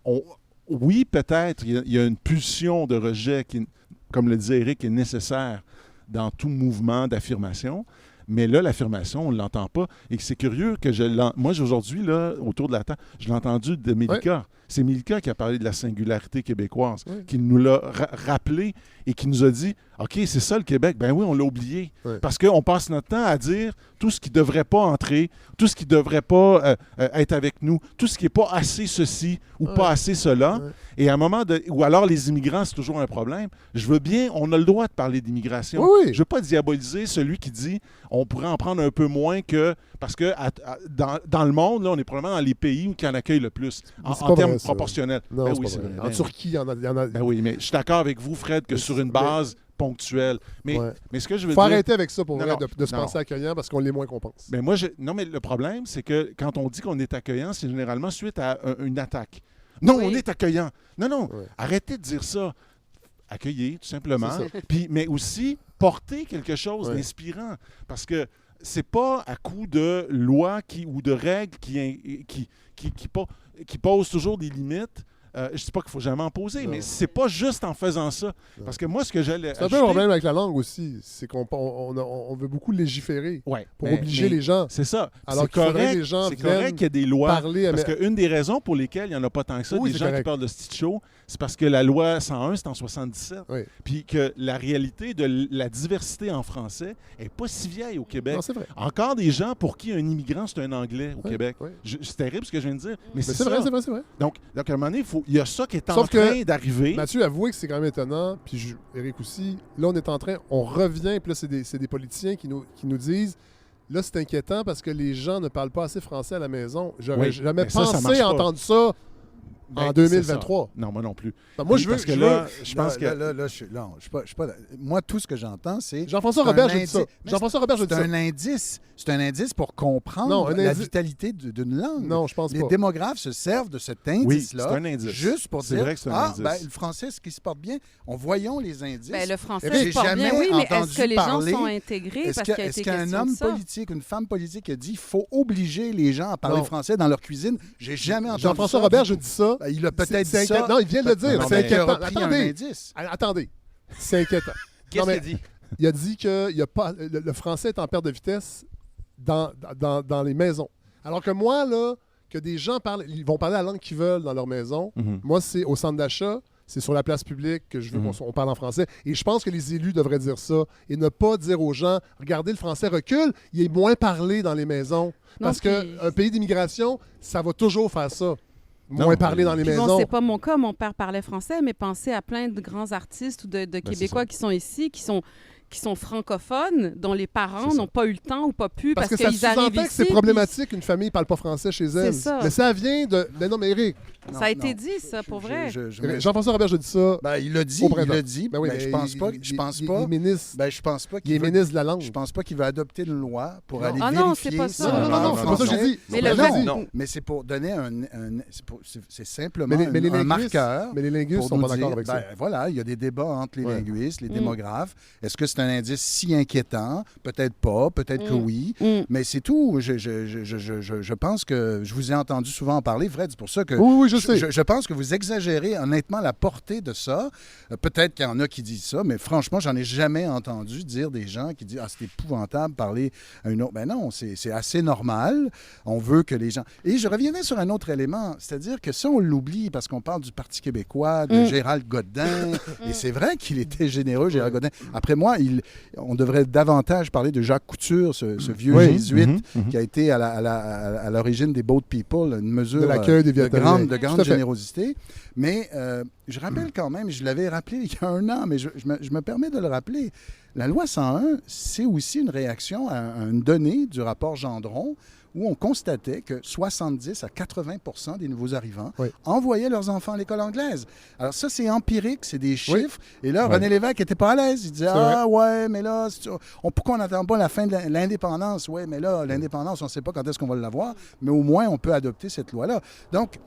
Oui, peut-être, il y a une pulsion de rejet qui, comme le disait Éric, est nécessaire dans tout mouvement d'affirmation. Mais là, l'affirmation, on ne l'entend pas. Et c'est curieux que moi, aujourd'hui, là, autour de la table, je l'ai entendu de Mélika. C'est Mélika qui a parlé de la singularité québécoise, qui nous l'a rappelé et qui nous a dit « OK, c'est ça le Québec. » Ben oui, on l'a oublié. Parce qu'on passe notre temps à dire tout ce qui ne devrait pas entrer, tout ce qui ne devrait pas être avec nous, tout ce qui n'est pas assez ceci ou pas assez cela. Et à un moment ou alors les immigrants, c'est toujours un problème. Je veux bien, on a le droit de parler d'immigration. Je ne veux pas diaboliser celui qui dit on pourrait en prendre un peu moins que... Parce que dans le monde, là, on est probablement dans les pays qui en accueillent le plus, en termes proportionnels. Non, Ben c'est oui, pas c'est vrai. vrai. En Turquie, il y en a... Ben oui, mais je suis d'accord avec vous, Fred, que sur une base ponctuel. Mais ce que je veux faut dire... arrêter avec ça pour Non, vrai, non, de se non. penser accueillant parce qu'on l'est moins qu'on pense. Mais non, mais le problème, c'est que quand on dit qu'on est accueillant, c'est généralement suite à une attaque. Non, on est accueillant. Non, arrêtez de dire ça. Accueillir, tout simplement. Puis, mais aussi, porter quelque chose d'inspirant. Parce que c'est pas à coup de lois ou de règles qui posent toujours des limites. Je ne dis pas qu'il faut jamais en poser, mais c'est pas juste en faisant ça. Parce que moi, ce que j'allais C'est un peu le problème avec la langue aussi. C'est qu'on veut beaucoup légiférer pour obliger les gens. C'est ça. Alors c'est correct, les gens c'est correct qu'il y ait des lois. Parler parce qu'une des raisons pour lesquelles il n'y en a pas tant que ça, des gens correct. qui parlent de Stitch Show, c'est parce que la loi 101, c'est en 77. Puis que la réalité de la diversité en français n'est pas si vieille au Québec. Non, c'est vrai. Encore des gens pour qui un immigrant, c'est un Anglais au Québec. C'est terrible ce que je viens de dire. Mais c'est vrai, c'est vrai, c'est vrai. Donc, à un moment donné, il y a ça qui est en train d'arriver. Mathieu, avouez que c'est quand même étonnant, puis Éric aussi. Là, on revient, puis là, c'est des politiciens qui nous disent, là, c'est inquiétant parce que les gens ne parlent pas assez français à la maison. J'aurais jamais pensé entendre ça en 2023. Non, moi non plus. Ben, moi, je pense que... Moi, tout ce que j'entends, c'est... Jean-François Robert, je dis ça. Jean-François Robert, je dis ça. C'est un indice pour comprendre la vitalité d'une langue. Non, je pense pas. Les démographes se servent de cet indice-là. C'est un indice. Juste pour dire, vrai que c'est un indice. Le français, est-ce qu'il se porte bien? Voyons les indices. Ben, le français se porte bien, oui, mais est-ce que les gens sont intégrés? Est-ce qu'un homme politique, une femme politique a dit qu'il faut obliger les gens à parler français dans leur cuisine? J'ai jamais entendu ça. Jean-François Robert, je dis ça. Il a peut-être dit ça. Non, il vient de le dire. C'est inquiétant. Attendez. C'est inquiétant. Qu'est-ce qu'il a dit? Il a dit que le français est en perte de vitesse dans les maisons. Alors que moi, là, que des gens ils vont parler la langue qu'ils veulent dans leur maison. Moi, c'est au centre d'achat, c'est sur la place publique que je veux qu'on parle en français. Et je pense que les élus devraient dire ça et ne pas dire aux gens, regardez, le français recule, il est moins parlé dans les maisons. Parce qu'un pays d'immigration, ça va toujours faire ça. Moins parler dans les maisons. Bon, c'est pas mon cas. Mon père parlait français, mais pensez à plein de grands artistes ou de Québécois qui sont ici, qui sont francophones, dont les parents n'ont pas eu le temps ou pas pu parce que ça sous-entend que c'est problématique qu'une famille ne parle pas français chez elle. Ça. Mais ça vient de... Mais non, mais Éric... Ça a été dit, ça, pour vrai. Jean-François Robert, je dis ça. Il l'a dit, je pense pas. Je pense pas qu'il est ministre de la langue. Je pense pas qu'il va adopter une loi pour aller vérifier. Non, c'est pas ça. Non, c'est pas ça que j'ai dit. Mais c'est pour donner c'est simplement un marqueur. Mais les linguistes sont pas d'accord avec ça. Voilà, il y a des débats entre les linguistes, les démographes. Est-ce que c'est un indice si inquiétant? Peut-être pas, peut-être que oui. Mais c'est tout. Je pense que je vous ai entendu souvent en parler, Fred. C'est pour ça que je pense que vous exagérez honnêtement la portée de ça. Peut-être qu'il y en a qui disent ça, mais franchement, j'en ai jamais entendu dire des gens qui disent « Ah, c'est épouvantable parler à une autre. » Ben non, c'est assez normal. On veut que les gens... Et je reviendrai sur un autre élément, c'est-à-dire que ça, on l'oublie parce qu'on parle du Parti québécois, de Gérald Godin, et c'est vrai qu'il était généreux, Gérald Godin. Après moi, on devrait davantage parler de Jacques Couture, ce vieux jésuite qui a été à l'origine des Boat People, une mesure de grande générosité. Mais je rappelle quand même, je l'avais rappelé il y a un an, mais je me permets de le rappeler, la loi 101, c'est aussi une réaction à une donnée du rapport Gendron où on constatait que 70 à 80 des nouveaux arrivants envoyaient leurs enfants à l'école anglaise. Alors ça, c'est empirique, c'est des chiffres. Et là, René Lévesque n'était pas à l'aise. Il disait mais là, pourquoi on n'attend pas la fin de l'indépendance? Oui, mais là, l'indépendance, on ne sait pas quand est-ce qu'on va l'avoir, mais au moins, on peut adopter cette loi-là. Donc,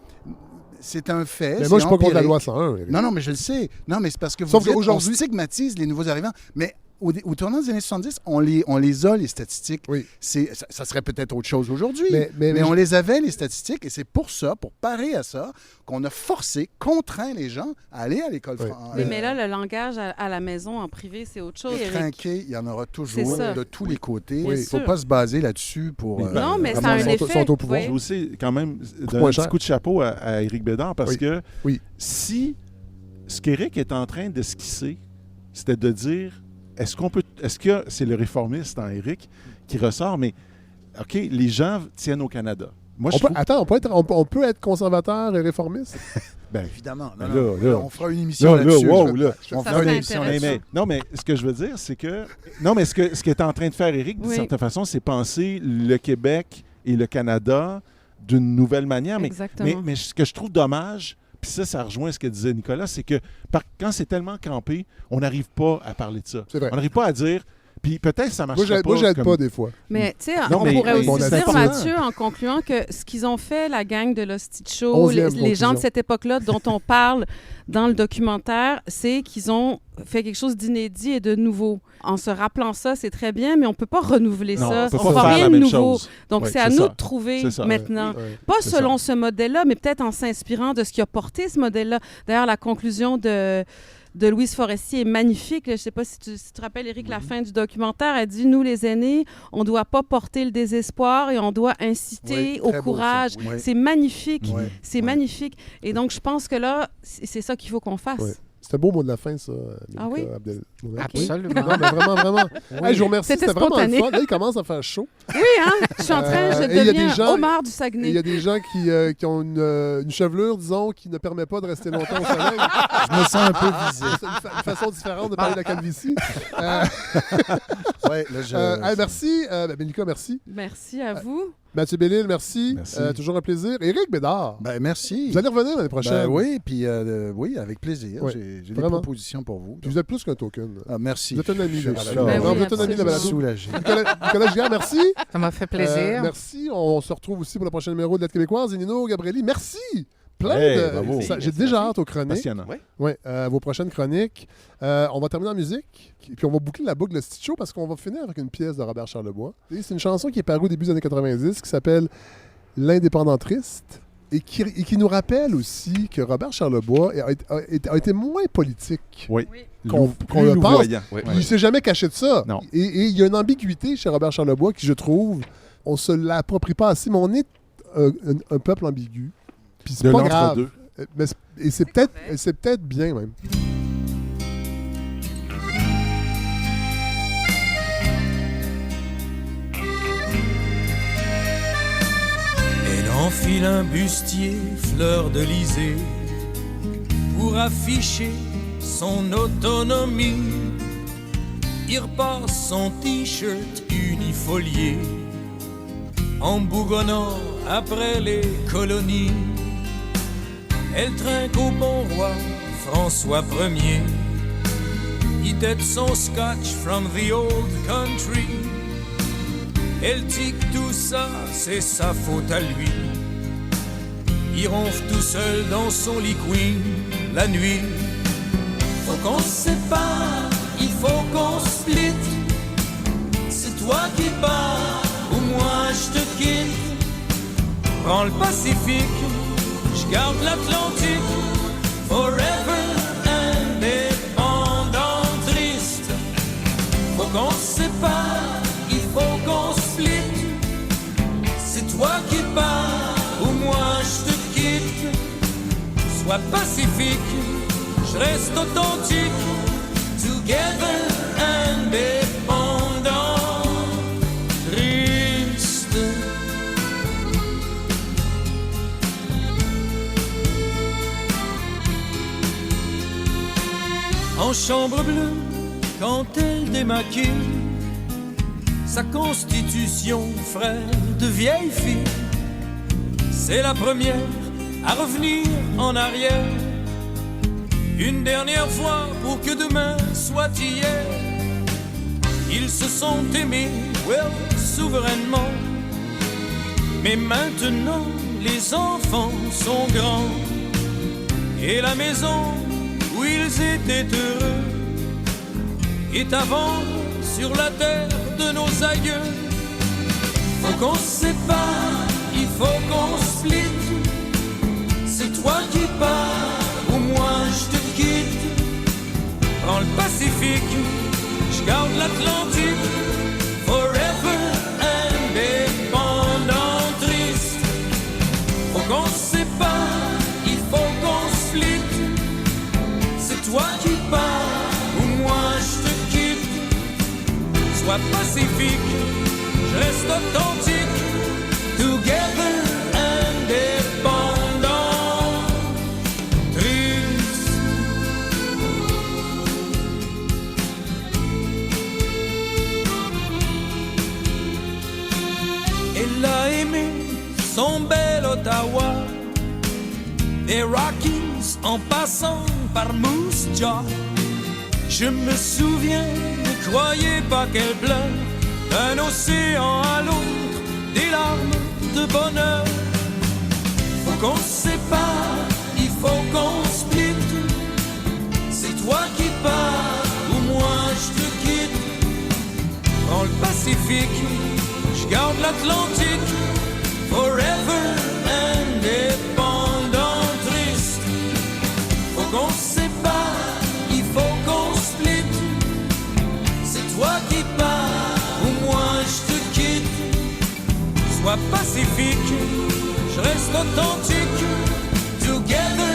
c'est un fait. Mais moi, je ne suis pas contre la loi 101. Éric. Non, mais je le sais. Non, mais c'est parce que on stigmatise les nouveaux arrivants. Mais au tournant des années 70, on les a, les statistiques. Oui. Ça serait peut-être autre chose aujourd'hui, mais on les avait, les statistiques, et c'est pour ça, pour parer à ça, qu'on a contraint les gens à aller à l'école française. Mais là, le langage à la maison, en privé, c'est autre chose. Trinqué, il y en aura toujours de tous les côtés. Il ne faut pas se baser là-dessus pour... non, mais ça a un effet. Sont au pouvoir. Je veux aussi, quand même, donner un petit coup de chapeau à Éric Bédard, parce que si ce qu'Éric est en train d'esquisser, c'était de dire... Est-ce que c'est le réformiste en Éric qui ressort, mais OK, les gens tiennent au Canada. Moi, on peut être conservateur et réformiste? Évidemment. On fera une émission là-dessus. On fera une émission là-dessus. Non, mais ce que je veux dire, c'est que... Non, mais ce qu'est en train de faire Éric, d'une certaine façon, c'est penser le Québec et le Canada d'une nouvelle manière. Mais ce que je trouve dommage... puis ça rejoint ce que disait Nicolas, c'est que quand c'est tellement campé, on n'arrive pas à parler de ça. C'est vrai. On n'arrive pas à dire... Puis peut-être ça marche pas. Moi, j'aide pas des fois. Mais tu sais, Non, on mais- pourrait bon, aussi c'est dire, important. Mathieu, en concluant, que ce qu'ils ont fait, la gang de l'Hostie de Show, 11e les gens de conclusion. cette époque-là dont on parle dans le documentaire, c'est qu'ils ont fait quelque chose d'inédit et de nouveau. En se rappelant ça, c'est très bien, mais on ne peut pas renouveler Non, ça. on peut On pas fait faire rien la de même nouveau. chose. Donc, Ouais, c'est à c'est nous ça. de trouver C'est ça. maintenant. Ouais. Pas C'est selon ce modèle-là, mais peut-être en s'inspirant de ce qui a porté ce modèle-là. D'ailleurs, la conclusion de Louise Forestier est magnifique. Je ne sais pas si tu te rappelles, Éric, la fin du documentaire, elle dit « Nous, les aînés, on ne doit pas porter le désespoir et on doit inciter Oui, au très beau, courage. ça. Oui. C'est magnifique. Oui. C'est Oui. magnifique. Et donc, je pense que là, c'est ça qu'il faut qu'on fasse. Ouais. C'était un beau mot de la fin, ça. Ah oui? Abdelmouna. Absolument. Non, mais vraiment, vraiment. Hey, je vous remercie. C'était C'était vraiment le spontané. fun. Là, il commence à faire chaud. Oui, hein? Je suis en train, je et il y a deviens des gens- Omar du Et il Saguenay. y a des gens qui ont une chevelure, disons, qui ne permet pas de rester longtemps au soleil. Je me sens un peu visé. C'est une façon différente de parler de la calvitie. Ouais, là, je... Hey, merci. Nicolas, merci. Merci à vous. Mathieu Bellil, merci. Merci. Toujours un plaisir. Éric Bédard. Ben, merci. Vous allez revenir l'année prochaine. Ben oui, puis oui, avec plaisir. Ouais, J'ai des vraiment. propositions pour vous. Puis vous êtes plus qu'un token. Ah, merci. Vous êtes un ami. Je de suis la balado. Ben Non, oui, vous êtes un ami de la balado. soulagé. Nicolas Giguère, merci. Ça m'a fait plaisir. Merci. On se retrouve aussi pour le prochain numéro de Lettres québécoises. Et Nino Gabrielli, merci. Plein Hey, de. bravo. J'ai déjà hâte aux chroniques. Passionnant. Ouais, vos prochaines chroniques. On va terminer en musique. Puis on va boucler la boucle de Stitch Show parce qu'on va finir avec une pièce de Robert Charlebois. Et c'est une chanson qui est parue au début des années 90 qui s'appelle L'indépendantriste. Et qui nous rappelle aussi que Robert Charlebois a été moins politique Oui. qu'on Plus le pense. louvoyant. Oui. Il ne s'est jamais caché de ça. Non. Et il y a une ambiguïté chez Robert Charlebois qui, je trouve, on se l'approprie pas assez, mais on est un peuple ambigu. Puis c'est De pas grave. l'entre-deux. Et c'est peut-être bien même. Elle enfile un bustier fleur de lysée pour afficher son autonomie. Il repasse son t-shirt unifolié en bougonnant après les colonies. Elle trinque au bon roi François Ier. Il tête son scotch from the old country. Elle tique tout ça, c'est sa faute à lui. Il ronfle tout seul dans son lit queen la nuit. Faut qu'on se sépare, il faut qu'on split. C'est toi qui pars ou moi je te quitte. Prends le Pacifique, je garde l'Atlantique. Forever indépendant triste. Faut qu'on se sépare, il faut qu'on split. C'est toi qui pars ou moi je te quitte. Sois pacifique, je reste authentique. Together indépendant triste. En chambre bleue, quand elle démaquille sa constitution, frère de vieille fille, c'est la première à revenir en arrière. Une dernière fois pour que demain soit hier. Ils se sont aimés, well, souverainement. Mais maintenant, les enfants sont grands. Et la maison où ils étaient heureux est à vendre sur la terre de nos aïeux. Faut qu'on se sépare, il faut qu'on split. C'est toi qui pars ou moi je te quitte. Prends le Pacifique, je garde l'Atlantique. Forever indépendant triste. Faut qu'on se sépare, il faut qu'on split. C'est toi qui pars ou moi je te quitte. Sois pacifique, je reste authentique. Together indépendant triste. Elle a aimé son bel Ottawa, des Rockies en passant par Moose Jaw. Je me souviens, ne croyez pas qu'elle pleure, d'un océan à l'autre, des larmes de bonheur. Faut qu'on se sépare, il faut qu'on split. C'est toi qui pars, ou moi je te quitte. Prends le Pacifique, je garde l'Atlantique. Forever indépendant, triste. Faut qu'on se sépare, il faut qu'on split. C'est toi qui pars, ou moi je te quitte. Sois pacifique, je reste authentique. Together